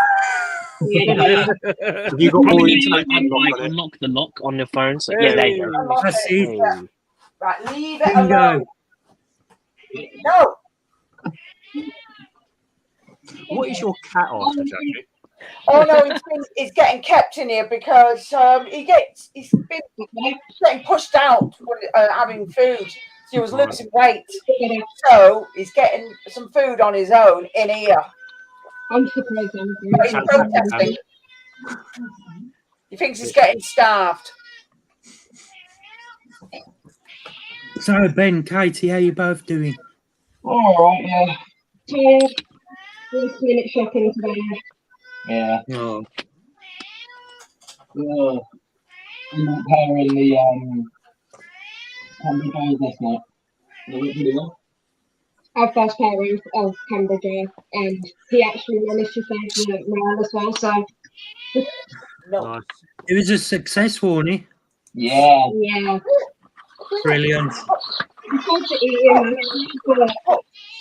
you got Probably more need to like internet unlock the lock on your phone. So yeah, there you go. Unlock That's it. it. Yeah. Right, leave it Bingo. alone. No. What is your cat after, Jackie? Oh no, he's getting kept in here because he's been getting pushed out when having food. So he was losing weight. So he's getting some food on his own in here. I'm surprised But he's protesting. He thinks he's getting starved. So, Ben, Katie, how you both doing? All right, yeah. Tired. 6-minute shopping today. Yeah. Oh, Yeah. I'm repairing the hamburger this night. Our first pair of Cambridge, and he actually managed to save the morale as well. So No. Nice. it was a success, wasn't it? Yeah. yeah, Brilliant. he tried to eat him, but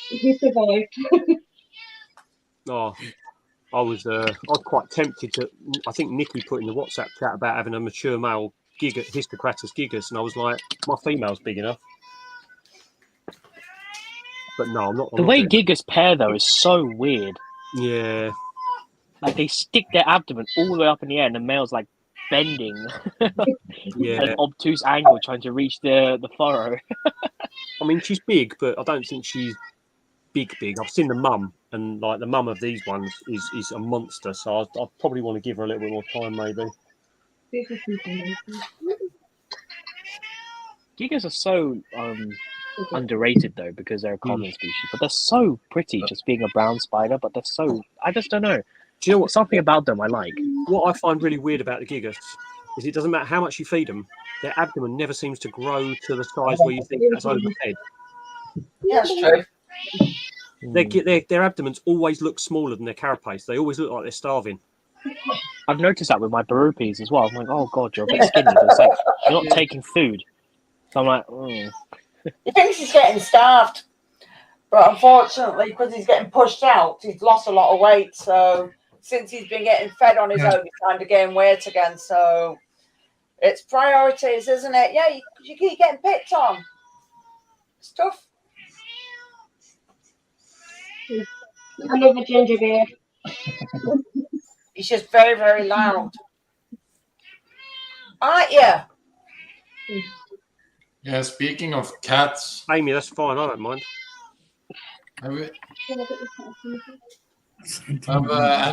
he survived. Oh, I was quite tempted to. I think Nikki put in the WhatsApp chat about having a mature male Histocratus gigas, and I was like, my female's big enough. But no, I'm not. The way Gigas pair though is so weird. Yeah. Like they stick their abdomen all the way up in the air, and the male's like bending Yeah. at an obtuse angle, trying to reach the furrow. I mean, she's big, but I don't think she's big. I've seen the mum, and like the mum of these ones is a monster. So I probably want to give her a little bit more time, maybe. Gigas are so underrated though because they're a common species, but they're so pretty. Just being a brown spider, but they're so I just don't know. Do you know what? Something about them I like. What I find really weird about the gigas is it doesn't matter how much you feed them, their abdomen never seems to grow to the size where you think that's overhead. Yeah, that's true. Their abdomens always look smaller than their carapace. They always look like they're starving. I've noticed that with my Barupis as well. I'm like, oh god, you're a bit skinny, but it's like you're not taking food. So I'm like, He thinks he's getting starved, but unfortunately, because he's getting pushed out, he's lost a lot of weight. So since he's been getting fed on his own, he's trying to gain weight again. So it's priorities, isn't it? Yeah, you keep getting picked on. It's tough. Another ginger beard. He's just very, very loud. Aren't you? Yeah, speaking of cats, Amy, that's fine. I don't mind. Have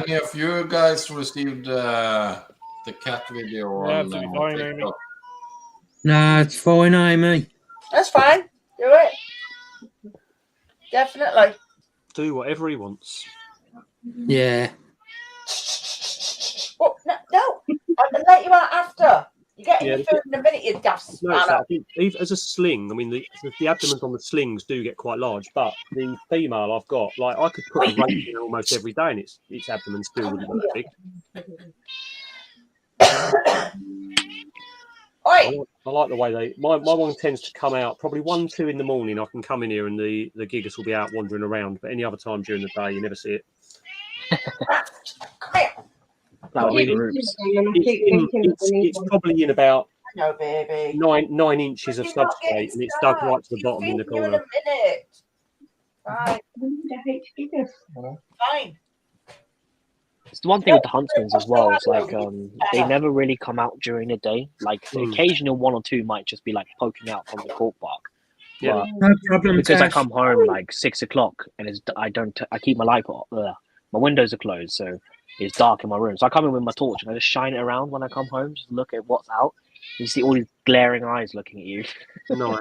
any of you guys received the cat video Yeah, on absolutely fine, Amy. TikTok? No, it's fine, Amy. That's fine. Do it. Definitely. Do whatever he wants. Yeah. Well, no. I can let you out after. You get your Yeah, food in a minute, you daft No, spanner. I think as a sling, I mean, the abdomens on the slings do get quite large, but the female I've got, like, I could put a rope in almost every day, and its abdomen still wouldn't be that big. I like the way my one tends to come out probably 1-2 in the morning. I can come in here and the gigas will be out wandering around, but any other time during the day, you never see it. That would be it's probably in about No, baby. 9 inches of You're not substrate, getting and it's dug started. right to the You'll bottom in the feed you in a corner. minute. Right, fine. It's the one thing with the huntsmans as well. It's like Yeah. they never really come out during the day. Like the occasional one or two might just be like poking out from the cork bark. Yeah. But No problem, because I Tash. come home like 6 o'clock and I keep my light on. My windows are closed, so it's dark in my room. So I come in with my torch and I just shine it around when I come home, just look at what's out. You see all these glaring eyes looking at you. Nice.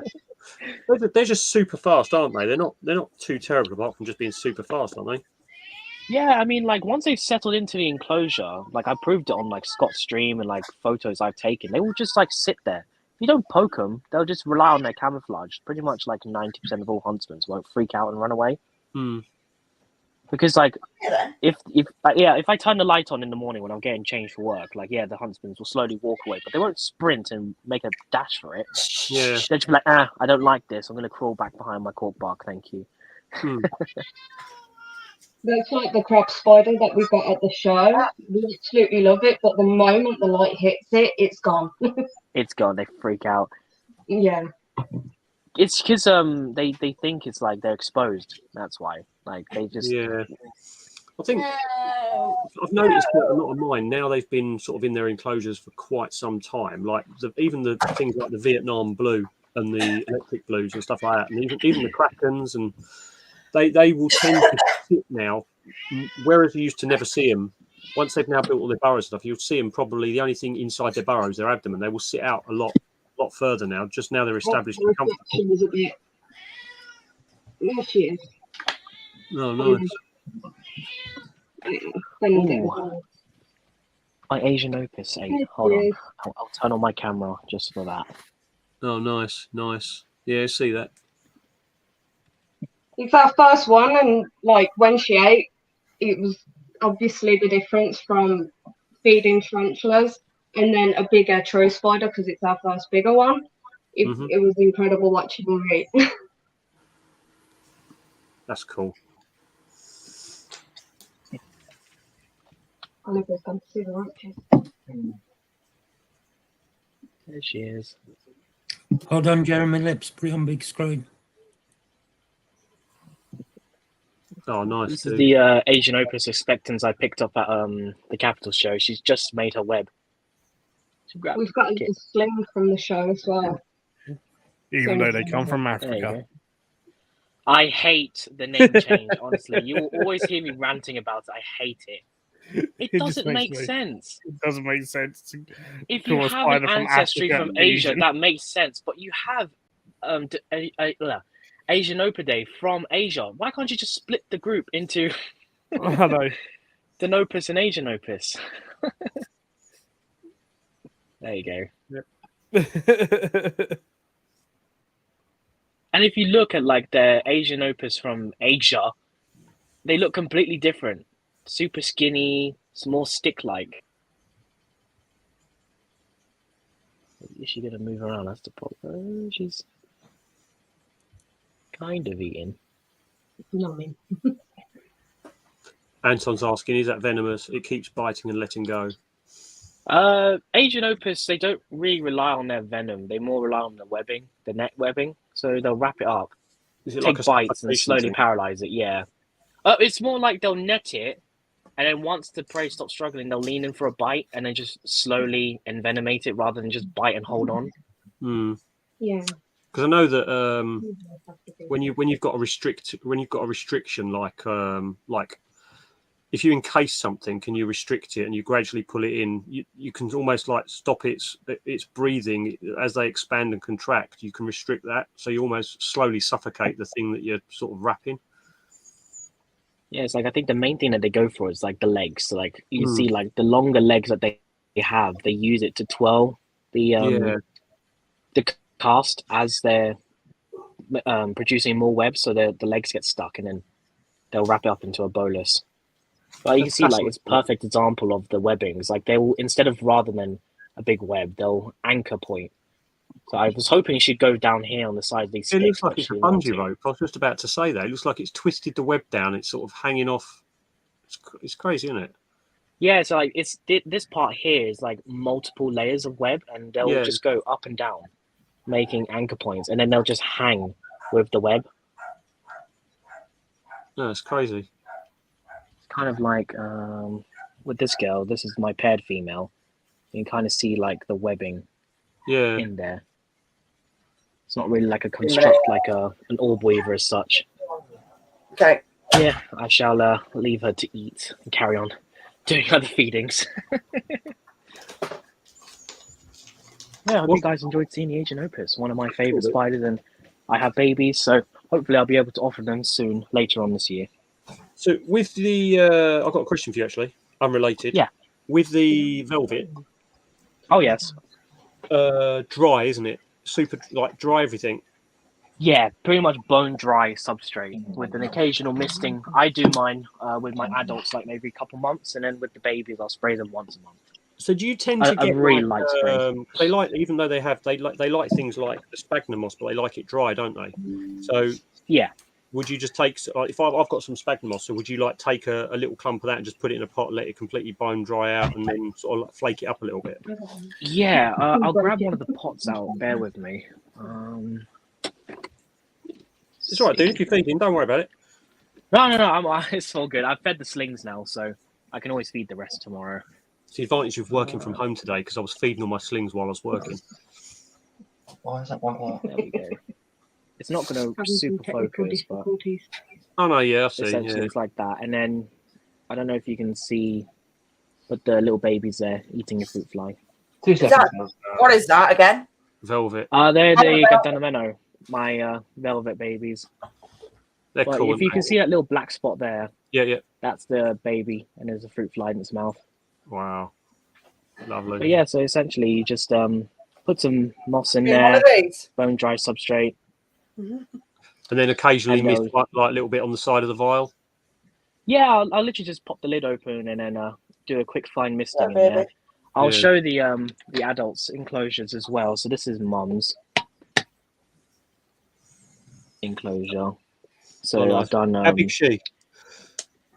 They're just super fast, aren't they? They're not too terrible apart from just being super fast, aren't they? Yeah, I mean, like once they've settled into the enclosure, like I proved it on like Scott's stream and like photos I've taken, they will just like sit there. If you don't poke them, they'll just rely on their camouflage. Pretty much like 90% of all huntsmen won't freak out and run away. Because like if I turn the light on in the morning when I'm getting changed for work, like the huntsmen will slowly walk away, but they won't sprint and make a dash for it. Yeah. They'll just be like, I don't like this. I'm gonna crawl back behind my cork bark, thank you. That's like the crab spider that we got at the show. We absolutely love it, but the moment the light hits it, it's gone. It's gone. They freak out. Yeah. It's because they think it's like they're exposed. That's why. Like they just I think I've noticed that a lot of mine now they've been sort of in their enclosures for quite some time. Like even the things like the Vietnam blue and the electric blues and stuff like that, and even the Krakens, and they will tend to sit now. Whereas you used to never see them. Once they've now built all their burrows and stuff, you'll see them probably the only thing inside their burrows, their abdomen. They will sit out a lot further now. Just now they're established and comfortable. She was a bit. There she is. Oh, nice. Ooh. My Asian Opus 8. Hold on. I'll turn on my camera just for that. Oh, nice. Yeah, see that. It's our first one, and like when she ate, it was obviously the difference from feeding tarantulas and then a bigger true spider because it's our first bigger one. It was incredible watching her eat. That's cool. Oliver's gone to see the roaches. There she is. Hold on, Jeremy Lips. Put it on big screen. Oh, nice. This is the Asian Opus expectans I picked up at the Capital show. She's just made her web. We've got a sling from the show as well. Even though they come from Africa. I hate the name change, honestly. You will always hear me ranting about it. I hate it. It doesn't make sense. It doesn't make sense. If you have an ancestry from Asia, that makes sense. But you have Asian Opidae from Asia. Why can't you just split the group into Denopus and Asian Opus? There you go. Yep. And if you look at like the Asian Opus from Asia, they look completely different. Super skinny, it's more stick-like. Is she gonna move around? That's the problem. She's kind of eating. Numbing. Anton's asking, is that venomous? It keeps biting and letting go. Asian Opus, they don't really rely on their venom. They more rely on the webbing, the net webbing. So they'll wrap it up, take bites, and slowly paralyze it. Yeah. It's more like they'll net it, and then once the prey stops struggling, they'll lean in for a bite, and then just slowly envenomate it rather than just bite and hold on. Yeah. Because I know that when you've got a restriction like if you encase something, can you restrict it and you gradually pull it in? You can almost like stop its breathing as they expand and contract. You can restrict that, so you almost slowly suffocate the thing that you're sort of wrapping. Yeah, it's like I think the main thing that they go for is like the legs. So like you see, like the longer legs that they have, they use it to twirl the cast as they're producing more webs, so the legs get stuck, and then they'll wrap it up into a bolus. But you can see, like, it's a perfect example of the webbings. Like, they will, instead of rather than a big web, they'll anchor point. So I was hoping she'd go down here on the side of these sticks. It looks like it's a bungee rope. I was just about to say that. It looks like it's twisted the web down. It's sort of hanging off. It's crazy, isn't it? Yeah, so like this part here is like multiple layers of web, and they'll Yeah. just go up and down, making anchor points, and then they'll just hang with the web. No, it's crazy. Kind of like with this girl, this is my paired female. You can kind of see like the webbing Yeah. in there. It's not really like a construct, like an orb weaver as such. Okay. Yeah, I shall leave her to eat and carry on doing other feedings. Yeah, I hope you guys enjoyed seeing the Agent Opus, one of my favourite spiders, and I have babies, so hopefully I'll be able to offer them soon, later on this year. So with the, I've got a question for you actually, unrelated. Yeah. With the velvet. Oh yes. Dry, isn't it? Super, like dry everything. Yeah, pretty much bone dry substrate with an occasional misting. I do mine with my adults like maybe a couple months, and then with the babies I'll spray them once a month. So do you tend to I get really like spray. they like, even though they like things like the sphagnum moss, but they like it dry, don't they? So yeah, would you just take, like, if I've got some sphagnum moss, so would you like take a little clump of that and just put it in a pot, let it completely bone dry out, and then sort of like flake it up a little bit? Yeah, I'll grab one of the pots out. Bear with me. It's all right, dude. If you're feeding, don't worry about it. No. It's all good. I've fed the slings now, so I can always feed the rest tomorrow. It's the advantage of working from home today, because I was feeding all my slings while I was working. Why is that one? There we go. It's not going to super focus, but Oh no, yeah, I see. essentially Yeah. it's like that. And then I don't know if you can see, but the little babies there eating a fruit fly. 2 seconds. What is that again? Velvet. They're the Gaddanameno, my velvet babies. They're But cool. if you can see that little black spot there, Yeah. that's the baby, and there's a fruit fly in its mouth. Wow. Lovely. But yeah, so essentially you just put some moss in Give me one there, of these. bone dry substrate. And then occasionally And mist like a little bit on the side of the vial. Yeah, I'll literally just pop the lid open and then do a quick fine misting in baby. there. I'll Yeah. show the adults enclosures as well. So this is Mum's enclosure. So Oh, nice. I've done. How big's she?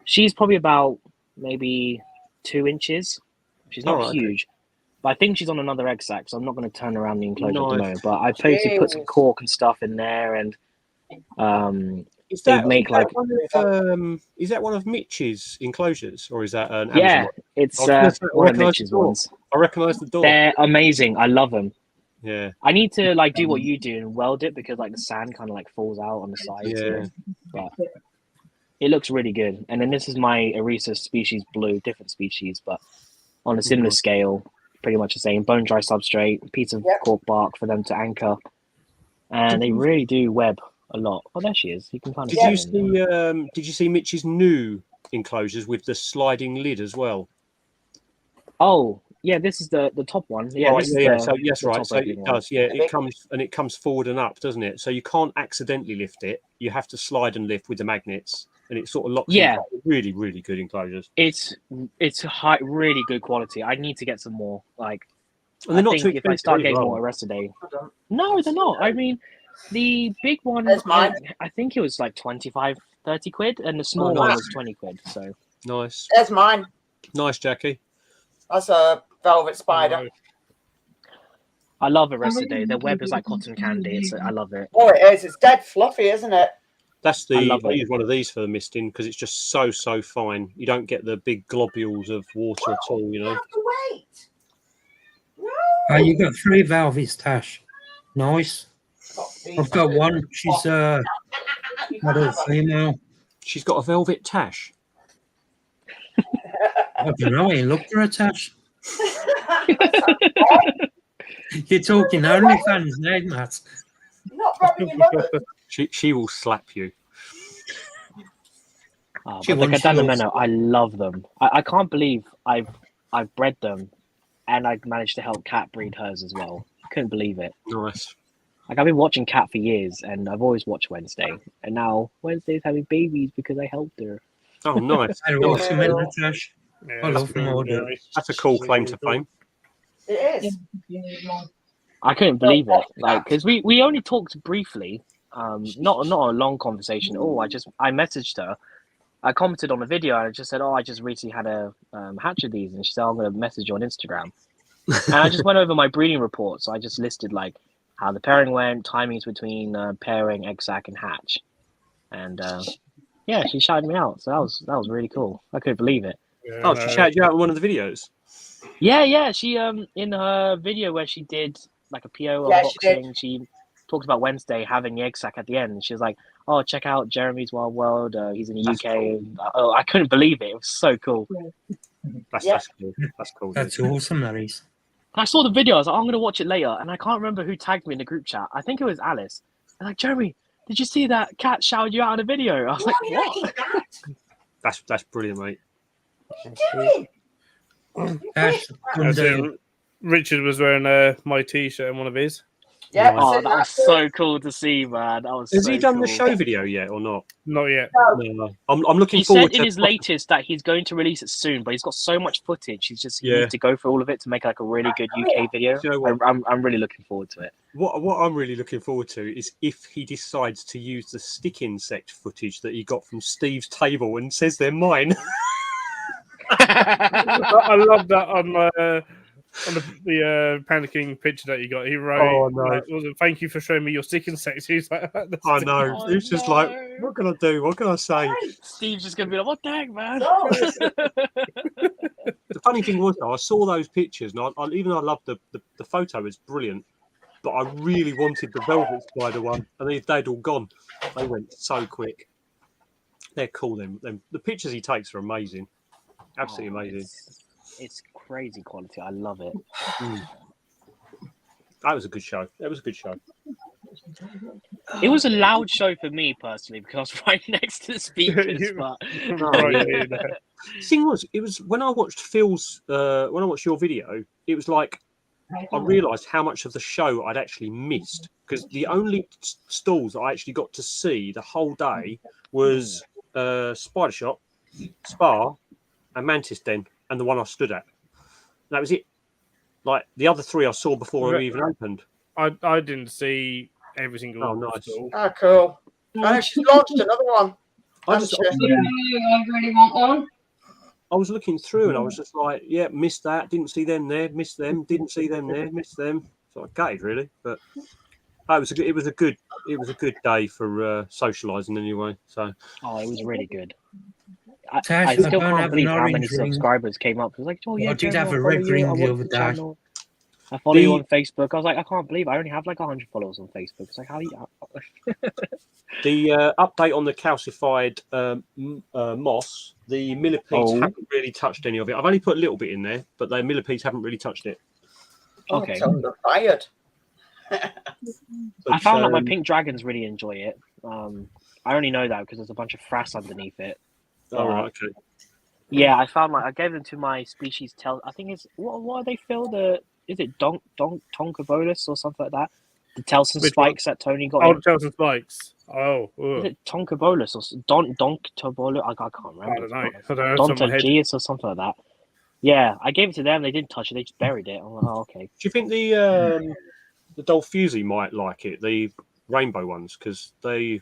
She's probably about maybe 2 inches. She's not Alright, okay. huge, but I think she's on another egg sac, so I'm not going to turn around the enclosure at the Nice. moment. But I basically put some cork and stuff in there, and Is they that, make like is that one of Mitch's enclosures, or is that an yeah, Amazon one? it's I was gonna say, I one of recognise Mitch's the door. ones. I recognise the door. They're amazing. I love them. Yeah. I need to like do what you do and weld it because like the sand kind of like falls out on the sides. Yeah. Here. But it looks really good. And then this is my Erica species blue, different species, but on a similar scale, pretty much the same. Bone dry substrate, piece of cork bark for them to anchor, and they really do web a lot. Oh, there she is. You can kind of. Did you see Mitch's new enclosures with the sliding lid as well? Oh, yeah. This is the top one. Yeah, Right, this is yeah. the, So yes, the right. top So opening it one. does. Yeah, it comes forward and up, doesn't it? So you can't accidentally lift it. You have to slide and lift with the magnets, and it sort of locks. Yeah. In. Really, really good enclosures. It's high, really good quality. I need to get some more. Like, And they're not I too think if I start expensive as getting well. more yesterday. No, they're not. I mean, the big one, That's mine. I think it was like 25, 30 quid, and the small Oh, one nice. was 20 quid. So Nice, There's mine. nice, Jackie. That's a velvet spider. I love Arachnids. Their web is like cotton candy. I love it. Oh, it is. It's dead fluffy, isn't it? That's I the. love I it. use one of these for the misting because it's just so fine. You don't get the big globules of water at all. You know. Wait. No. Oh, you got 3 velvets, Tash. Nice. I've got one. She's adult female. She's got a velvet tash. I don't know. I ain't looked for a Tash. You're talking OnlyFans now, Matt. Not probably your mother. She will slap you. Oh, She but the wants Gaddanameno, yours. I love them. I can't believe I've bred them, and I've managed to help Kat breed hers as well. Couldn't believe it. Nice. Like I've been watching Kat for years, and I've always watched Wednesday, and now Wednesday's having babies because I helped her. Oh, nice. They're Nice. awesome, isn't it, Tash? Yeah, I love them all. do. That's a cool claim to fame. It is. I couldn't believe it, like because we only talked briefly, not a long conversation. Oh, I messaged her, I commented on a video and I just said, "Oh, I just recently had a hatch of these," and she said, "I'm going to message you on Instagram." And I just went over my breeding report, so I just listed like how the pairing went, timings between pairing, egg sac, and hatch, and yeah, she shouted me out, so that was really cool. I couldn't believe it. Oh, she shouted you out in one of the videos. Yeah. She in her video where she did like a PO unboxing, she talked about Wednesday having the egg sac at the end. And she was like, "Oh, check out Jeremy's Wild World. He's in the UK." Cool. Oh, I couldn't believe it. It was so cool. That's cool. That's cool. That's awesome, that is. I saw the video. I was like, I'm going to watch it later. And I can't remember who tagged me in the group chat. I think it was Alice. I'm like, "Jeremy, did you see that cat shouted you out in a video?" I was like, "What?" That's brilliant, mate. Richard was wearing my T-shirt and one of his. Yeah, oh, that was so cool to see, man. That was. Has he done cool. the show video yet or not? Not yet. No. I'm looking he forward said in his latest that he's going to release it soon, but he's got so much footage. He needs to go through all of it to make like a really good UK video. You know what? I'm really looking forward to it. What I'm really looking forward to is if he decides to use the stick insect footage that he got from Steve's table and says they're mine. I love that on the panicking picture that you got. He wrote, "Oh no, thank you for showing me your stick insects." He's like, "I know." Oh, It's just like, what can I do? What can I say? Steve's just gonna be like, "What the heck, man?" The funny thing was, though, I saw those pictures, and I loved the photo. It's brilliant, but I really wanted the velvet spider one, and they'd all gone. They went so quick. They're cool. Them the pictures he takes are amazing. Absolutely amazing. It's crazy quality. I love it. That was a good show. It was a loud show for me personally because I was right next to the speakers. But thing was, it was when I watched Phil's, when I watched your video, it was like I realised how much of the show I'd actually missed because the only stalls that I actually got to see the whole day was Spider Shop, Spa, and Mantis Den, and the one I stood at. That was it. Like the other three I saw before we even opened. I didn't see every single. Oh, nice. stall. Oh, cool. Oh, she's launched another one. I really want one. I was looking through and I was just like, yeah, missed that. Didn't see them there. Missed them. Didn't see them there. Missed them. So I gutted really, but it was a good day for socialising anyway. So it was really good. Tash, I still don't can't have believe an how many orange ring. subscribers came up. It was like, "Oh yeah, I did Jeremy, have a I'll follow red you. ring I the watch other your day. channel. I follow you on Facebook." I was like, "I can't believe I only have like 100 followers on Facebook." It's like, how do you? The update on the calcified moss, the millipedes haven't really touched any of it. I've only put a little bit in there, but the millipedes haven't really touched it. Okay. Fired. I found that my pink dragons really enjoy it. I only know that because there's a bunch of frass underneath it. Oh, right, okay. Yeah, I found I gave them to my species I think it's what are they, Phil? Is it Tonkabolus or something like that? The Telson spikes that Tony got. Oh, the Telson spikes. Oh, is it Tonkabolus or Donktobolus? I can't remember. I don't know. Dontogeus or something like that. Yeah, I gave it to them. They didn't touch it. They just buried it. I'm like, oh, okay. Do you think the Dolphusi might like it? The rainbow ones, because they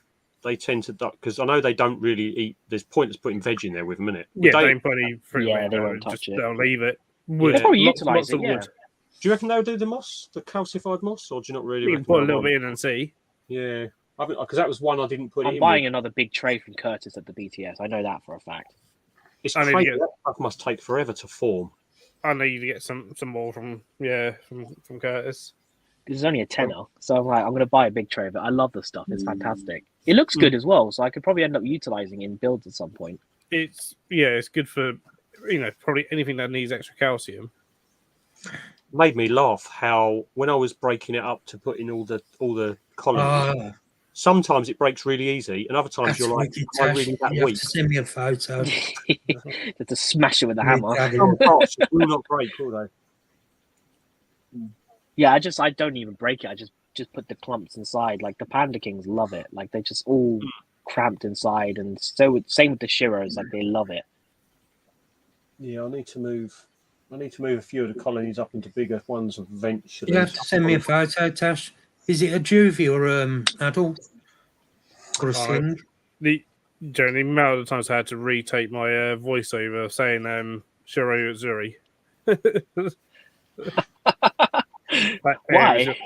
tend to duck. Because I know they don't really eat. There's pointless putting veg in there with them, isn't it? Yeah, they ain't putting fruit. Yeah, they won't touch it. They'll leave it. Wood. They probably utilise it. Yeah. Do you reckon they'll do the moss, the calcified moss, or do you not really? You can put a little bit in and see. Yeah, because that was one I didn't put. I'm buying another big tray from Curtis at the BTS. I know that for a fact. It's crazy. That stuff must take forever to form. I need to get some more from Curtis. It's only a tenner, so I'm like, I'm going to buy a big tray of it. I love the stuff; it's fantastic. It looks good as well, so I could probably end up utilizing it in builds at some point. It's good for probably anything that needs extra calcium. Made me laugh how when I was breaking it up to put in all the columns, sometimes it breaks really easy, and other times you're like, "Am I really that you weak?" Have to send me a photo. To smash it with a hammer. Some parts will not break, will they? Yeah, I don't even break it. I just put the clumps inside. Like the Panda Kings love it. Like they're just all cramped inside, and so same with the Shiros. Like they love it. Yeah, I need to move a few of the colonies up into bigger ones eventually. You have to send me a photo, Tash. Is it a juvie or adult or a sling? The During the amount of times I had to retake my voiceover saying Shiro Zuri. Like, Why?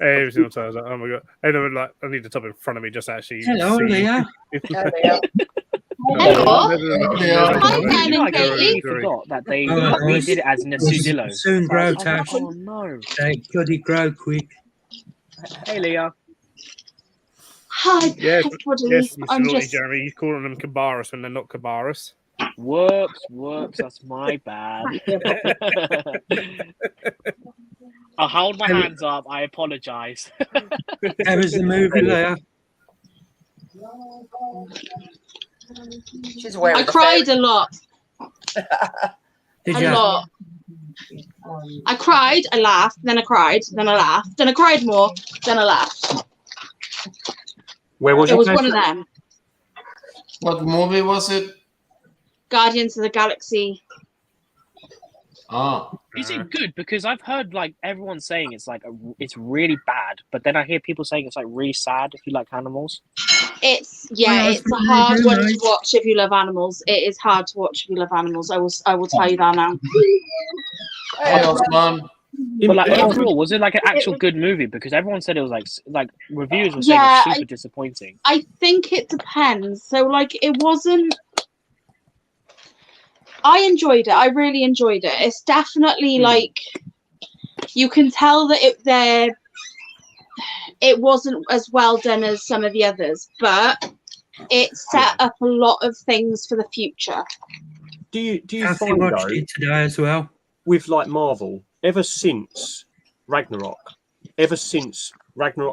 every single time I was like, oh my god. And I would, like, I need to top in front of me just to actually Hello, see. Leah. Hello. You know, I completely Zuri. forgot that they Oh, nice. redid it as Nasudillo. Soon grow, I was like, Tash. oh no. They gotta grow quick. Hey, Leah. Hi, Yes, everybody. yes, Mr. I'm Naughty just. Jeremy. He's calling them Kabaris when they're not Kabaris. Whoops, that's my bad. I'll hold my hands up. I apologize. How was the movie, Leah? She's aware I of the cried film. a lot. Did A you? lot. I cried, I laughed, then I cried, then I laughed, then I cried more, then I laughed. Where was It it? was one of them. What movie was it? Guardians of the Galaxy. Ah, Is it good? Because I've heard like everyone saying it's like it's really bad, but then I hear people saying it's like really sad if you like animals. It's Well, it's a that's hard really one nice. to watch if you love animals. It is hard to watch if you love animals. I will tell you that now. hey, Osman. But like Yeah. overall, was it like an actual good movie? Because everyone said it was like reviews were saying Yeah, it was super disappointing. I think it depends. So like it wasn't. I enjoyed it. I really enjoyed it. It's definitely like you can tell that it wasn't as well done as some of the others, but it set up a lot of things for the future. Do you Kathy find watched though, it today as well. with like Marvel, ever since Ragnarok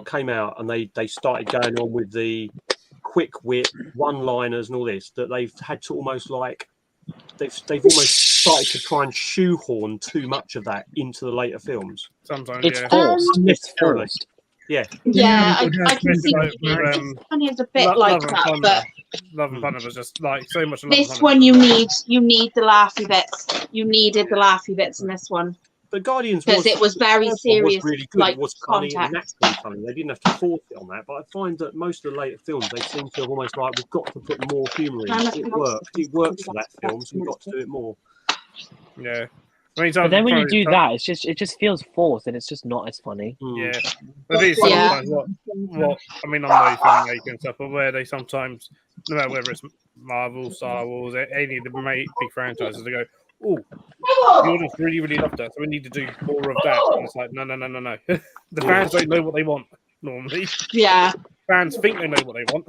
came out and they started going on with the quick wit one-liners and all this, that they've had to almost like they've almost started to try and shoehorn too much of that into the later films. Sometimes, It's yeah. forced. It's Unnecessarily. forced. Yeah. Yeah, Yeah, I can see like, it's funny as a bit Love like and that, Thunder. but Love and Thunder was just like so much. Love and this Thunder one was you like- need the laughy bits. You needed the laughy bits in this one. But Guardians Because it was very was serious, really good. like, It was funny and context. naturally funny. They didn't have to force it on that. But I find that most of the later films, they seem to have almost like, we've got to put more humour in. It worked. It worked for that film, so we've got to do it more. Yeah. I mean, But then when you sometimes- do that, it just feels forced and it's just not as funny. Yeah, but it is sometimes what I mean, I'm no filmmaker and stuff, but where they sometimes, no matter whether it's Marvel, Star Wars, any of the big franchises, they go, "Oh, the audience really, really loved that, so we need to do more of that." And it's like, no. The fans don't know what they want normally. Yeah. fans think they know what they want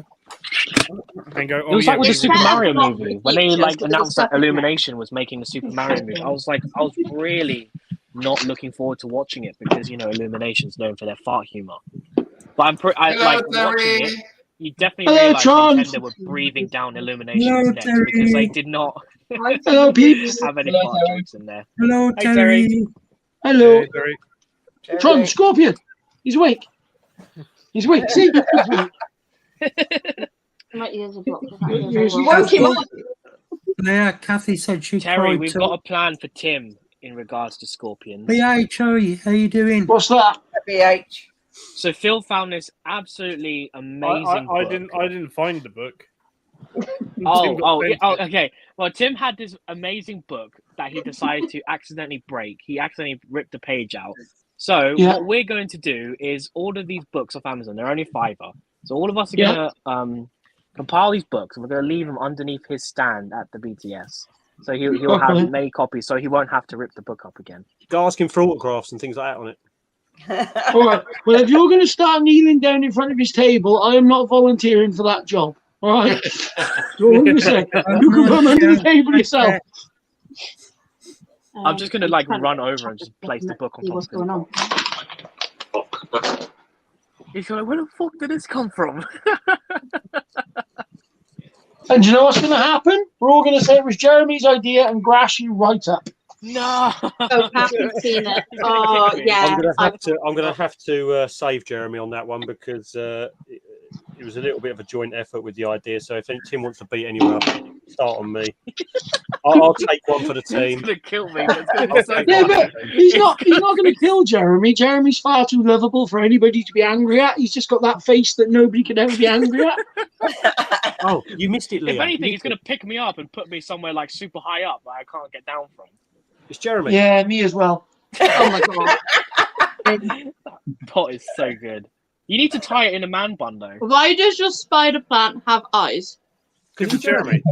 and go, It was like with the Super Mario movie when they like because announced that it's Illumination was making the Super Mario movie. I was really not looking forward to watching it because Illumination's known for their fart humor. But watching it. You definitely realize Nintendo were breathing down Illumination's neck because they did not Hello, peeps. have any fart jokes in there. Hello, Hey, Terry. Hello. Hey, Terry. Tron, Scorpion. He's awake. He's awake. See? My ears are blocked. Woke him up. Yeah, Kathy said she Terry, cried we've too. got a plan for Tim in regards to Scorpions. BH, how you doing? What's that? BH. So Phil found this absolutely amazing I book. didn't find the book. Okay. Well, Tim had this amazing book that he decided to accidentally break. He accidentally ripped a page out. So what we're going to do is order these books off Amazon. They're only $5. So all of us are going to compile these books, and we're going to leave them underneath his stand at the BTS. So he'll have many copies, so he won't have to rip the book up again. Go ask him for autographs and things like that on it. All right. Well, if you're going to start kneeling down in front of his table, I am not volunteering for that job. All right. That's all I'm going to say. You can run under the table yourself. I'm just going to run over and just place the book on top What's of his going on? book. He's like, where the fuck did this come from? And do you know what's going to happen? We're all going to say it was Jeremy's idea and grass you right up. No. Oh, haven't seen it. Oh, yeah. I'm gonna have to save Jeremy on that one because it was a little bit of a joint effort with the idea. So if Tim wants to beat anyone up, start on me. I'll take one for the team. It's gonna kill me, but it's gonna be so Yeah, funny. but he's not going to kill Jeremy. Jeremy's far too lovable for anybody to be angry at. He's just got that face that nobody can ever be angry at. Oh, you missed it, Leo. If anything, he's gonna pick me up and put me somewhere like super high up that I can't get down from. It's Jeremy. Yeah, me as well. Oh my god. That pot is so good. You need to tie it in a man bun though. Why does your spider plant have eyes? Because it's Jeremy.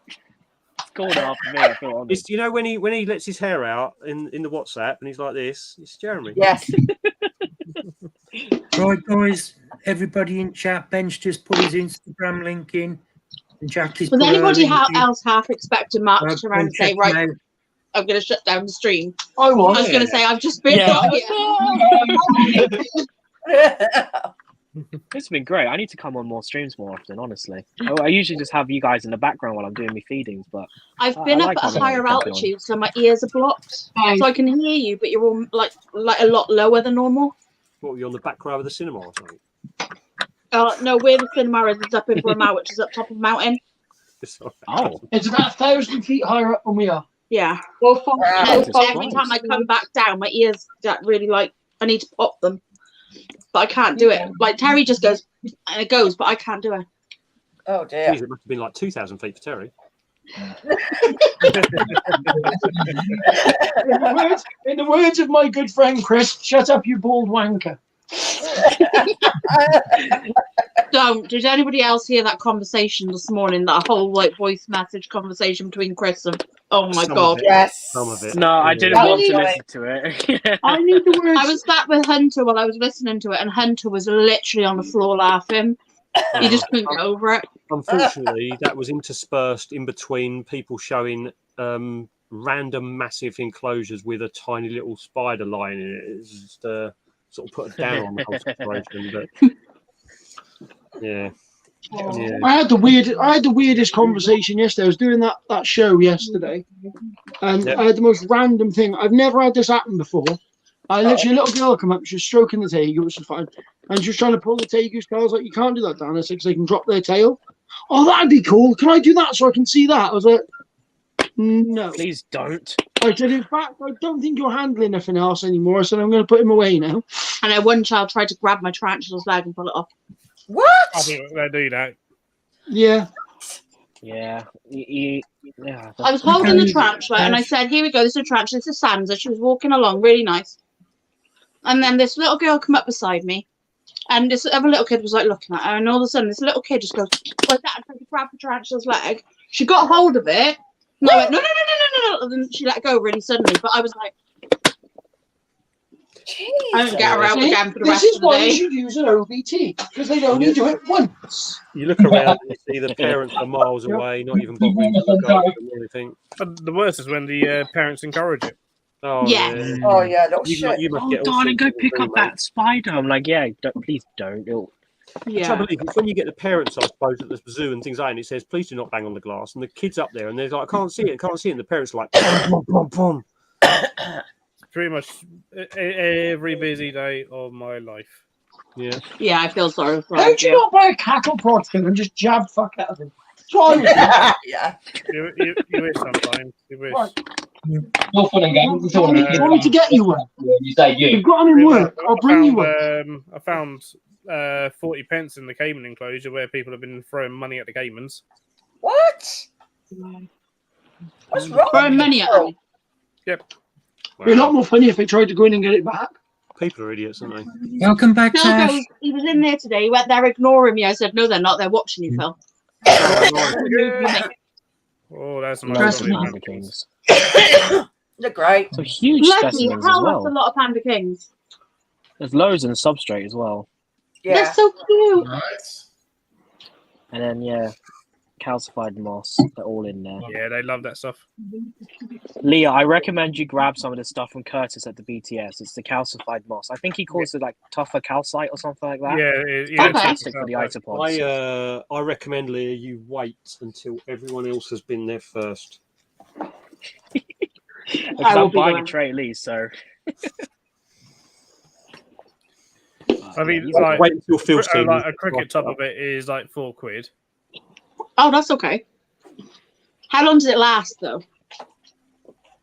It's called after me, I feel honest. It's, you know when he lets his hair out in the WhatsApp and he's like this. It's Jeremy. Yes. Right, guys, everybody in chat. Ben's just put his Instagram link in. And Jackie's Was put her anybody link in. else half expecting Mark to turn around and say, right, Out. I'm going to shut down the stream? I was. I was going to say, I've just been It's been great. I need to come on more streams more often, honestly. I usually just have you guys in the background while I'm doing my feedings, but I've been I up like at a having higher everybody on. altitude, so my ears are blocked. So I can hear you, but you're all like a lot lower than normal. What, were you on the back row of the cinema or something? No, where the cinema is up in Bromau, which is up top of a mountain. Oh. It's about 1,000 feet higher up than we are. Yeah. Well, Every time I come back down, my ears get really like I need to pop them, but I can't do it. Like Terry just goes and it goes, but I can't do it. Oh dear. Jeez, it must have been like 2,000 feet for Terry. In the words of my good friend Chris, shut up, you bald wanker. Don't. Did anybody else hear that conversation this morning? That whole like voice message conversation between Chris and oh my god. Yes. Some of it. No, I didn't want to listen to it. I need the words. I was sat with Hunter while I was listening to it, and Hunter was literally on the floor laughing. He just couldn't get over it. Unfortunately, that was interspersed in between people showing random massive enclosures with a tiny little spider lying in it. It's just sort of put a down on the whole situation. But yeah. Yeah. I had the weirdest conversation yesterday. I was doing that show yesterday, and I had the most random thing. I've never had this happen before. I literally, a little girl come up, she was stroking the tiger, which was fine, and she was trying to pull the tiger's tail. I was like, "You can't do that, Dan." I said, "Because they can drop their tail." Oh, that'd be cool. Can I do that so I can see that? I was like, "No, please don't." I said, "In fact, I don't think you're handling nothing else anymore." I said, "I'm going to put him away now." And then one child tried to grab my tarantula's leg and pull it off. What? I think they do that. Yeah. Yeah. Yeah. I was holding the tarantula and I said, "Here we go. This is a tarantula. This is Sansa." She was walking along, really nice. And then this little girl come up beside me, and this other little kid was like looking at her, and all of a sudden this little kid just goes like that and tried to grab the tarantula's leg. She got hold of it. And I went, no. And then she let go really suddenly. But I was like, I don't get her out again for the rest This is of the why day. you should use an OBT, because they'd only do it once. You look around and you see the parents are miles away, not even bothering to look after them or anything. But the worst is when the parents encourage it. Oh, Yeah. yeah. Oh yeah, little You shit. must Oh, get all darling, sorts go of pick things, up mate. that spider. I'm like, yeah, please don't. It'll... The Yeah. trouble is when you get the parents, I suppose, at the zoo and things like that, and it says, "Please do not bang on the glass," and the kids up there, and they're like, "I can't see it, and the parents are like, "Pom, pom, pom." Pretty much every busy day of my life. Yeah. Yeah, I feel sorry for How her. do you not buy a cattle prod thing and just jab fuck out of him? That's what I would do. Yeah. You wish sometimes. You wish. All fun and games until Do you want me to get you one? you say you. You've got them in work. I'll bring you one. I found 40 pence in the Cayman enclosure where people have been throwing money at the Caymans. What? What's wrong? Throwing money at them. Yep. It'd be a lot more funny if they tried to go in and get it back. People are idiots, aren't they? Welcome back, Phil Tash. goes, he was in there today. He went, "They're ignoring me." I said, "No, they're not. They're watching you, Phil." Oh, that's my Trust me. Panda Kings. They're great. So huge Lucky, specimens as hell, well. that's a lot of Panda Kings. There's loads in the substrate as well. Yeah. They're so cute. Nice. And then, yeah, calcified moss. They're all in there. Yeah, they love that stuff. Leah, I recommend you grab some of this stuff from Curtis at the BTS. It's the calcified moss. I think he calls it like tougher calcite or something like that. Yeah, It's yeah. fantastic for the isopods. I recommend, Leah, you wait until everyone else has been there first. Because I'm buying a tray at least, so. I mean, he's like, wait until Phil's team like a is cricket top of it is like £4. Oh, that's okay. How long does it last, though?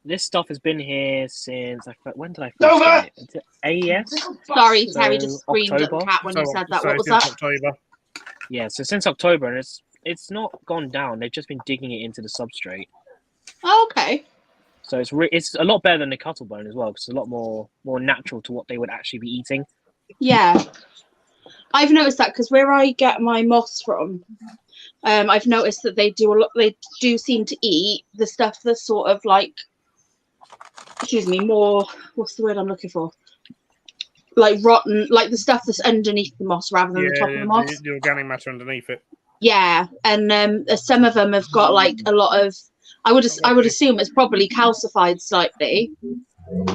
This stuff has been here since when did I first get it? Is it AES? Sorry, So, Terry just screamed at the October. cat when you said that. So What was since that? October. Yeah, so since October, and it's not gone down. They've just been digging it into the substrate. Oh, okay. So it's a lot better than the cuttlebone as well, because it's a lot more natural to what they would actually be eating. Yeah. I've noticed that because where I get my moths from, I've noticed that they do a lot. They do seem to eat the stuff that's sort of like, excuse me, more. What's the word I'm looking for? Like rotten, like the stuff that's underneath the moss rather than the top of the moss. The organic matter underneath it. Yeah, and some of them have got like a lot of. I would assume it's probably calcified slightly.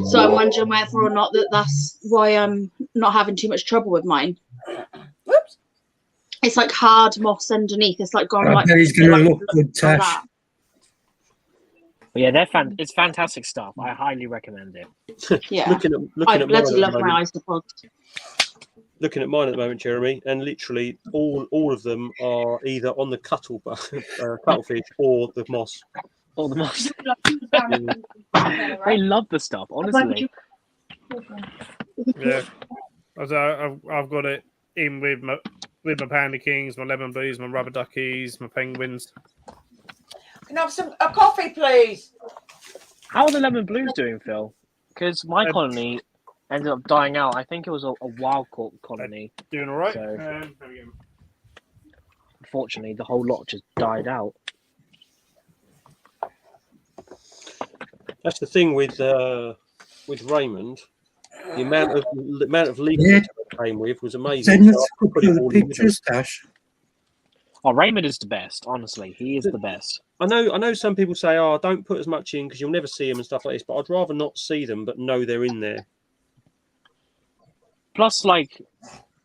So I'm wondering whether or not that's why I'm not having too much trouble with mine. Whoops. It's like hard moss underneath. It's like gone like. He's going to look good, Tash. That. But yeah, it's fantastic stuff. I highly recommend it. Yeah, looking I at bloody love mine my isopods. Looking at mine at the moment, Jeremy, and literally all of them are either on the cuttlefish or the moss. Or the moss. I love the stuff, honestly. Yeah, I've got it in with my panda kings, my lemon blues, my rubber duckies, my penguins. Can I have a coffee, please? How are the lemon blues doing, Phil? Because my colony ended up dying out. I think it was a wild caught colony. Doing all right. So, There we go. unfortunately, the whole lot just died out. That's the thing with Raymond. The amount of leaking it came with was amazing. Send us a couple of the pictures, Tash. Oh, Raymond is the best. Honestly, he is the best. I know. Some people say, "Oh, don't put as much in because you'll never see them and stuff like this." But I'd rather not see them, but know they're in there. Plus, like,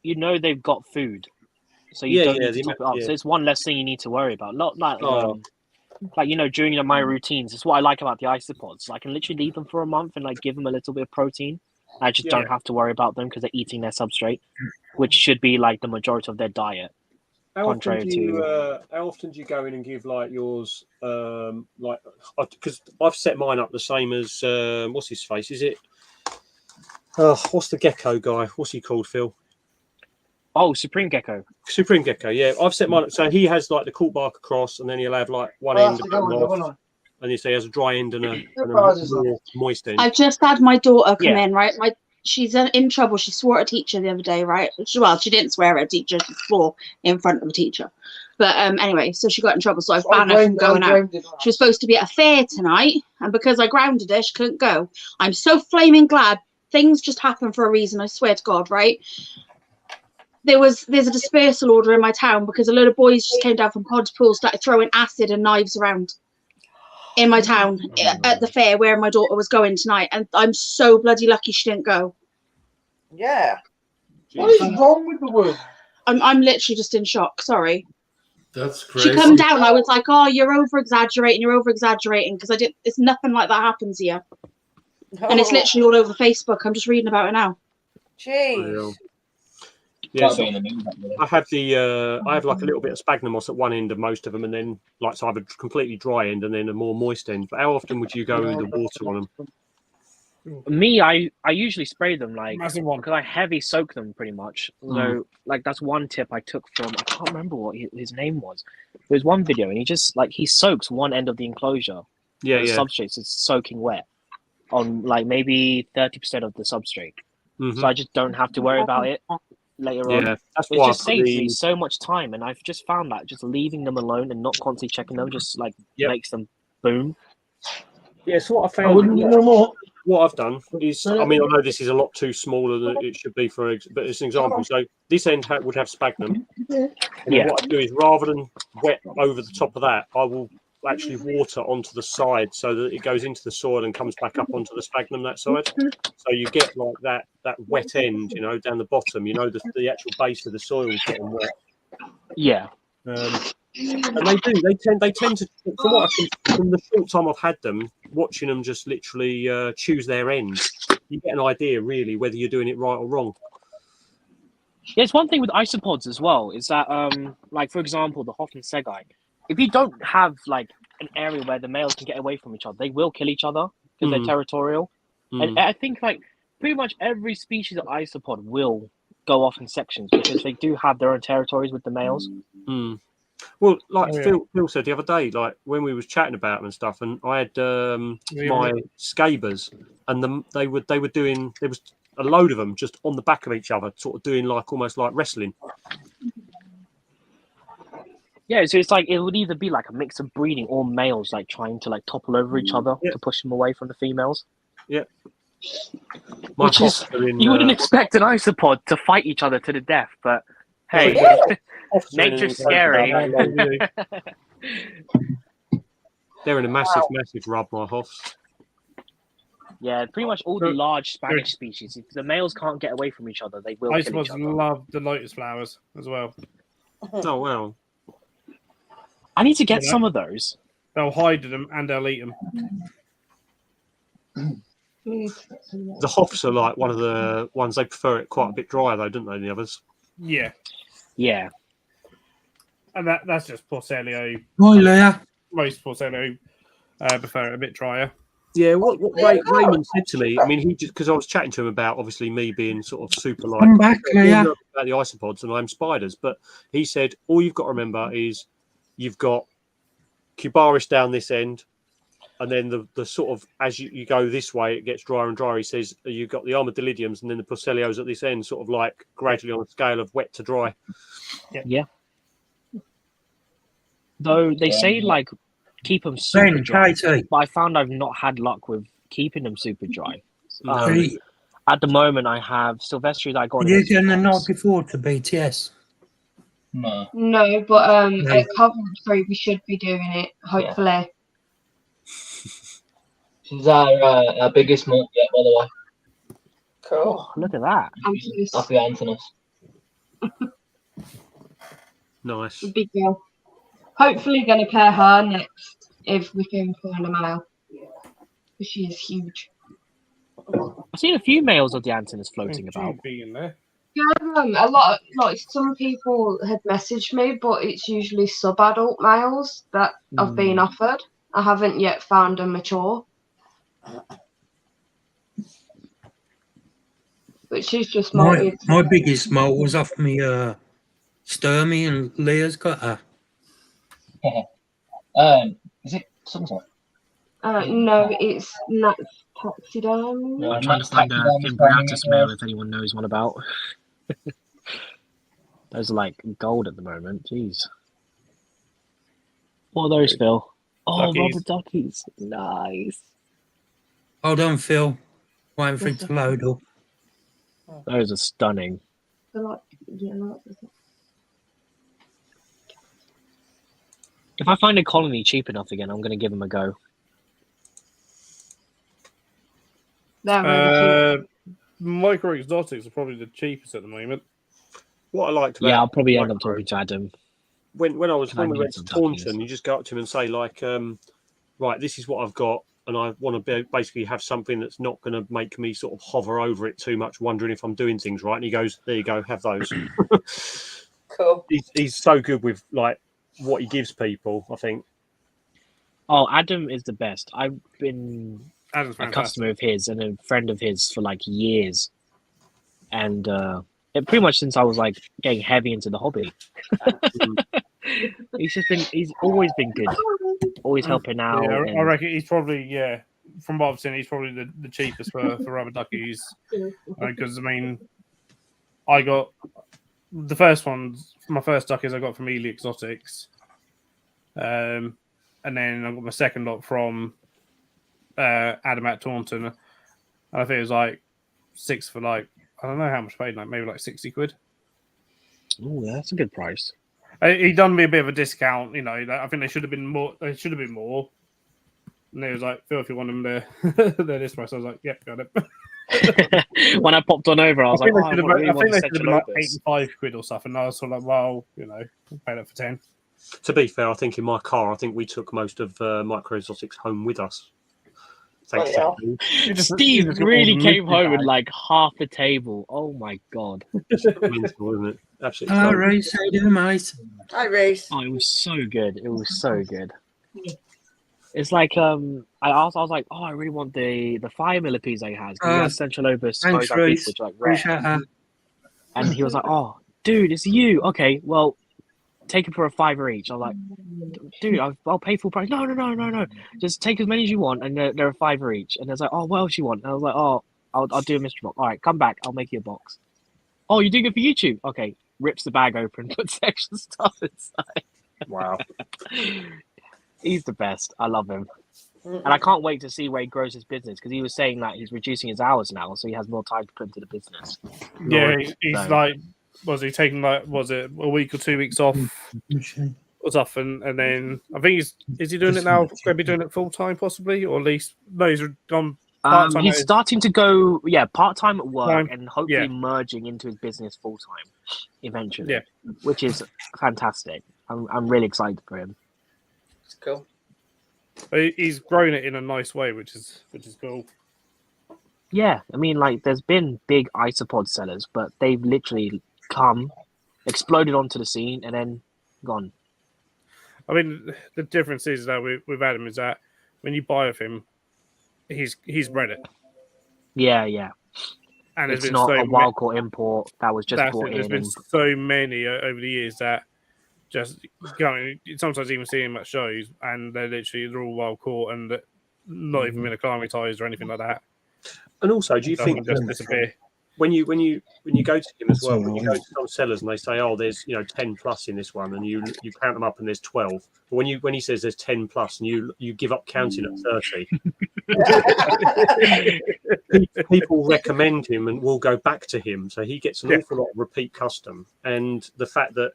they've got food, so you don't need to top it up. So it's one less thing you need to worry about. Not like, during my routines. It's what I like about the isopods. I can literally leave them for a month and like give them a little bit of protein. I just don't have to worry about them because they're eating their substrate, which should be like the majority of their diet. How often do you go in and give like yours? Because I've set mine up the same as what's his face? Is it? What's the gecko guy? What's he called, Phil? Oh, Supreme Gecko. Supreme Gecko, yeah. I've set mine up so he has like the cork bark across, and then he'll have like one end off, and he has a dry end and a more moist end. I've just had my daughter come in, right? She's in trouble. She swore at a teacher the other day, right? She didn't swear at a teacher. She swore in front of a teacher. But anyway, so she got in trouble. So I've banned her from going out. She was supposed to be at a fair tonight, and because I grounded her, she couldn't go. I'm so flaming glad. Things just happen for a reason. I swear to God, right? There's a dispersal order in my town because a load of boys just came down from Podpool, started throwing acid and knives around in my town at the fair where my daughter was going tonight, and I'm so bloody lucky she didn't go. Yeah. What is wrong with the word? I'm literally just in shock. Sorry. That's crazy. She come down. I was like, "Oh, you're over exaggerating. You're over exaggerating," because it's nothing like that happens here, and it's literally all over Facebook. I'm just reading about it now. Jeez. Yeah, so I have like a little bit of sphagnum moss at one end of most of them, and then like so I have a completely dry end and then a more moist end. But how often would you go with the water on them? Me, I usually spray them because I heavy soak them pretty much. So like that's one tip I took from I can't remember what his name was. There's one video and he soaks one end of the enclosure. The substrate is soaking wet on like maybe 30% of the substrate. So I just don't have to worry about it later on. That's it just saves me so much time, and I've just found that just leaving them alone and not constantly checking them just like makes them boom. Yeah, so what I found, what I've done is, I mean, I know this is a lot too smaller than it should be but it's an example. So this end would have sphagnum. And what I do is, rather than wet over the top of that, I will actually water onto the side so that it goes into the soil and comes back up onto the sphagnum that side. So you get like that wet end, down the bottom. The actual base of the soil is getting wet. Yeah. And they tend to, from the short time I've had them, watching them just literally choose their end, you get an idea really whether you're doing it right or wrong. Yeah, it's one thing with isopods as well. Is that like for example, the Hoff and Segai. If you don't have like an area where the males can get away from each other, they will kill each other because they're territorial. And I think like pretty much every species of isopod will go off in sections because they do have their own territories with the males. Well, like Phil said the other day, like when we was chatting about them and stuff, and I had my scabers, and they were doing. There was a load of them just on the back of each other, sort of doing like almost like wrestling. Yeah, so it's like it would either be like a mix of breeding or males like trying to like topple over each other to push them away from the females. Yeah. Which is you wouldn't expect an isopod to fight each other to the death, but hey, nature's scary. They're in a massive rub, my Hoffs. Yeah, pretty much all the large Spanish species. If the males can't get away from each other, they will kill each Isopods other. love the lotus flowers as well. Oh wow! I need to get some of those. They'll hide them and they'll eat them. The Hoffs are like one of the ones they prefer it quite a bit drier though, don't they? The others. Yeah. Yeah. And that's just Porcelio. Hi, Leah. Most Porcelio prefer it a bit drier. Yeah, what Raymond said to me, I mean, he just because I was chatting to him about obviously me being sort of super like Come back, Leah. about the isopods and I'm spiders, but he said all you've got to remember is you've got Cubaris down this end, and then the sort of as you go this way, it gets drier and drier. He says you've got the Armadillidiums and then the Porcelios at this end, sort of like gradually on a scale of wet to dry. Yeah. Though they say like keep them super dry, but I found I've not had luck with keeping them super dry. At the moment, I have Silvestri that I got. You done the night before to BTS? No, but at Coventry we should be doing it. Hopefully. She's our biggest monk yet, by the way. Cool. Look at that. That's the Antinous. Nice. Big girl. Hopefully going to pair her next if we can find a male. Because she is huge. I've seen a few males of the Antinous floating about. Yeah, a lot. Like some people had messaged me, but it's usually sub-adult males that I've been offered. I haven't yet found a mature. Which is just my biggest molt was off me Sturmy, and Leah's got her. Is it sunset? No, it's not taxidermy. I'm trying to find a Imbriatus male if anyone knows one about. Those are like gold at the moment. Jeez. What are those, Phil? Oh, rubber duckies. Nice. Hold on, Phil. Waiting for it to load up. Those are stunning. If I find a colony cheap enough again, I'm going to give them a go. Micro exotics are probably the cheapest at the moment. What I liked about I'll probably end up talking to Adam. When we went to Taunton, you just go up to him and say like, right, this is what I've got, and I want to basically have something that's not going to make me sort of hover over it too much, wondering if I'm doing things right. And he goes, "There you go, have those." Cool. He's so good with like what he gives people, I think. Oh, Adam is the best. I've been Adam's a customer of his and a friend of his for like years, and pretty much since I was like getting heavy into the hobby. He's always been good, always helping out. Yeah, I reckon he's probably from what I've seen, he's probably the cheapest for rubber duckies. Because I mean, I got the first ones. My first duckies I got from Ellie Exotics, and then I got my second lot from Adam at Taunton. And I think it was like 6 for like I don't know how much I paid, like maybe like 60 quid. Oh, that's a good price. He done me a bit of a discount, you know. I think they should have been more. They should have been more. And he was like, "Phil, if you want them, they're this price." I was like, "Yep, got it." When I popped on over, I was like, I think they should have been like 85 quid or stuff, and I was sort of like, "Well, you know, I'll pay that for 10." To be fair, I think in my car, I think we took most of Micro Exotics home with us. Thanks, Yeah. Zach. Steve really came home with like half a table. Oh my god. Mental, isn't it? Absolutely. Hello, phenomenal. Reese. How you doing, mate? Hi, Reese. Oh, it was so good. It was so good. It's like I was like, oh, I really want the fire millipedes he has because he has Central Opus Thanks, Mozart beef, Reese. which are like rare. Appreciate that. And he was like, oh, dude, it's you. Okay, well, take it for a $5 each. I'm like, dude, I'll pay full price. No. Just take as many as you want, and they're a $5 each. And it's like, oh, what else you want? And I was like, oh, I'll do a mystery box. All right, come back. I'll make you a box. Oh, you're doing it for YouTube? Okay. Rips the bag open, puts extra stuff inside. Wow. He's the best. I love him. And I can't wait to see where he grows his business because he was saying that he's reducing his hours now, so he has more time to put into the business. Yeah, he's So- like, was he taking was it a week or 2 weeks off? Was off, and then I think is he doing it now? Going to be doing it full time, possibly, or at least no, he's gone part time. He's starting to go, part time at work Time, and hopefully yeah. merging into his business full time eventually. Yeah. Which is fantastic. I'm really excited for him. It's cool. He's grown it in a nice way, which is cool. Yeah, I mean, like, there's been big isopod sellers, but they've literally come, exploded onto the scene, and then gone. I mean, the difference is that with Adam is that when you buy of him, he's bred it. Yeah. And It's not a wild caught import that was just brought There's in. been so many over the years that just going. Sometimes even seeing them at shows, and they're all wild caught and not even been acclimatized or anything like that. And also, do you think just disappear? when you go to him as well, when you go to some sellers and they say, oh, there's 10 plus in this one, and you count them up and there's 12, but when he says there's 10 plus and you give up counting at 30, people recommend him and will go back to him, so he gets an awful lot of repeat custom. And the fact that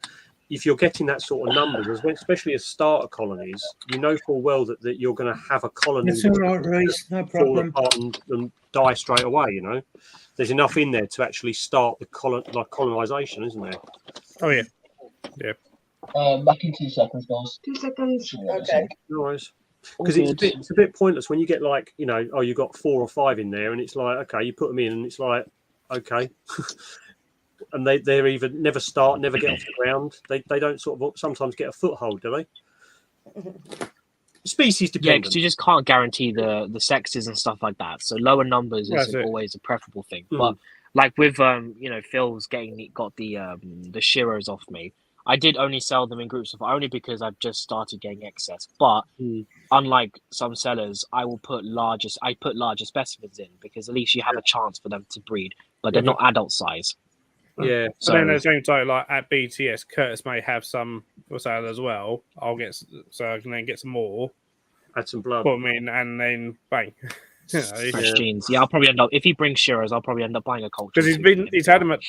if you're getting that sort of numbers, especially as starter colonies, you know full well that you're going to have a colony That's all right, Reese. No fall problem. apart and die straight away. There's enough in there to actually start the colonization, isn't there? Oh yeah. Back in 2 seconds, guys. 2 seconds. Okay. No worries. Because it's a bit pointless when you get like, you've got 4 or 5 in there, and it's like, okay, you put them in, and it's like, okay. And they're either never start, never get off the ground. They don't sort of sometimes get a foothold, do they? Species Yeah, dependent. because you just can't guarantee the sexes and stuff like that. So lower numbers That's is it. always a preferable thing. But like with Phil's got the Shiros off me. I did only sell them in groups of only because I've just started getting excess. But unlike some sellers, I put larger specimens in because at least you have a chance for them to breed, but they're not adult size. Yeah. So then at the same time, like at BTS, Curtis may have some for sale as well. So I can then get some more. Add some blood. Put them in, and then bang. Fresh genes. Yeah, I'll probably end up if he brings Shiros, I'll probably end up buying a culture. Because he's had them at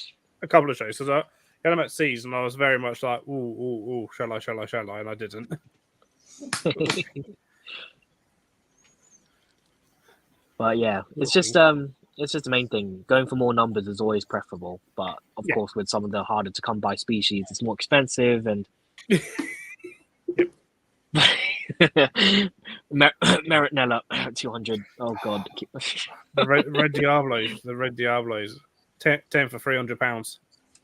a couple of shows. So I had them at Seas, and I was very much like, ooh, shall I? And I didn't. But yeah, it's just the main thing. Going for more numbers is always preferable, but of course, with some of the harder to come by species, it's more expensive and. Meritnella 200. Oh god. The red Diablos, 10 for £300.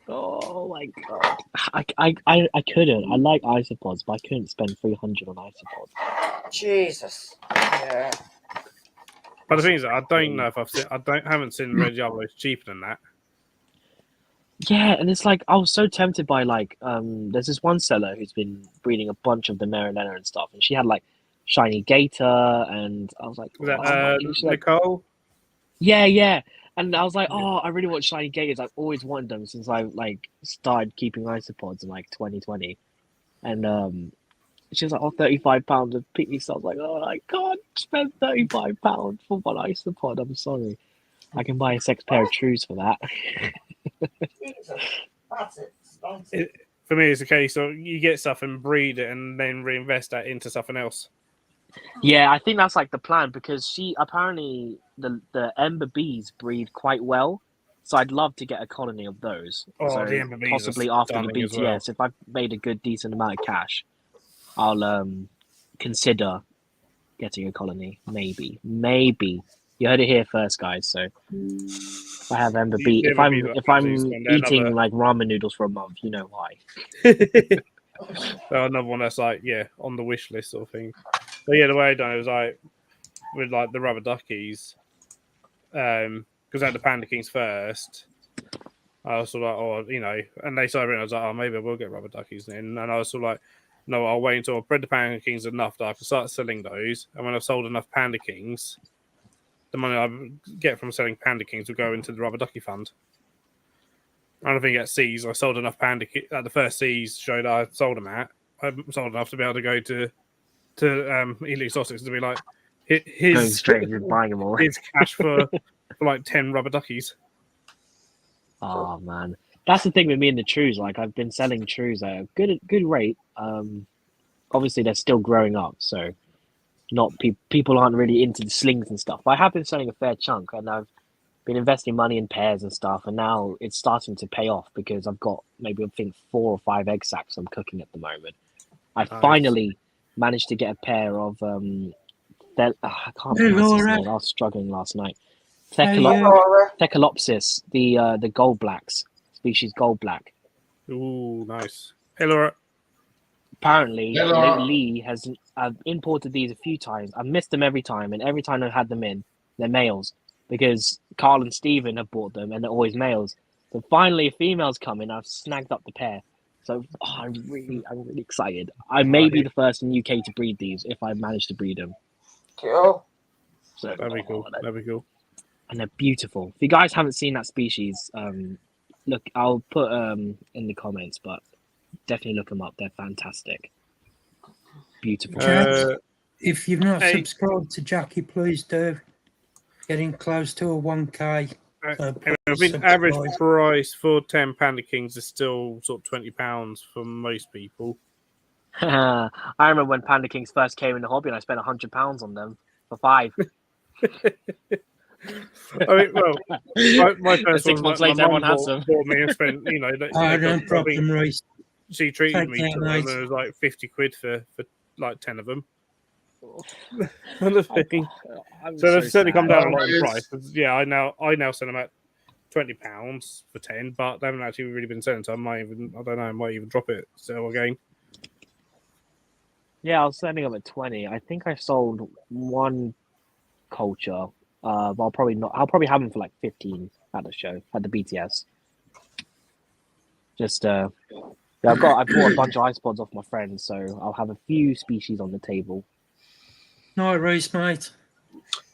Oh my god. I couldn't. I like isopods, but I couldn't spend 300 on isopods. Jesus. Yeah. But the thing is, I don't know if haven't seen red Diablos cheaper than that. Yeah, and it's like I was so tempted by there's this one seller who's been breeding a bunch of the Marinella and stuff, and she had like shiny gator, and I was like, Was that Nicole? Yeah. And I was like, oh, I really want shiny gators. I've always wanted them since I started keeping isopods in 2020. And she was like, oh, £35 a piece. So I was like, oh, I can't spend £35 for one isopod. I'm sorry. I can buy a 6 pair of trues for that. Jesus. That's it. For me, it's a case of you get stuff and breed it and then reinvest that into something else. Yeah, I think that's the plan because she apparently the Ember bees breed quite well. So I'd love to get a colony of those. Oh, so the Ember bees possibly are after the stunning as BTS, well. if I've made a decent amount of cash, I'll consider getting a colony. Maybe. You heard it here first, guys. So if I have Ember beat, if I'm eating like ramen noodles for a month, you know why. Another one that's like on the wish list sort of thing. But yeah, the way I done it was like with like the rubber duckies, because I had the Panda Kings first. I was sort of like, and they started. I was like, maybe I will get rubber duckies then. And I was sort of like, no, I'll wait until I've bred the Panda Kings enough that I can start selling those. And when I've sold enough Panda Kings, the money I get from selling Panda Kings will go into the rubber ducky fund. I don't think at Seas I sold enough Panda at the first Seas show that I sold them at. I sold enough to be able to go to Elite Sussex to be like, Going straight and buying them all. Here's cash for like 10 rubber duckies. Oh man, that's the thing with me and the Trues. Like I've been selling Trues at a good rate. Obviously they're still growing up, so not people aren't really into the slings and stuff. But I have been selling a fair chunk, and I've been investing money in pairs and stuff, and now it's starting to pay off because I've got maybe I think 4 or 5 egg sacs I'm cooking at the moment. I finally managed to get a pair of I can't pronounce his name. I was struggling last night. Thecalopsis, the gold blacks, species gold black. Ooh, nice. Hey, Laura. Apparently, Lee has imported these a few times. I've missed them every time, and every time I've had them in, they're males because Carl and Stephen have bought them, and they're always males. So finally, a female's come in. I've snagged up the pair. So I'm really excited. I may be the first in UK to breed these if I manage to breed them. Cool. So that'd be cool. That'd be cool. And they're beautiful. If you guys haven't seen that species, look, I'll put in the comments, but definitely look them up. They're fantastic. Beautiful. Jack, if you've not subscribed to Jackie, please do. Getting close to a 1K. I think average price for 10 Panda Kings is still sort of £20 for most people. I remember when Panda Kings first came in the hobby and I spent £100 on them for 5. I mean, well, my first 6 months later, everyone has them. Bought me and spent, no problem, Reece. She treated me Take to care, them, and mate. it was like 50 quid for like 10 of them. So they've certainly come down a lot in price. Yeah, I now sell them at £20 for 10, but they haven't actually really been selling. So I might even drop it sell again. Yeah, I was selling them at 20. I think I sold one culture. But I'll probably not. I'll probably have them for like 15 at the show at the BTS. Just I bought a bunch of ice pods off my friends, so I'll have a few species on the table. No, Reece, mate.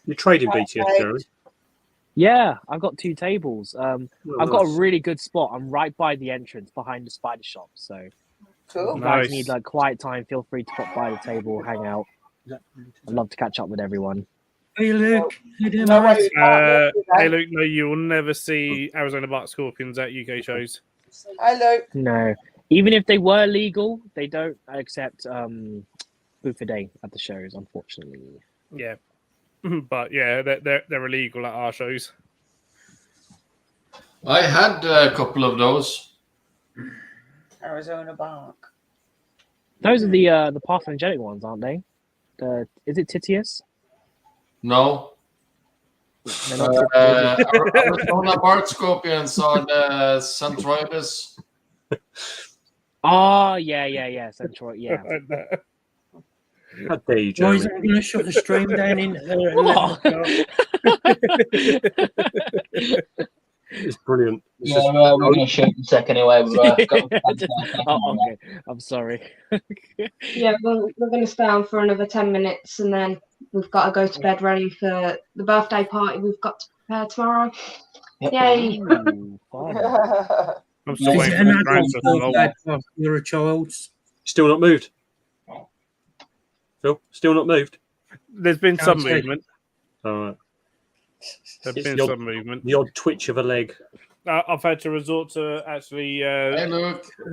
You're trading BTS, Jerry? Yeah, I've got 2 tables. I've got a nice. really good spot. I'm right by the entrance behind the spider shop. So if you guys need like quiet time, feel free to pop by the table, hang out. I'd love to catch up with everyone. Hey, Luke. Hey, Luke, no, you will never see Arizona Bark Scorpions at UK shows. Hi, Luke. No. Even if they were legal, they don't accept food for day at the shows, unfortunately. Yeah. But yeah, they're illegal at our shows. I had a couple of those. Arizona Bark. Those are the parthenogenic ones, aren't they? Is it Titius? No. Arizona Bark Scorpions are the Centroides. Oh, yeah. Centroid, yeah. How dare you, Why Jeremy? is it going to shut the stream down in It's brilliant. It's Yeah, we're going to shoot in a second anyway. Okay, I'm sorry. Yeah, we're going to stay on for another 10 minutes and then we've got to go to bed ready for the birthday party we've got to prepare tomorrow. Yay! Ooh, I'm still waiting for the grandson. You're a child. Still not moved. Phil, still not moved. There's been some movement. All right. There's been some movement. The odd twitch of a leg. I've had to resort to actually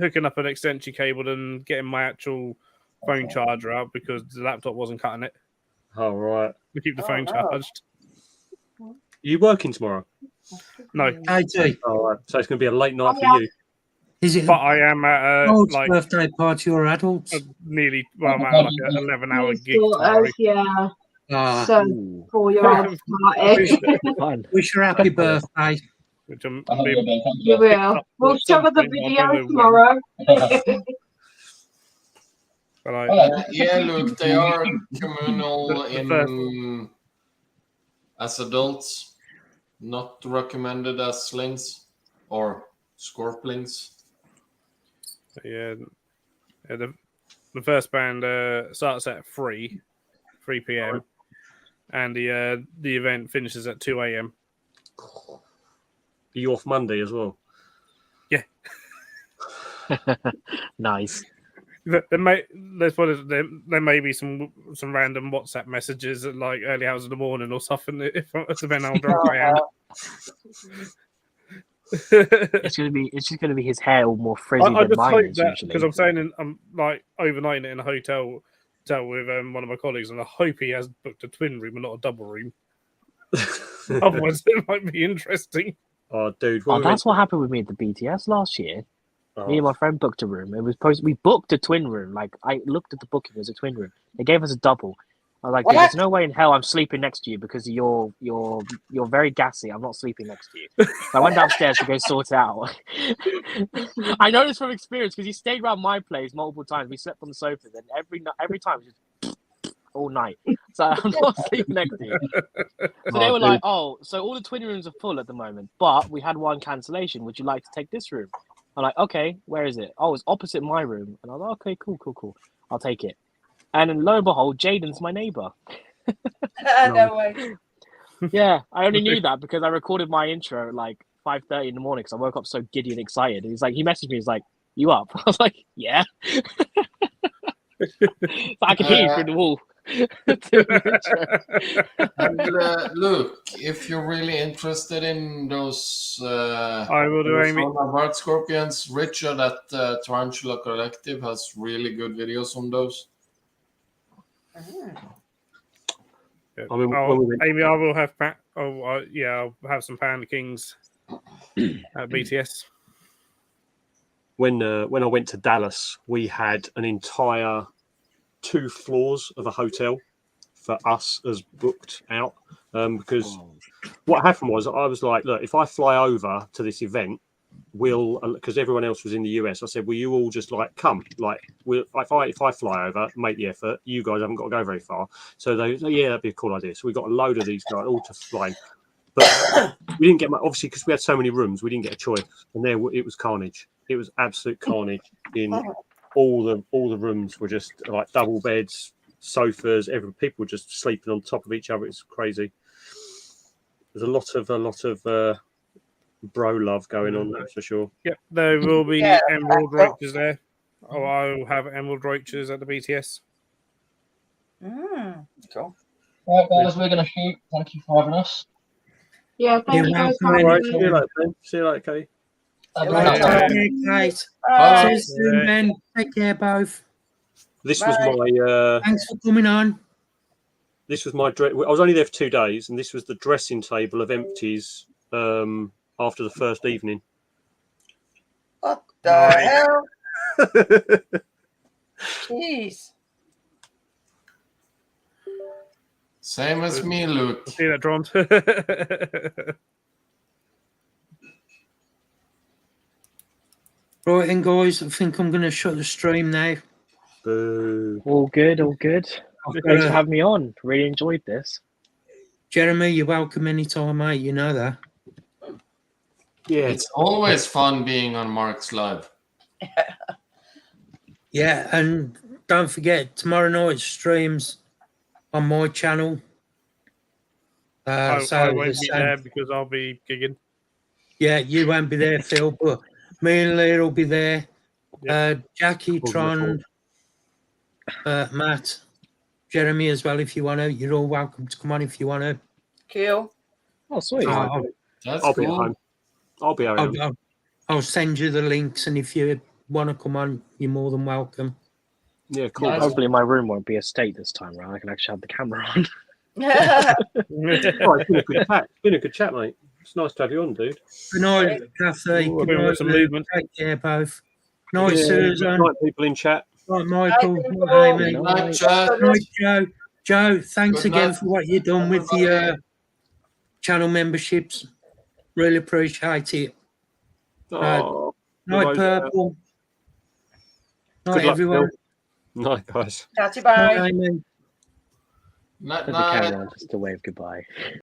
hooking up an extension cable and getting my actual phone charger out because the laptop wasn't cutting it. Oh, right. To keep the phone charged. Are you working tomorrow? No. IT. Oh, right. So it's going to be a late night for you. Is it? But I am at a birthday party or adults? I'm at like an 11-hour gig. Yeah. So 4-year-old party. Wish her happy birthday. Which I'm You will. We'll show her the video tomorrow. Yeah, look, they are communal in as adults, not recommended as slings or scorplings. Yeah, the first band starts at 3 p.m. and the event finishes at 2 a.m. Are you off Monday as well? Yeah. Nice. There may be some random WhatsApp messages at like early hours of the morning or something. If depending how drunk I am. It's just gonna be his hair all more frizzy I than just mine hope is that usually. because I'm staying I'm like overnighting it in a hotel with one of my colleagues, and I hope he has booked a twin room and not a double room. Otherwise, it might be interesting. Oh, dude! That's what happened with me at the BTS last year. Me and my friend booked a room. It was we booked a twin room. Like I looked at the booking, it was a twin room. They gave us a double. I was like, dude, there's no way in hell I'm sleeping next to you because you're very gassy. I'm not sleeping next to you. So I went downstairs to go sort it out. I know this from experience because he stayed around my place multiple times. We slept on the sofas, and every time it was just all night. So I'm not sleeping next to you. So they were like, oh, so all the twin rooms are full at the moment, but we had one cancellation. Would you like to take this room? I'm like, okay, where is it? Oh, it's opposite my room. And I was like, okay, cool. I'll take it. And then lo and behold, Jaden's my neighbor. No way. Yeah, I only knew that because I recorded my intro at like 5:30 in the morning because I woke up so giddy and excited. He messaged me, he's like, you up? I was like, yeah. So I could hear you through the wall. And look, if you're really interested in those I will do, Amy. Heart Scorpions, Richard at Tarantula Collective has really good videos on those. Yeah. I mean, Amy, I will have I'll have some Panda Kings at BTS. When I went to Dallas, we had an entire 2 floors of a hotel for us as booked out because what happened was I was like, look, if I fly over to this event, because everyone else was in the US, I said, will you all just like come? Like, if I fly over, make the effort. You guys haven't got to go very far. So they, yeah, that'd be a cool idea. So we got a load of these guys all to fly in. But we didn't get much, obviously, because we had so many rooms, we didn't get a choice. And it was carnage. It was absolute carnage in all the rooms were just like double beds, sofas, people were just sleeping on top of each other. It's crazy. There's a lot of bro love going on, that's for sure. Yep, there will be Emerald Roaches there. Oh, I will have Emerald Roaches at the BTS. Cool. Right, guys, we're going to shoot. Thank you for having us. Yeah, thank you guys for All right, having see you later, Ben. See you later, Kate. See you soon, Ben. Take care, both. This was my. Thanks for coming on. This was my. I was only there for 2 days, and this was the dressing table of empties after the first evening. What the hell? Jeez. Same as me, Luke. See that, Dront? Right, and guys, I think I'm going to shut the stream now. Boo. All good. Thanks for having me on. Really enjoyed this. Jeremy, you're welcome anytime, mate. You know that. Yeah, it's always fun being on Mark's live. Yeah, and don't forget tomorrow night streams on my channel. I won't be there because I'll be gigging. Yeah, you won't be there, Phil, but me and Leah will be there. Jackie, Tron, Matt, Jeremy as well. If you want to, you're all welcome to come on if you want to. Cool. Oh, sweet. I'll be at home. I'll be home. I'll send you the links, and if you want to come on, you're more than welcome. Yeah, cool. Hopefully my room won't be a state this time around. I can actually have the camera on. It's been a good chat. It's been a good chat, mate. It's nice to have you on, dude. Good night, Cathy. Good night, some movement. Take care, both. Night, Susan. Good night, people in chat. Night, Michael. Night, Amy. Night, Joe. Night, Joe. Joe, thanks Good again night, for what you've done with the channel memberships. Really appreciate it. Oh, Night, Purple. Night, good luck, everyone. Phil. Night, guys. Chatty bye. Night, Amy. Night, Put the night. camera on just to wave goodbye.